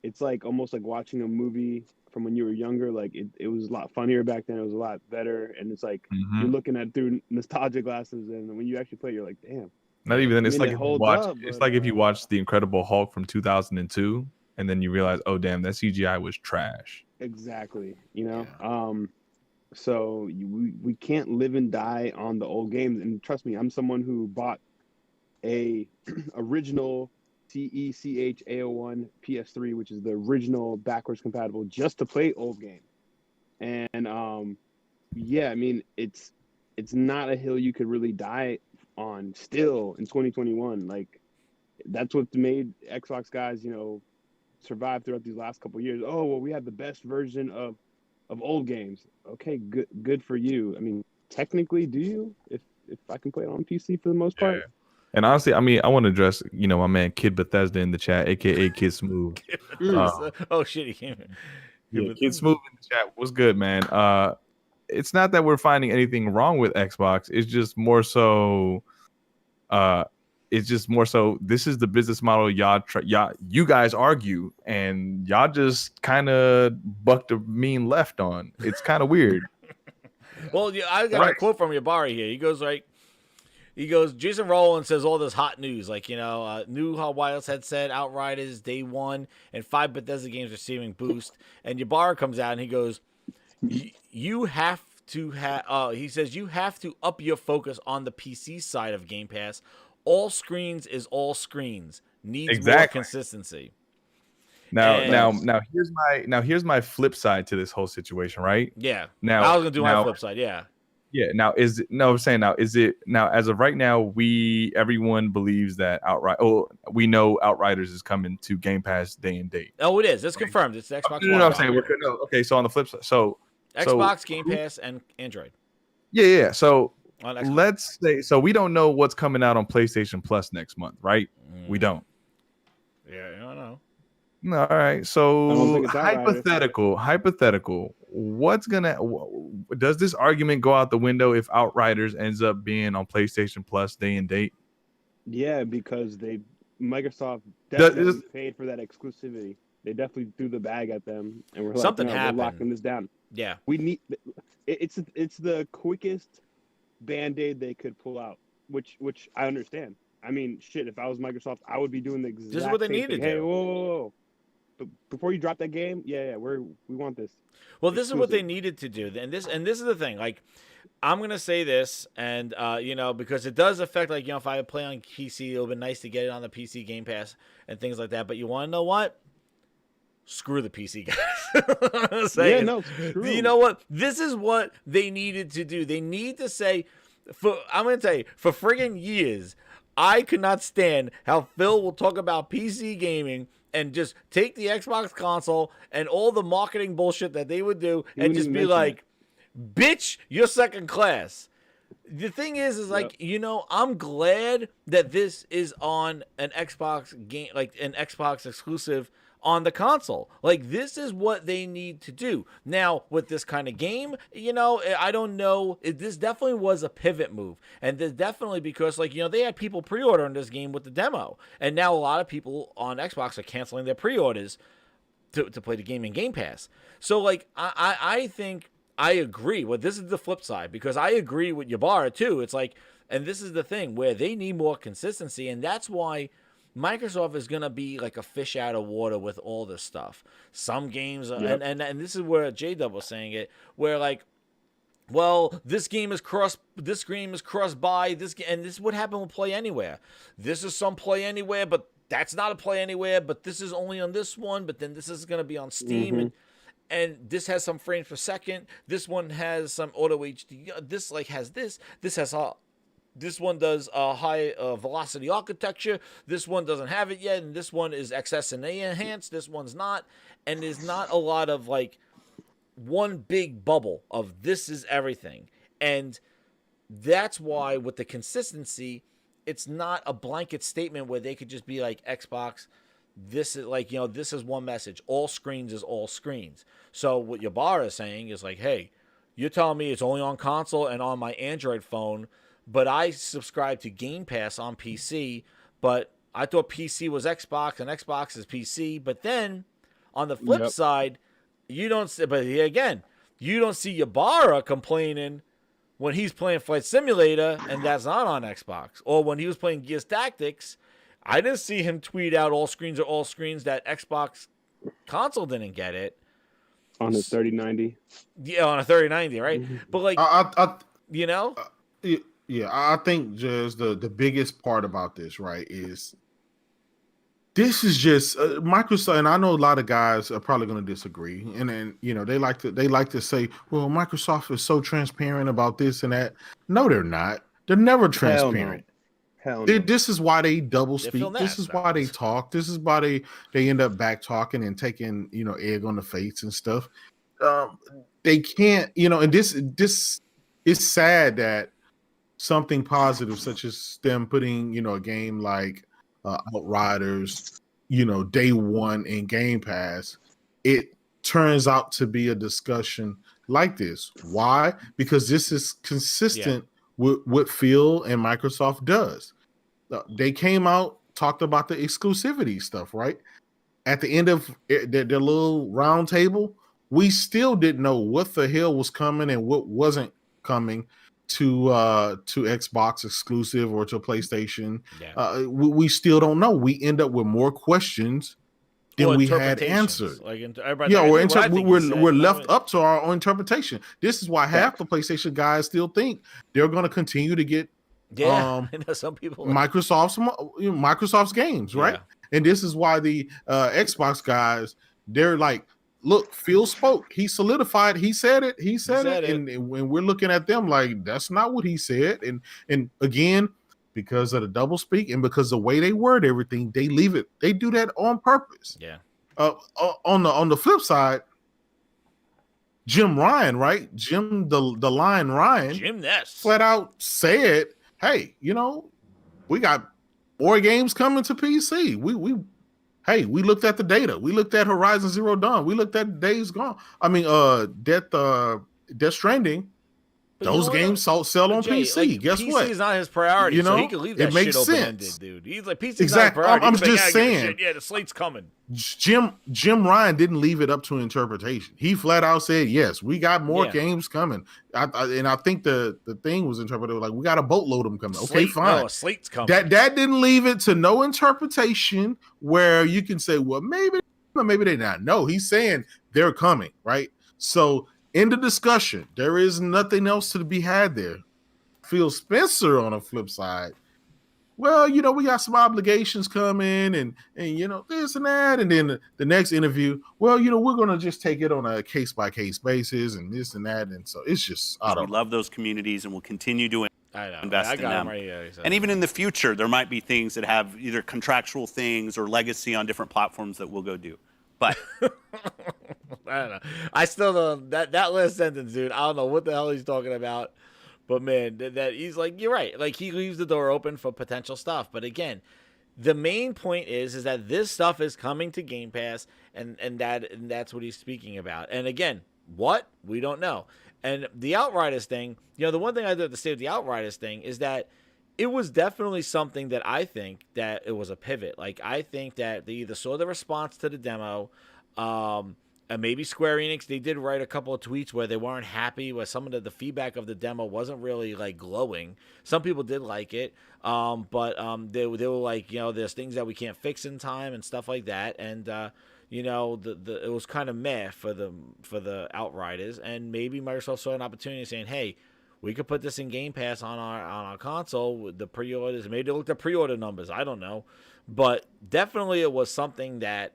it's like almost like watching a movie from when you were younger. Like, it was a lot funnier back then. It was a lot better. And it's like you're looking at it through nostalgia glasses. And when you actually play, you're like, damn. Not even then. It's like if you watch The Incredible Hulk from 2002, and then you realize, oh, damn, that CGI was trash. Exactly. So we can't live and die on the old games. And trust me, I'm someone who bought a original CECH A01 PS3, which is the original backwards compatible, just to play old games. And I mean, it's not a hill you could really die on still in 2021. Like, that's what made Xbox guys, survive throughout these last couple of years. Oh, well, we have the best version of old games. Okay, good for you. I mean, technically, do you? If I can play it on PC for the most part. Yeah. And honestly, I mean, I want to address, my man Kid Bethesda in the chat, aka Kid Smooth. Oh shit, he came in. Yeah, Kid Smooth in the chat. What's good, man? It's not that we're finding anything wrong with Xbox. It's just more so. This is the business model you guys argue, and y'all just kind of bucked a mean left on. It's kind of weird. Well, I got a quote from Yabari here. He goes like, He goes, Jason Rowland says all this hot news, like, new Hot Wireless had said Outriders day one and 5 Bethesda games receiving boost. And Ybarra comes out and he goes, you have to have, he says, you have to up your focus on the PC side of Game Pass. All screens is all screens. Needs more consistency. Now here's my flip side to this whole situation, right? Yeah. Now I was gonna do my flip side, yeah. Yeah. I'm saying as of right now, everyone believes that we know Outriders is coming to Game Pass day and date. Oh, it is. It's confirmed. It's the Xbox One. No, I'm saying okay. So on the flip side, Xbox, Game Pass, and Android. Yeah. So let's say we don't know what's coming out on PlayStation Plus next month, right? We don't. Yeah, I don't know. All right. So hypothetical. Does this argument go out the window if Outriders ends up being on PlayStation Plus day and date? Yeah, because Microsoft definitely paid for that exclusivity. They definitely threw the bag at them, and we're something like, happened. We're locking this down. Yeah, we need. It's the quickest Band-Aid they could pull out, which I understand. I mean, shit. If I was Microsoft, I would be doing the exact. This is what they need to do. Hey, whoa. But before you drop that game, we want this. Well, this is what they needed to do, and this is the thing. Like, I'm gonna say this, and because it does affect, like, if I play on PC, it would be nice to get it on the PC Game Pass and things like that. But you want to know what? Screw the PC guys. True. You know what? This is what they needed to do. They need to say, I'm gonna tell you, for friggin' years, I could not stand how Phil will talk about PC gaming and just take the Xbox console and all the marketing bullshit that they would do and just be like, bitch, you're second class. The thing is like, I'm glad that this is on an Xbox game, like an Xbox exclusive on the console. Like, this is what they need to do. Now, with this kind of game, I don't know. This definitely was a pivot move. And this definitely because, like, they had people pre-ordering this game with the demo. And now a lot of people on Xbox are canceling their pre-orders to play the game in Game Pass. So, like, I think I agree. Well, this is the flip side, because I agree with Ybarra, too. It's like, and this is the thing where they need more consistency, and that's why Microsoft is going to be like a fish out of water with all this stuff. Some games, and this is where J-Dub was saying it, where like, well, this game is cross-buy, and this would happen with Play Anywhere. This is some Play Anywhere, but that's not a Play Anywhere, but this is only on this one, but then this is going to be on Steam, and this has some frames per second. This one has some auto HD. This like has this. This has all. This one does high velocity architecture. This one doesn't have it yet, and this one is XSNA enhanced. This one's not, and there's not a lot of like one big bubble of this is everything, and that's why with the consistency, it's not a blanket statement where they could just be like Xbox. This is like this is one message. All screens is all screens. So what Ybarra is saying is like, hey, you're telling me it's only on console and on my Android phone. But I subscribe to Game Pass on PC, but I thought PC was Xbox and Xbox is PC. But then on the flip side, you don't see Ybarra complaining when he's playing Flight Simulator and that's not on Xbox. Or when he was playing Gears Tactics, I didn't see him tweet out all screens are all screens that Xbox console didn't get it. On a 3090. Yeah, on a 3090, right? But like, Yeah, I think just the biggest part about this, right, is this is just Microsoft, and I know a lot of guys are probably going to disagree, and then they like to say, well, Microsoft is so transparent about this and that. No, they're not. They're never transparent. Hell no. This is why they double speak. This is why they talk. This is why they end up back talking and taking egg on the face and stuff. They can't, and this is sad that something positive such as them putting a game like Outriders day one in Game Pass, it turns out to be a discussion like this. Why? Because this is consistent with what Phil and Microsoft does. They came out, talked about the exclusivity stuff, right? At the end of their little round table, we still didn't know what the hell was coming and what wasn't coming to Xbox exclusive or to PlayStation. Yeah. We still don't know. We end up with more questions than we had answered. Like, we're left up to our own interpretation. This is why half the PlayStation guys still think they're going to continue to get I know some people Microsoft's games, right? And this is why the Xbox guys, they're like, look, Phil spoke. He solidified. He said it. He said it. And when we're looking at them like, that's not what he said. And again, because of the double speak and because the way they word everything, they leave it. They do that on purpose. Yeah. On the flip side, Jim Ryan, right? Jim the Lion Ryan, Jim Ness, flat out said, "Hey, we got more games coming to PC. We looked at the data. We looked at Horizon Zero Dawn. We looked at Days Gone. I mean, Death Stranding." Those games sell on PC. Like, Guess PC what? PC is not his priority, so he can leave that shit open-ended, dude. He's like, PC's exactly. not his priority. I'm He's just saying. Yeah, the slate's coming. Jim Ryan didn't leave it up to interpretation. He flat out said, yes, we got more games coming. I think the thing was interpreted like, we got a boatload of them coming. Okay, fine. No, a slate's coming. That didn't leave it to no interpretation where you can say, well, maybe they're not. No, he's saying they're coming, right? So in the discussion, there is nothing else to be had there. Phil Spencer on the flip side, well, we got some obligations coming and this and that. And then the next interview, well, we're going to just take it on a case-by-case basis and this and that. And so it's just, we love those communities and we'll continue to invest in them. Right here, and even in the future, there might be things that have either contractual things or legacy on different platforms that we'll go do. But I don't know. I still don't. That last sentence, dude. I don't know what the hell he's talking about. But man, that he's like, you're right. Like, he leaves the door open for potential stuff. But again, the main point is that this stuff is coming to Game Pass, and that's what he's speaking about. And again, what? We don't know. And the Outriders thing, the one thing I do have to say with the Outriders thing is that it was definitely something that I think that it was a pivot. Like, I think that they either saw the response to the demo, and maybe Square Enix, they did write a couple of tweets where they weren't happy, where some of the feedback of the demo wasn't really, like, glowing. Some people did like it, but they were like, there's things that we can't fix in time and stuff like that. And, it was kind of meh for the Outriders. And maybe Microsoft saw an opportunity saying, hey, we could put this in Game Pass on our console with the pre-orders. Maybe they looked at pre-order numbers. I don't know. But definitely it was something that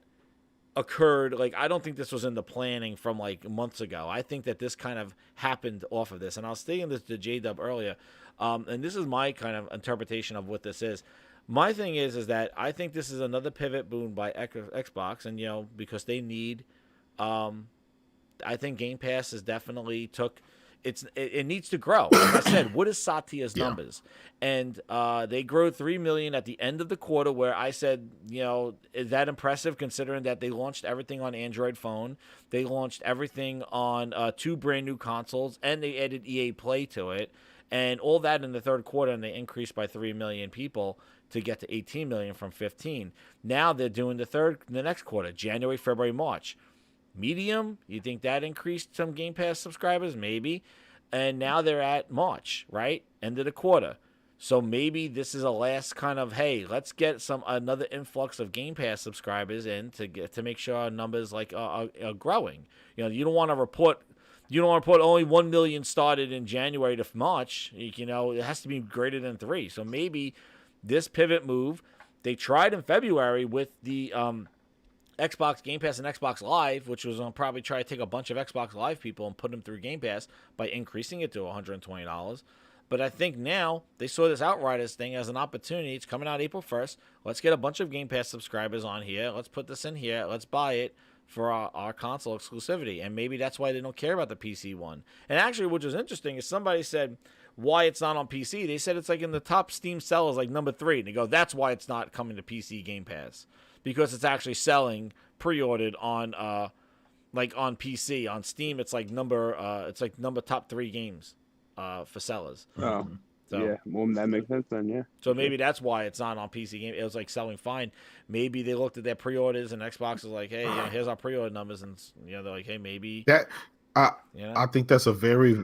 occurred. Like, I don't think this was in the planning from, like, months ago. I think that this kind of happened off of this. And I was saying this to J-Dub earlier. And this is my kind of interpretation of what this is. My thing is that I think this is another pivot boon by Xbox. And, because they need I think Game Pass is definitely took – it needs to grow. Like I said, what is Satya's numbers? And they grew 3 million at the end of the quarter, where I said, is that impressive considering that they launched everything on Android phone, they launched everything on 2 brand new consoles, and they added EA Play to it, and all that in the third quarter, and they increased by 3 million people to get to 18 million from 15. Now they're doing the next quarter, January, February, March. Medium, you think that increased some Game Pass subscribers? Maybe. And now they're at March, right? End of the quarter. So maybe this is a last kind of, hey, let's get another influx of Game Pass subscribers in to make sure our numbers are growing. You don't want to report only 1 million started in January to March. It has to be greater than 3. So maybe this pivot move, they tried in February with the Xbox Game Pass and Xbox Live, which was probably try to take a bunch of Xbox Live people and put them through Game Pass by increasing it to $120. But I think now they saw this Outriders thing as an opportunity. It's coming out April 1st. Let's get a bunch of Game Pass subscribers on here. Let's put this in here. Let's buy it for our console exclusivity. And maybe that's why they don't care about the PC one. And actually, which was interesting, is somebody said why it's not on PC. They said it's like in the top Steam sellers, like number 3. And they go, that's why it's not coming to PC Game Pass. Because it's actually selling pre-ordered on on PC. On Steam, it's like number top 3 games for sellers. Oh, so, yeah. Well, that makes sense then, yeah. So maybe that's why it's not on PC game. It was like selling fine. Maybe they looked at their pre-orders and Xbox was like, hey, here's our pre-order numbers, and they're like, hey, maybe that. I think that's a very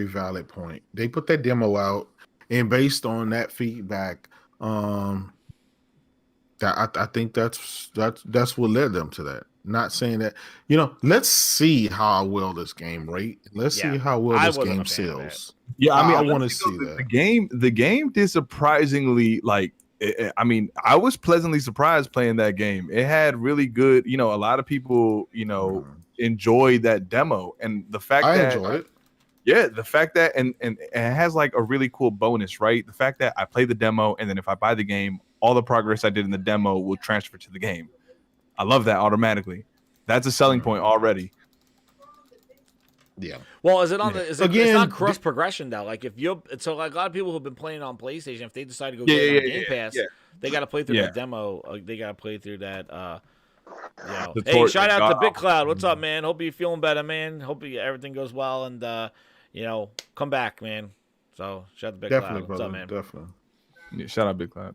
valid point. They put that demo out, and based on that feedback, that I think that's what led them to that. Not saying that, let's see how well this game rate. Let's see how well this game sells. Yeah, I want to see that. The game did surprisingly I was pleasantly surprised playing that game. It had really good, a lot of people, enjoyed that demo, and the fact I that enjoyed it. Yeah, the fact that and it has like a really cool bonus, right? The fact that I play the demo, and then if I buy the game, all the progress I did in the demo will transfer to the game. I love that automatically. That's a selling point already. Yeah. Well, is it on the? Is it, it's not cross progression though. Like if you're, so like a lot of people who've been playing on PlayStation, if they decide to go get it on Game Pass, they got to play through that demo. They got to play through that. Hey, shout out to Big Cloud. What's up, man? Hope you're feeling better, man. Hope everything goes well, and come back, man. So shout out to Big Cloud. What's up, man? Definitely. Yeah, shout out Big Cloud.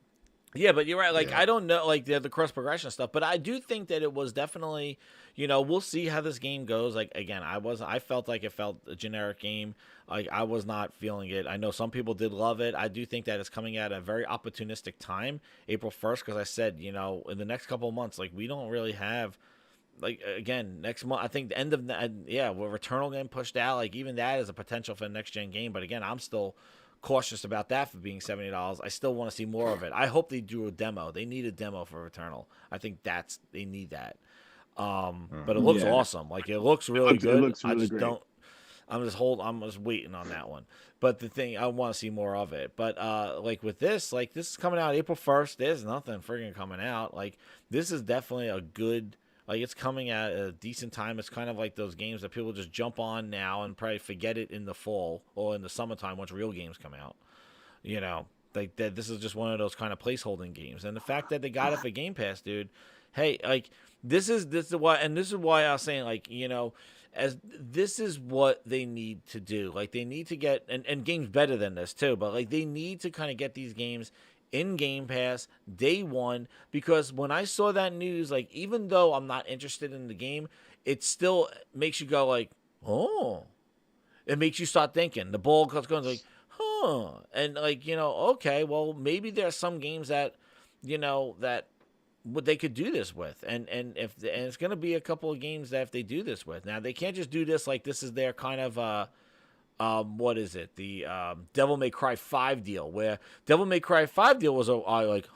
Yeah, but you're right. Like, I don't know, like, the cross progression stuff, but I do think that it was definitely, we'll see how this game goes. Like, again, I felt like it felt a generic game. Like, I was not feeling it. I know some people did love it. I do think that it's coming at a very opportunistic time, April 1st, because I said, in the next couple of months, like, we don't really have, like, again, next month, I think the end of with Returnal getting pushed out, like, even that is a potential for a next-gen game. But, again, I'm still cautious about that for being $70. I still want to see more of it. I hope they do a demo. They need a demo for Returnal. I think they need that. But it looks awesome. Like, it looks really good. It looks really great. I'm just waiting on that one. But the thing, I want to see more of it. But like with this, like this is coming out April 1st. There's nothing friggin' coming out. Like this is definitely a good. Like, it's coming at a decent time. It's kind of like those games that people just jump on now and probably forget it in the fall or in the summertime once real games come out. Like that. This is just one of those kind of placeholding games. And the fact that they got it for Game Pass, dude. Hey, like this is why I was saying, like, as this is what they need to do. Like they need to get and games better than this too. But like they need to kind of get these games in Game Pass day one, because when I saw that news, like even though I'm not interested in the game, it still makes you go like, oh, it makes you start thinking. The ball goes going like, huh, and like okay, well maybe there are some games that that what they could do this with, and it's going to be a couple of games that if they do this with, now they can't just do this like this is their kind of what is it? The Devil May Cry 5 deal, where Devil May Cry 5 deal was like,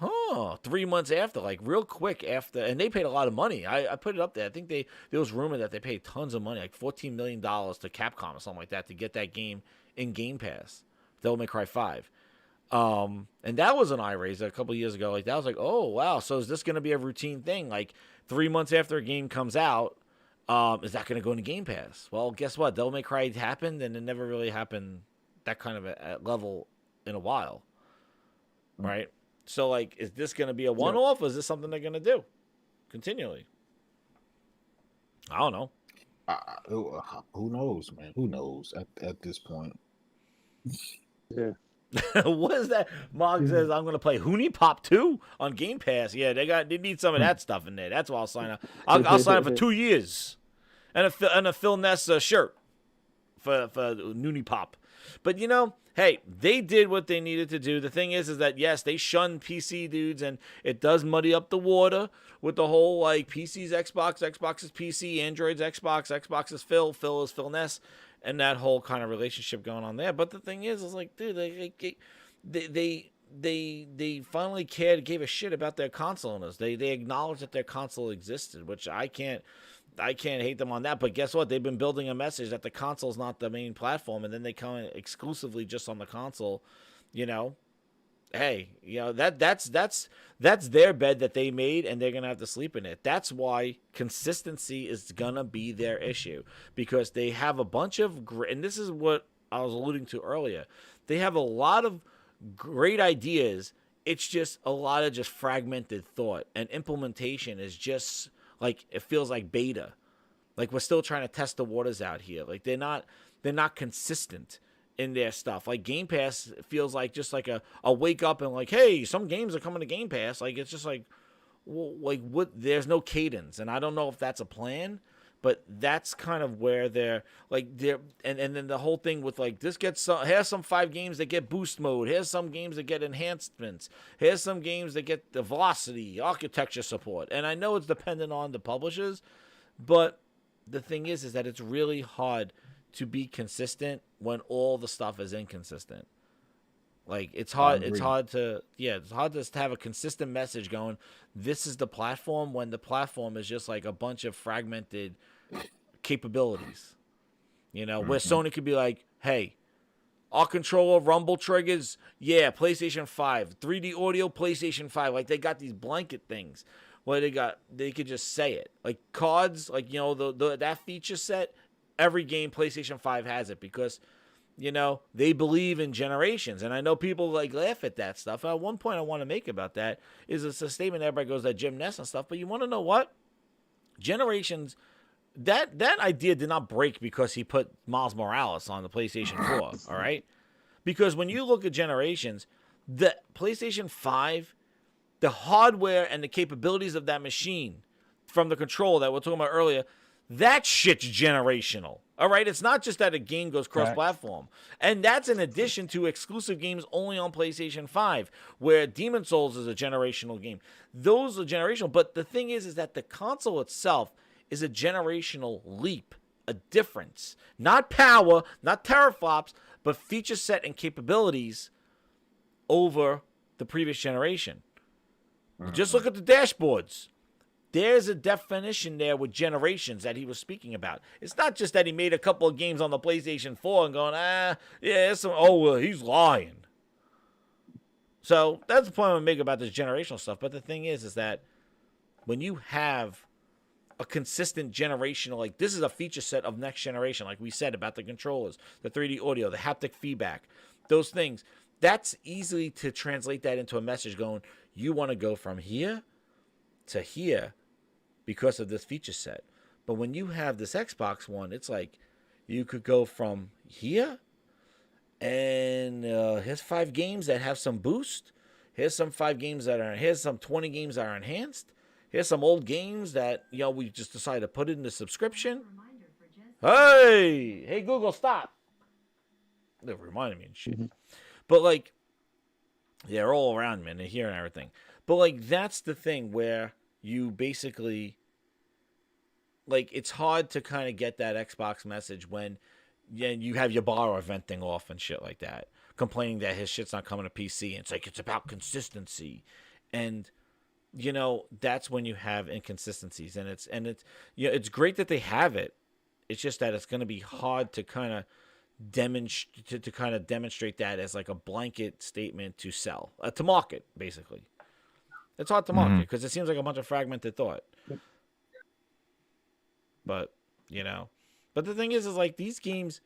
3 months after, like real quick after, and they paid a lot of money. I put it up there. I think there was rumor that they paid tons of money, like $14 million to Capcom or something like that, to get that game in Game Pass, Devil May Cry 5. And that was an eye raiser a couple of years ago. Like that was like, oh wow, so is this going to be a routine thing? Like 3 months after a game comes out, is that going to go into Game Pass? Well, guess what? Devil May Cry happened, and it never really happened that kind of a level in a while, right? So, like, is this going to be a one-off, or is this something they're going to do continually? I don't know. Who knows, man? Who knows at this point? Yeah. What is that? Mog says I'm going to play Hoonie Pop 2 on Game Pass. Yeah, they need some of that stuff in there. That's why I'll sign up. I'll sign up for 2 years, and a Phil Ness shirt for Hoonie Pop. But hey, they did what they needed to do. The thing is that yes, they shunned PC dudes, and it does muddy up the water with the whole like PC's Xbox, Xbox is PC, Android's Xbox, Xbox is Phil is Phil Ness. And that whole kind of relationship going on there. But the thing is like, dude, they finally gave a shit about their console owners. They acknowledged that their console existed, which I can't hate them on that. But guess what? They've been building a message that the console is not the main platform, and then they come exclusively just on the console. Hey, that's their bed that they made, and they're gonna have to sleep in it. That's why consistency is gonna be their issue, because they have a bunch of and this is what I was alluding to earlier. They have a lot of great ideas. It's just a lot of just fragmented thought, and implementation is just like, it feels like beta. Like we're still trying to test the waters out here. Like they're not consistent in their stuff. Like Game Pass feels like just like a wake up and like, hey, some games are coming to Game Pass. Like it's just like, well, like what? There's no cadence, and I don't know if that's a plan, But that's kind of where they're and then the whole thing with like this gets here's some 5 games that get boost mode, here's some games that get enhancements, here's some games that get the velocity architecture support. And I know it's dependent on the publishers, but the thing is that it's really hard to be consistent when all the stuff is inconsistent. Like it's hard to have a consistent message going, this is the platform, when the platform is just like a bunch of fragmented capabilities. You know, where Sony could be like, hey, our controller rumble triggers, yeah, PlayStation 5, 3D audio, PlayStation 5. Like they got these blanket things where they could just say it. Like cards, like, you know, that feature set, every game PlayStation 5 has it because, you know, they believe in generations. And I know people like laugh at that stuff. At one point I want to make about that is it's a statement everybody goes that Jim Ness and stuff, but you want to know what? Generations, that idea did not break because he put Miles Morales on the PlayStation 4, all right? Because when you look at generations, the PlayStation 5, the hardware and the capabilities of that machine from the control that we were talking about earlier, that shit's generational. All right, it's not just that a game goes cross-platform. And that's in addition to exclusive games only on PlayStation 5, where Demon's Souls is a generational game. Those are generational, but the thing is that the console itself is a generational leap, a difference. Not power, not teraflops, but feature set and capabilities over the previous generation. Just look at the dashboards. There's a definition there with generations that he was speaking about. It's not just that he made a couple of games on the PlayStation 4 and going, well, he's lying. So that's the point I'm making about this generational stuff. But the thing is that when you have a consistent generational, like this is a feature set of next generation, like we said about the controllers, the 3D audio, the haptic feedback, those things, that's easily to translate that into a message going, you want to go from here to here because of this feature set. But when you have this Xbox One, it's like you could go from here and here's 5 games that have some boost. Here's some 5 games here's some 20 games that are enhanced. Here's some old games that, you know, we just decided to put it in the subscription. Hey, Google, stop. They're reminding me and shit. But like, yeah, they're all around me and they're hearing everything. But like, that's the thing where you basically, like, it's hard to kind of get that Xbox message when you have your bar venting off and shit like that, complaining that his shit's not coming to PC. And it's like, it's about consistency. And, you know, that's when you have inconsistencies. And it's you know, it's great that they have it. It's just that it's going to be hard to kind of demonstrate that as like a blanket statement to sell, to market, basically. It's hard to market because it seems like a bunch of fragmented thought. But, you know, but the thing is like these games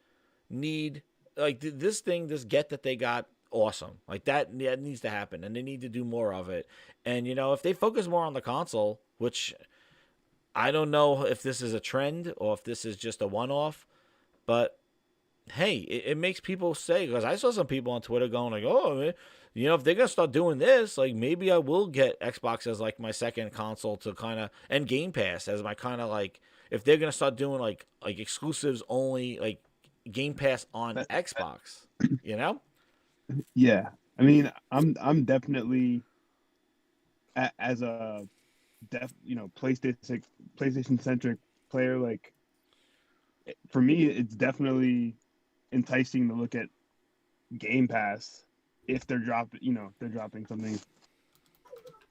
need, like this get that they got, awesome. Like that needs to happen and they need to do more of it. And, you know, if they focus more on the console, which I don't know if this is a trend or if this is just a one-off, but hey, it makes people say, because I saw some people on Twitter going like, oh, you know, if they're going to start doing this, like maybe I will get Xbox as like my second console to kind of, and Game Pass as my kind of like, if they're going to start doing like exclusives only, like Game Pass on Xbox, you know? Yeah. I mean, I'm definitely as a PlayStation centric player, like for me, it's definitely enticing to look at Game Pass if they're dropping something.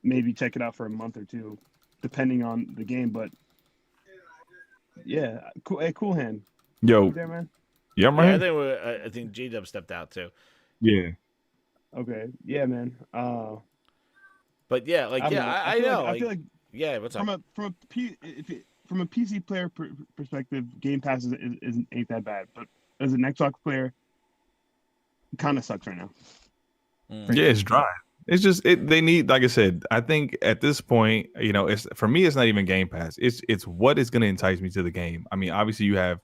Maybe check it out for a month or two, depending on the game. But yeah, cool. Hey, Cool Hand. Yo, you there, man. Yeah, man. Yeah, I think J-Dub stepped out too. Yeah. Okay. Yeah, man. But yeah, like I know. I feel like yeah. What's up? From a PC player perspective, Game Pass ain't that bad. But as an Xbox player, it kind of sucks right now. Yeah, it's dry. It's just they need, like I said, I think at this point, you know, it's for me, it's not even Game Pass. It's what is going to entice me to the game. I mean, obviously you have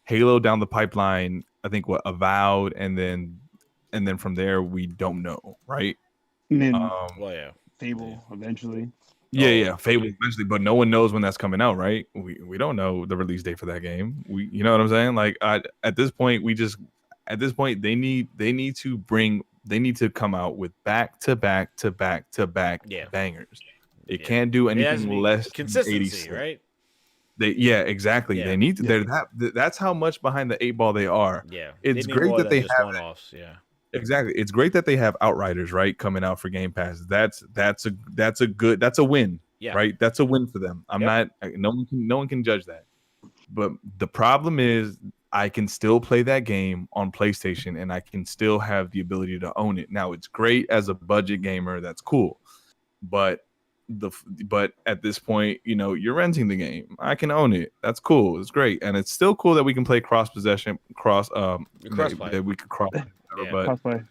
Halo down the pipeline. I think Avowed, and then from there we don't know, right? And then well, yeah, Fable eventually. Yeah, Fable eventually, but no one knows when that's coming out, right? We don't know the release date for that game. You know what I'm saying? Like at this point, they need to come out with back to back bangers. It can't do anything less than consistency, 86. right? Exactly. Yeah. They need to. That's how much behind the 8 ball they are. Yeah, it's great that they have one-offs. Yeah, exactly. It's great that they have Outriders right coming out for Game Pass. That's a win. Yeah. Right. That's a win for them. No one can judge that. But the problem is, I can still play that game on PlayStation, and I can still have the ability to own it. Now, it's great as a budget gamer. That's cool, but at this point, you're renting the game. I can own it. That's cool. It's great, and it's still cool that we can play cross-possession, that we could cross. Crossplay.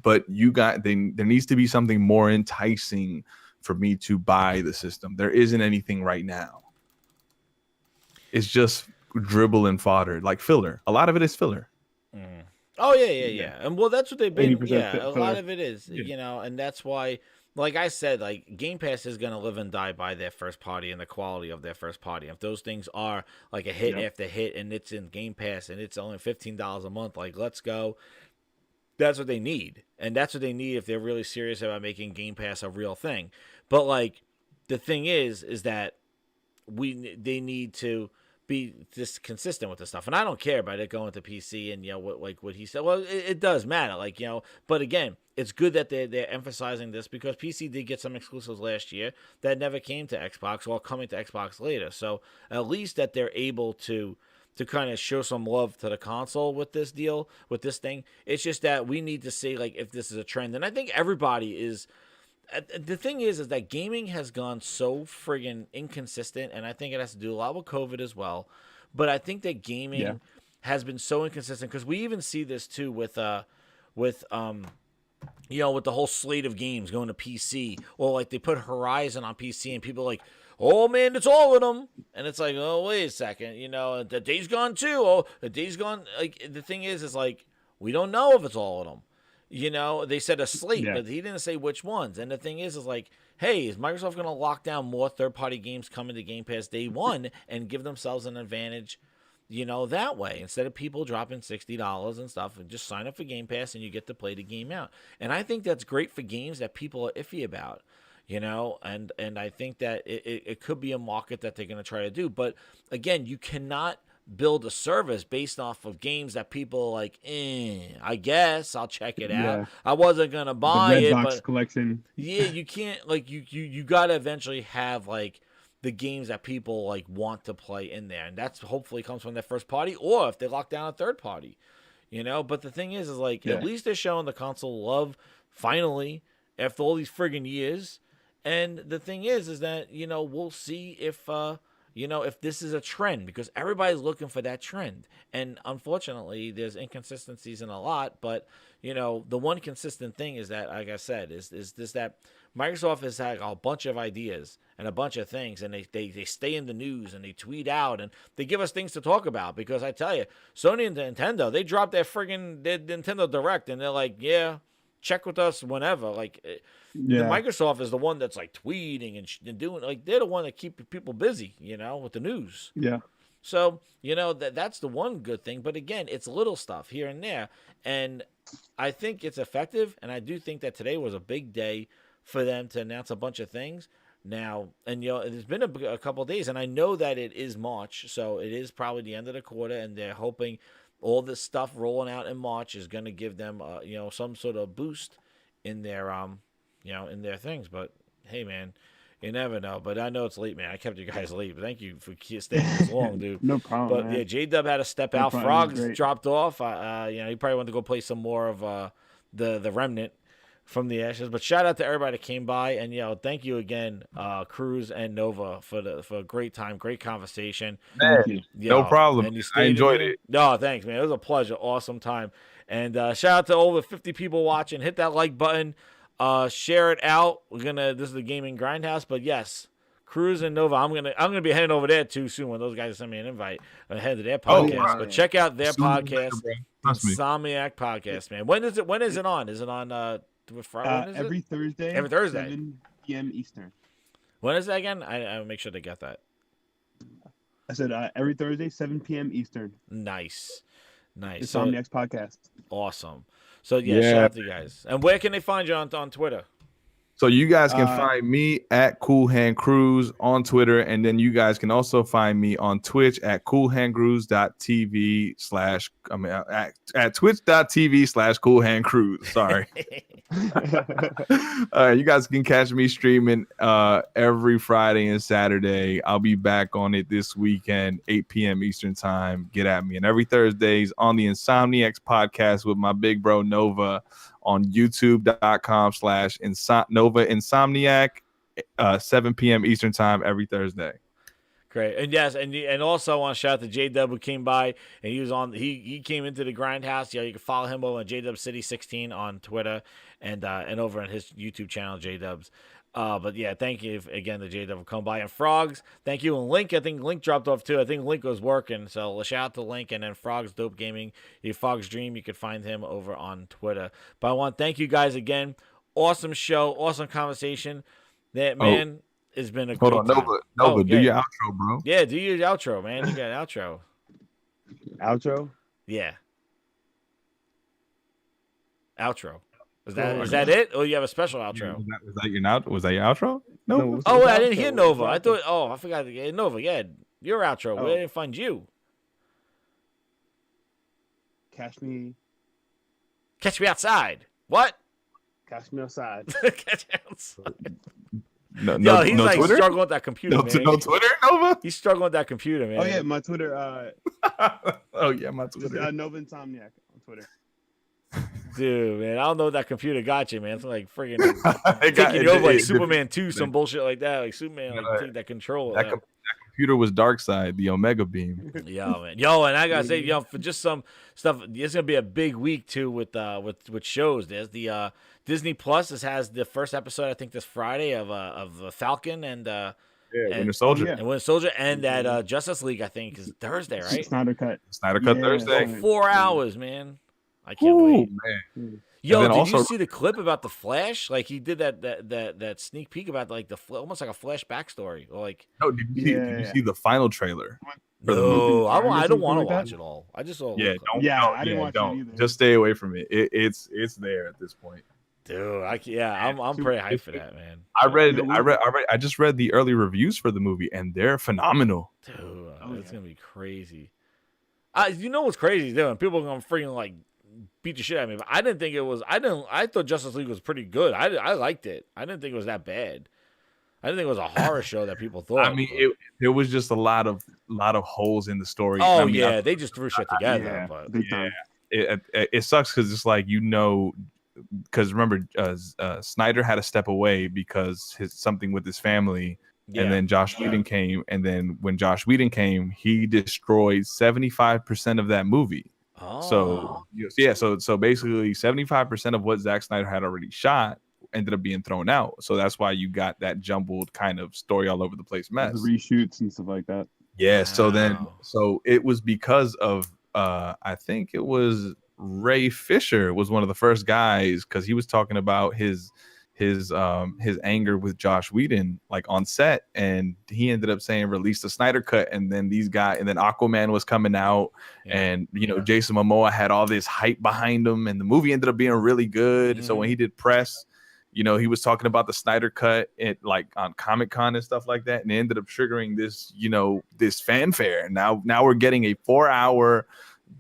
But there needs to be something more enticing for me to buy the system. There isn't anything right now. It's just dribble and fodder, like filler. A lot of it is filler. Oh yeah. And well, that's what they've been. Yeah, a filler. lot of it is, and that's why, like I said, like Game Pass is gonna live and die by their first party and the quality of their first party. If those things are like a hit after hit, and it's in Game Pass and it's only $15 a month, like let's go. That's what they need, and that's what they need if they're really serious about making Game Pass a real thing. But like, the thing is that they need to be just consistent with the stuff, and I don't care about it going to PC and what he said. Well, it does matter, but again, it's good that they're emphasizing this because PC did get some exclusives last year that never came to Xbox or coming to Xbox later. So at least that they're able to kind of show some love to the console with this deal, with this thing. It's just that we need to see if this is a trend, and I think everybody is. The thing is that gaming has gone so friggin' inconsistent, and I think it has to do a lot with COVID as well. But I think that gaming has been so inconsistent because we even see this too with the whole slate of games going to PC, or like they put Horizon on PC, and people are like, oh man, it's all of them, and it's like, oh wait a second, the Days Gone too. Oh, the Days Gone. Like the thing is like we don't know if it's all of them. They said a slate, but he didn't say which ones. And the thing is like, hey, is Microsoft going to lock down more third-party games coming to Game Pass day one and give themselves an advantage, that way, instead of people dropping $60 and stuff, and just sign up for Game Pass and you get to play the game out. And I think that's great for games that people are iffy about, and I think that it could be a market that they're going to try to do. But again, you cannot build a service based off of games that people are like, I guess I'll check it out. I wasn't gonna buy it, but collection. Yeah, you can't you gotta eventually have the games that people want to play in there, and that's hopefully comes from their first party, or if they lock down a third party, But the thing is at least they're showing the console love finally after all these friggin' years, and the thing is that we'll see if this is a trend, because everybody's looking for that trend. And unfortunately, there's inconsistencies in a lot. But, the one consistent thing is that, like I said, is this that Microsoft has had a bunch of ideas and a bunch of things, and they stay in the news and they tweet out and they give us things to talk about. Because I tell you, Sony and Nintendo, they dropped their Nintendo Direct, and they're like, yeah, check with us whenever. Microsoft is the one that's tweeting and doing they're the one that keep people busy, with the news. Yeah. So that's the one good thing. But again, it's little stuff here and there, and I think it's effective. And I do think that today was a big day for them to announce a bunch of things. Now, and it's been a couple of days, and I know that it is March, so it is probably the end of the quarter, and they're hoping all this stuff rolling out in March is going to give them some sort of boost in their in their things. But hey, man, you never know. But I know it's late, man. I kept you guys late. But thank you for staying this long, dude. No problem. But man. yeah, J-Dub had to step out. Frogs dropped off. He probably went to go play some more of the Remnant from the Ashes. But shout out to everybody that came by, and thank you again, Cruz and Nova, for a great time, great conversation. Man, no problem. I enjoyed it. No, thanks, man. It was a pleasure. Awesome time. And shout out to over 50 people watching. Hit that like button. Share it out. This is the Gaming Grindhouse, but yes, Cruz and Nova, I'm gonna be heading over there too soon when those guys send me an invite ahead of their podcast. Right. But check out their podcast, Insomniac Podcast, man. When is it on? Is it on Friday? Every Thursday. Every Thursday. 7 p.m. Eastern. When is that again? I'll make sure to get that. I said every Thursday, 7 p.m. Eastern. Nice. Insomniacs podcast. Awesome. So shout out to you guys. And where can they find you on Twitter? So you guys can find me at Cool Hand Cruise on Twitter, and then you guys can also find me on Twitch at coolhandcruise.tv/ at twitch.tv/coolhandcruise. Sorry. You guys can catch me streaming every Friday and Saturday. I'll be back on it this weekend, 8 p.m. Eastern time. Get at me. And every Thursdays on the Insomniacs podcast with my big bro Nova on youtube.com/Nova Insomniac, 7 p.m. Eastern time every Thursday. Great. And yes, and also I want to shout out to J-Dub who came by, and he was on he came into the Grindhouse. You can follow him over on J-Dub City 16 on Twitter and over on his YouTube channel, J-Dubs. But yeah, thank you again to J-Dub for coming by. And Frogs, thank you. And Link, I think Link dropped off too. I think Link was working. So shout out to Link, and then Frogs Dope Gaming. Frogs Dream, you can find him over on Twitter. But I want to thank you guys again. Awesome show, awesome conversation. That man has been a great time. Nova, do your outro, bro. Yeah, do your outro, man. You got an outro. Outro? Yeah. Outro. Is that it? Or you have a special outro? Was that your outro? No. Oh, I didn't hear Nova. I thought. Oh, I forgot. Nova, yeah, your outro. Where did I find you? Catch me outside. What? Catch me outside. Catch me outside. No, he's no like Twitter? struggling with that computer, man. No Twitter, Nova? He's struggling with that computer, man. Oh yeah, my Twitter. My Twitter. Nova Insomniac on Twitter. Dude, man, I don't know what that computer got you, man. It's like freaking taking you over like Superman 2, some bullshit like that. Like Superman, take that control. That computer was Darkseid, the Omega Beam. Yo, man. And I gotta say, for just some stuff, it's gonna be a big week too with shows. There's the Disney Plus has the first episode, I think, this Friday of Falcon and Winter Soldier. And Winter Soldier, and that Justice League, I think, is Thursday, right? Snyder Cut Thursday. 4 hours, man. I can't wait. Man. Yo, did you see the clip about the Flash? Like he did that sneak peek about like almost like a Flash backstory. Or like did you see the final trailer? No, I don't want to watch it all. I just saw. I didn't watch it either. Just stay away from it. It's there at this point. Dude, I'm pretty hyped for that, man. I just read the early reviews for the movie, and they're phenomenal. Dude, it's gonna be crazy. You know what's crazy, dude? People are gonna freaking like beat the shit out of me, but I didn't think it was. I thought Justice League was pretty good. I liked it. I didn't think it was that bad. I didn't think it was a horror show that people thought. I mean, there was just a lot of holes in the story. Oh I mean, they just threw shit together. It sucks because it's like because remember, Snyder had to step away because something with his family. Yeah. And then Josh Whedon came, and then when Josh Whedon came, he destroyed 75% of that movie. Oh. So basically 75% of what Zack Snyder had already shot ended up being thrown out. So that's why you got that jumbled kind of story all over the place mess. The reshoots and stuff like that. Yeah. Wow. So it was because of I think it was Ray Fisher was one of the first guys, because he was talking about his anger with Josh Whedon like on set, and he ended up saying release the Snyder cut, and then Aquaman was coming out, and Jason Momoa had all this hype behind him, and the movie ended up being really good. So when he did press, he was talking about the Snyder cut like on Comic-Con and stuff like that, and it ended up triggering this this fanfare. Now we're getting a 4-hour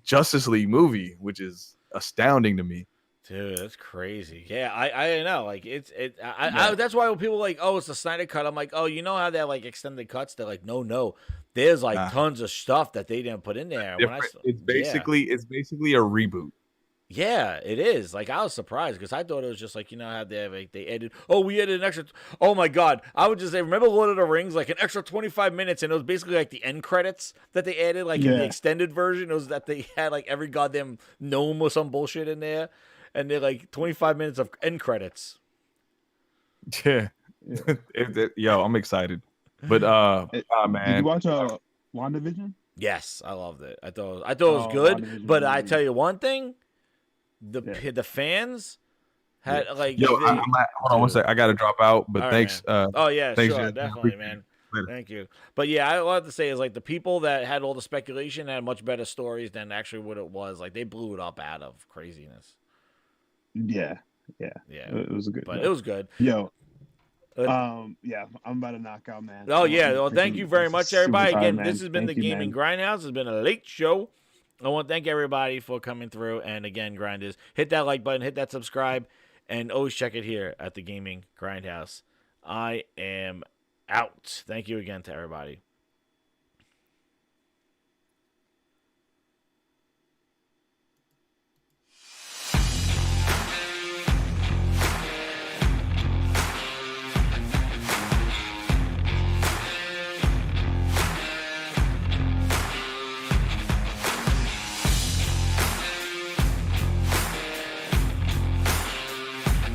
Justice League movie, which is astounding to me. Dude, that's crazy. Yeah, I know. Like that's why when people are like, oh, it's the Snyder cut. I'm like, oh, you know how they're like extended cuts? They're like, no. There's like tons of stuff that they didn't put in there. It's basically a reboot. Yeah, it is. Like I was surprised because I thought it was just like how they edited. Oh, we added an extra. Oh my god, I would just say, remember Lord of the Rings, like an extra 25 minutes, and it was basically like the end credits that they added, like in the extended version. It was that they had like every goddamn gnome or some bullshit in there. And they're like 25 minutes of end credits. Yeah. Yo, I'm excited. But man. Did you watch WandaVision? Yes, I loved it. I thought it was good. But I tell you one thing, the fans Had like hold on one sec. I got to drop out, but All right, thanks. Oh yeah, thanks, sure, Jazz. definitely, man. Thank you. But yeah, I have to say is like the people that had all the speculation had much better stories than actually what it was. Like they blew it up out of craziness. Yeah. It was good. But it was good. Yo. Yeah, I'm about to knock out, man. Oh yeah, well, thank you very much, everybody. Again, this has been the Gaming Grindhouse. It's been a late show. I want to thank everybody for coming through. And again, grinders, hit that like button, hit that subscribe, and always check it here at the Gaming Grindhouse. I am out. Thank you again to everybody.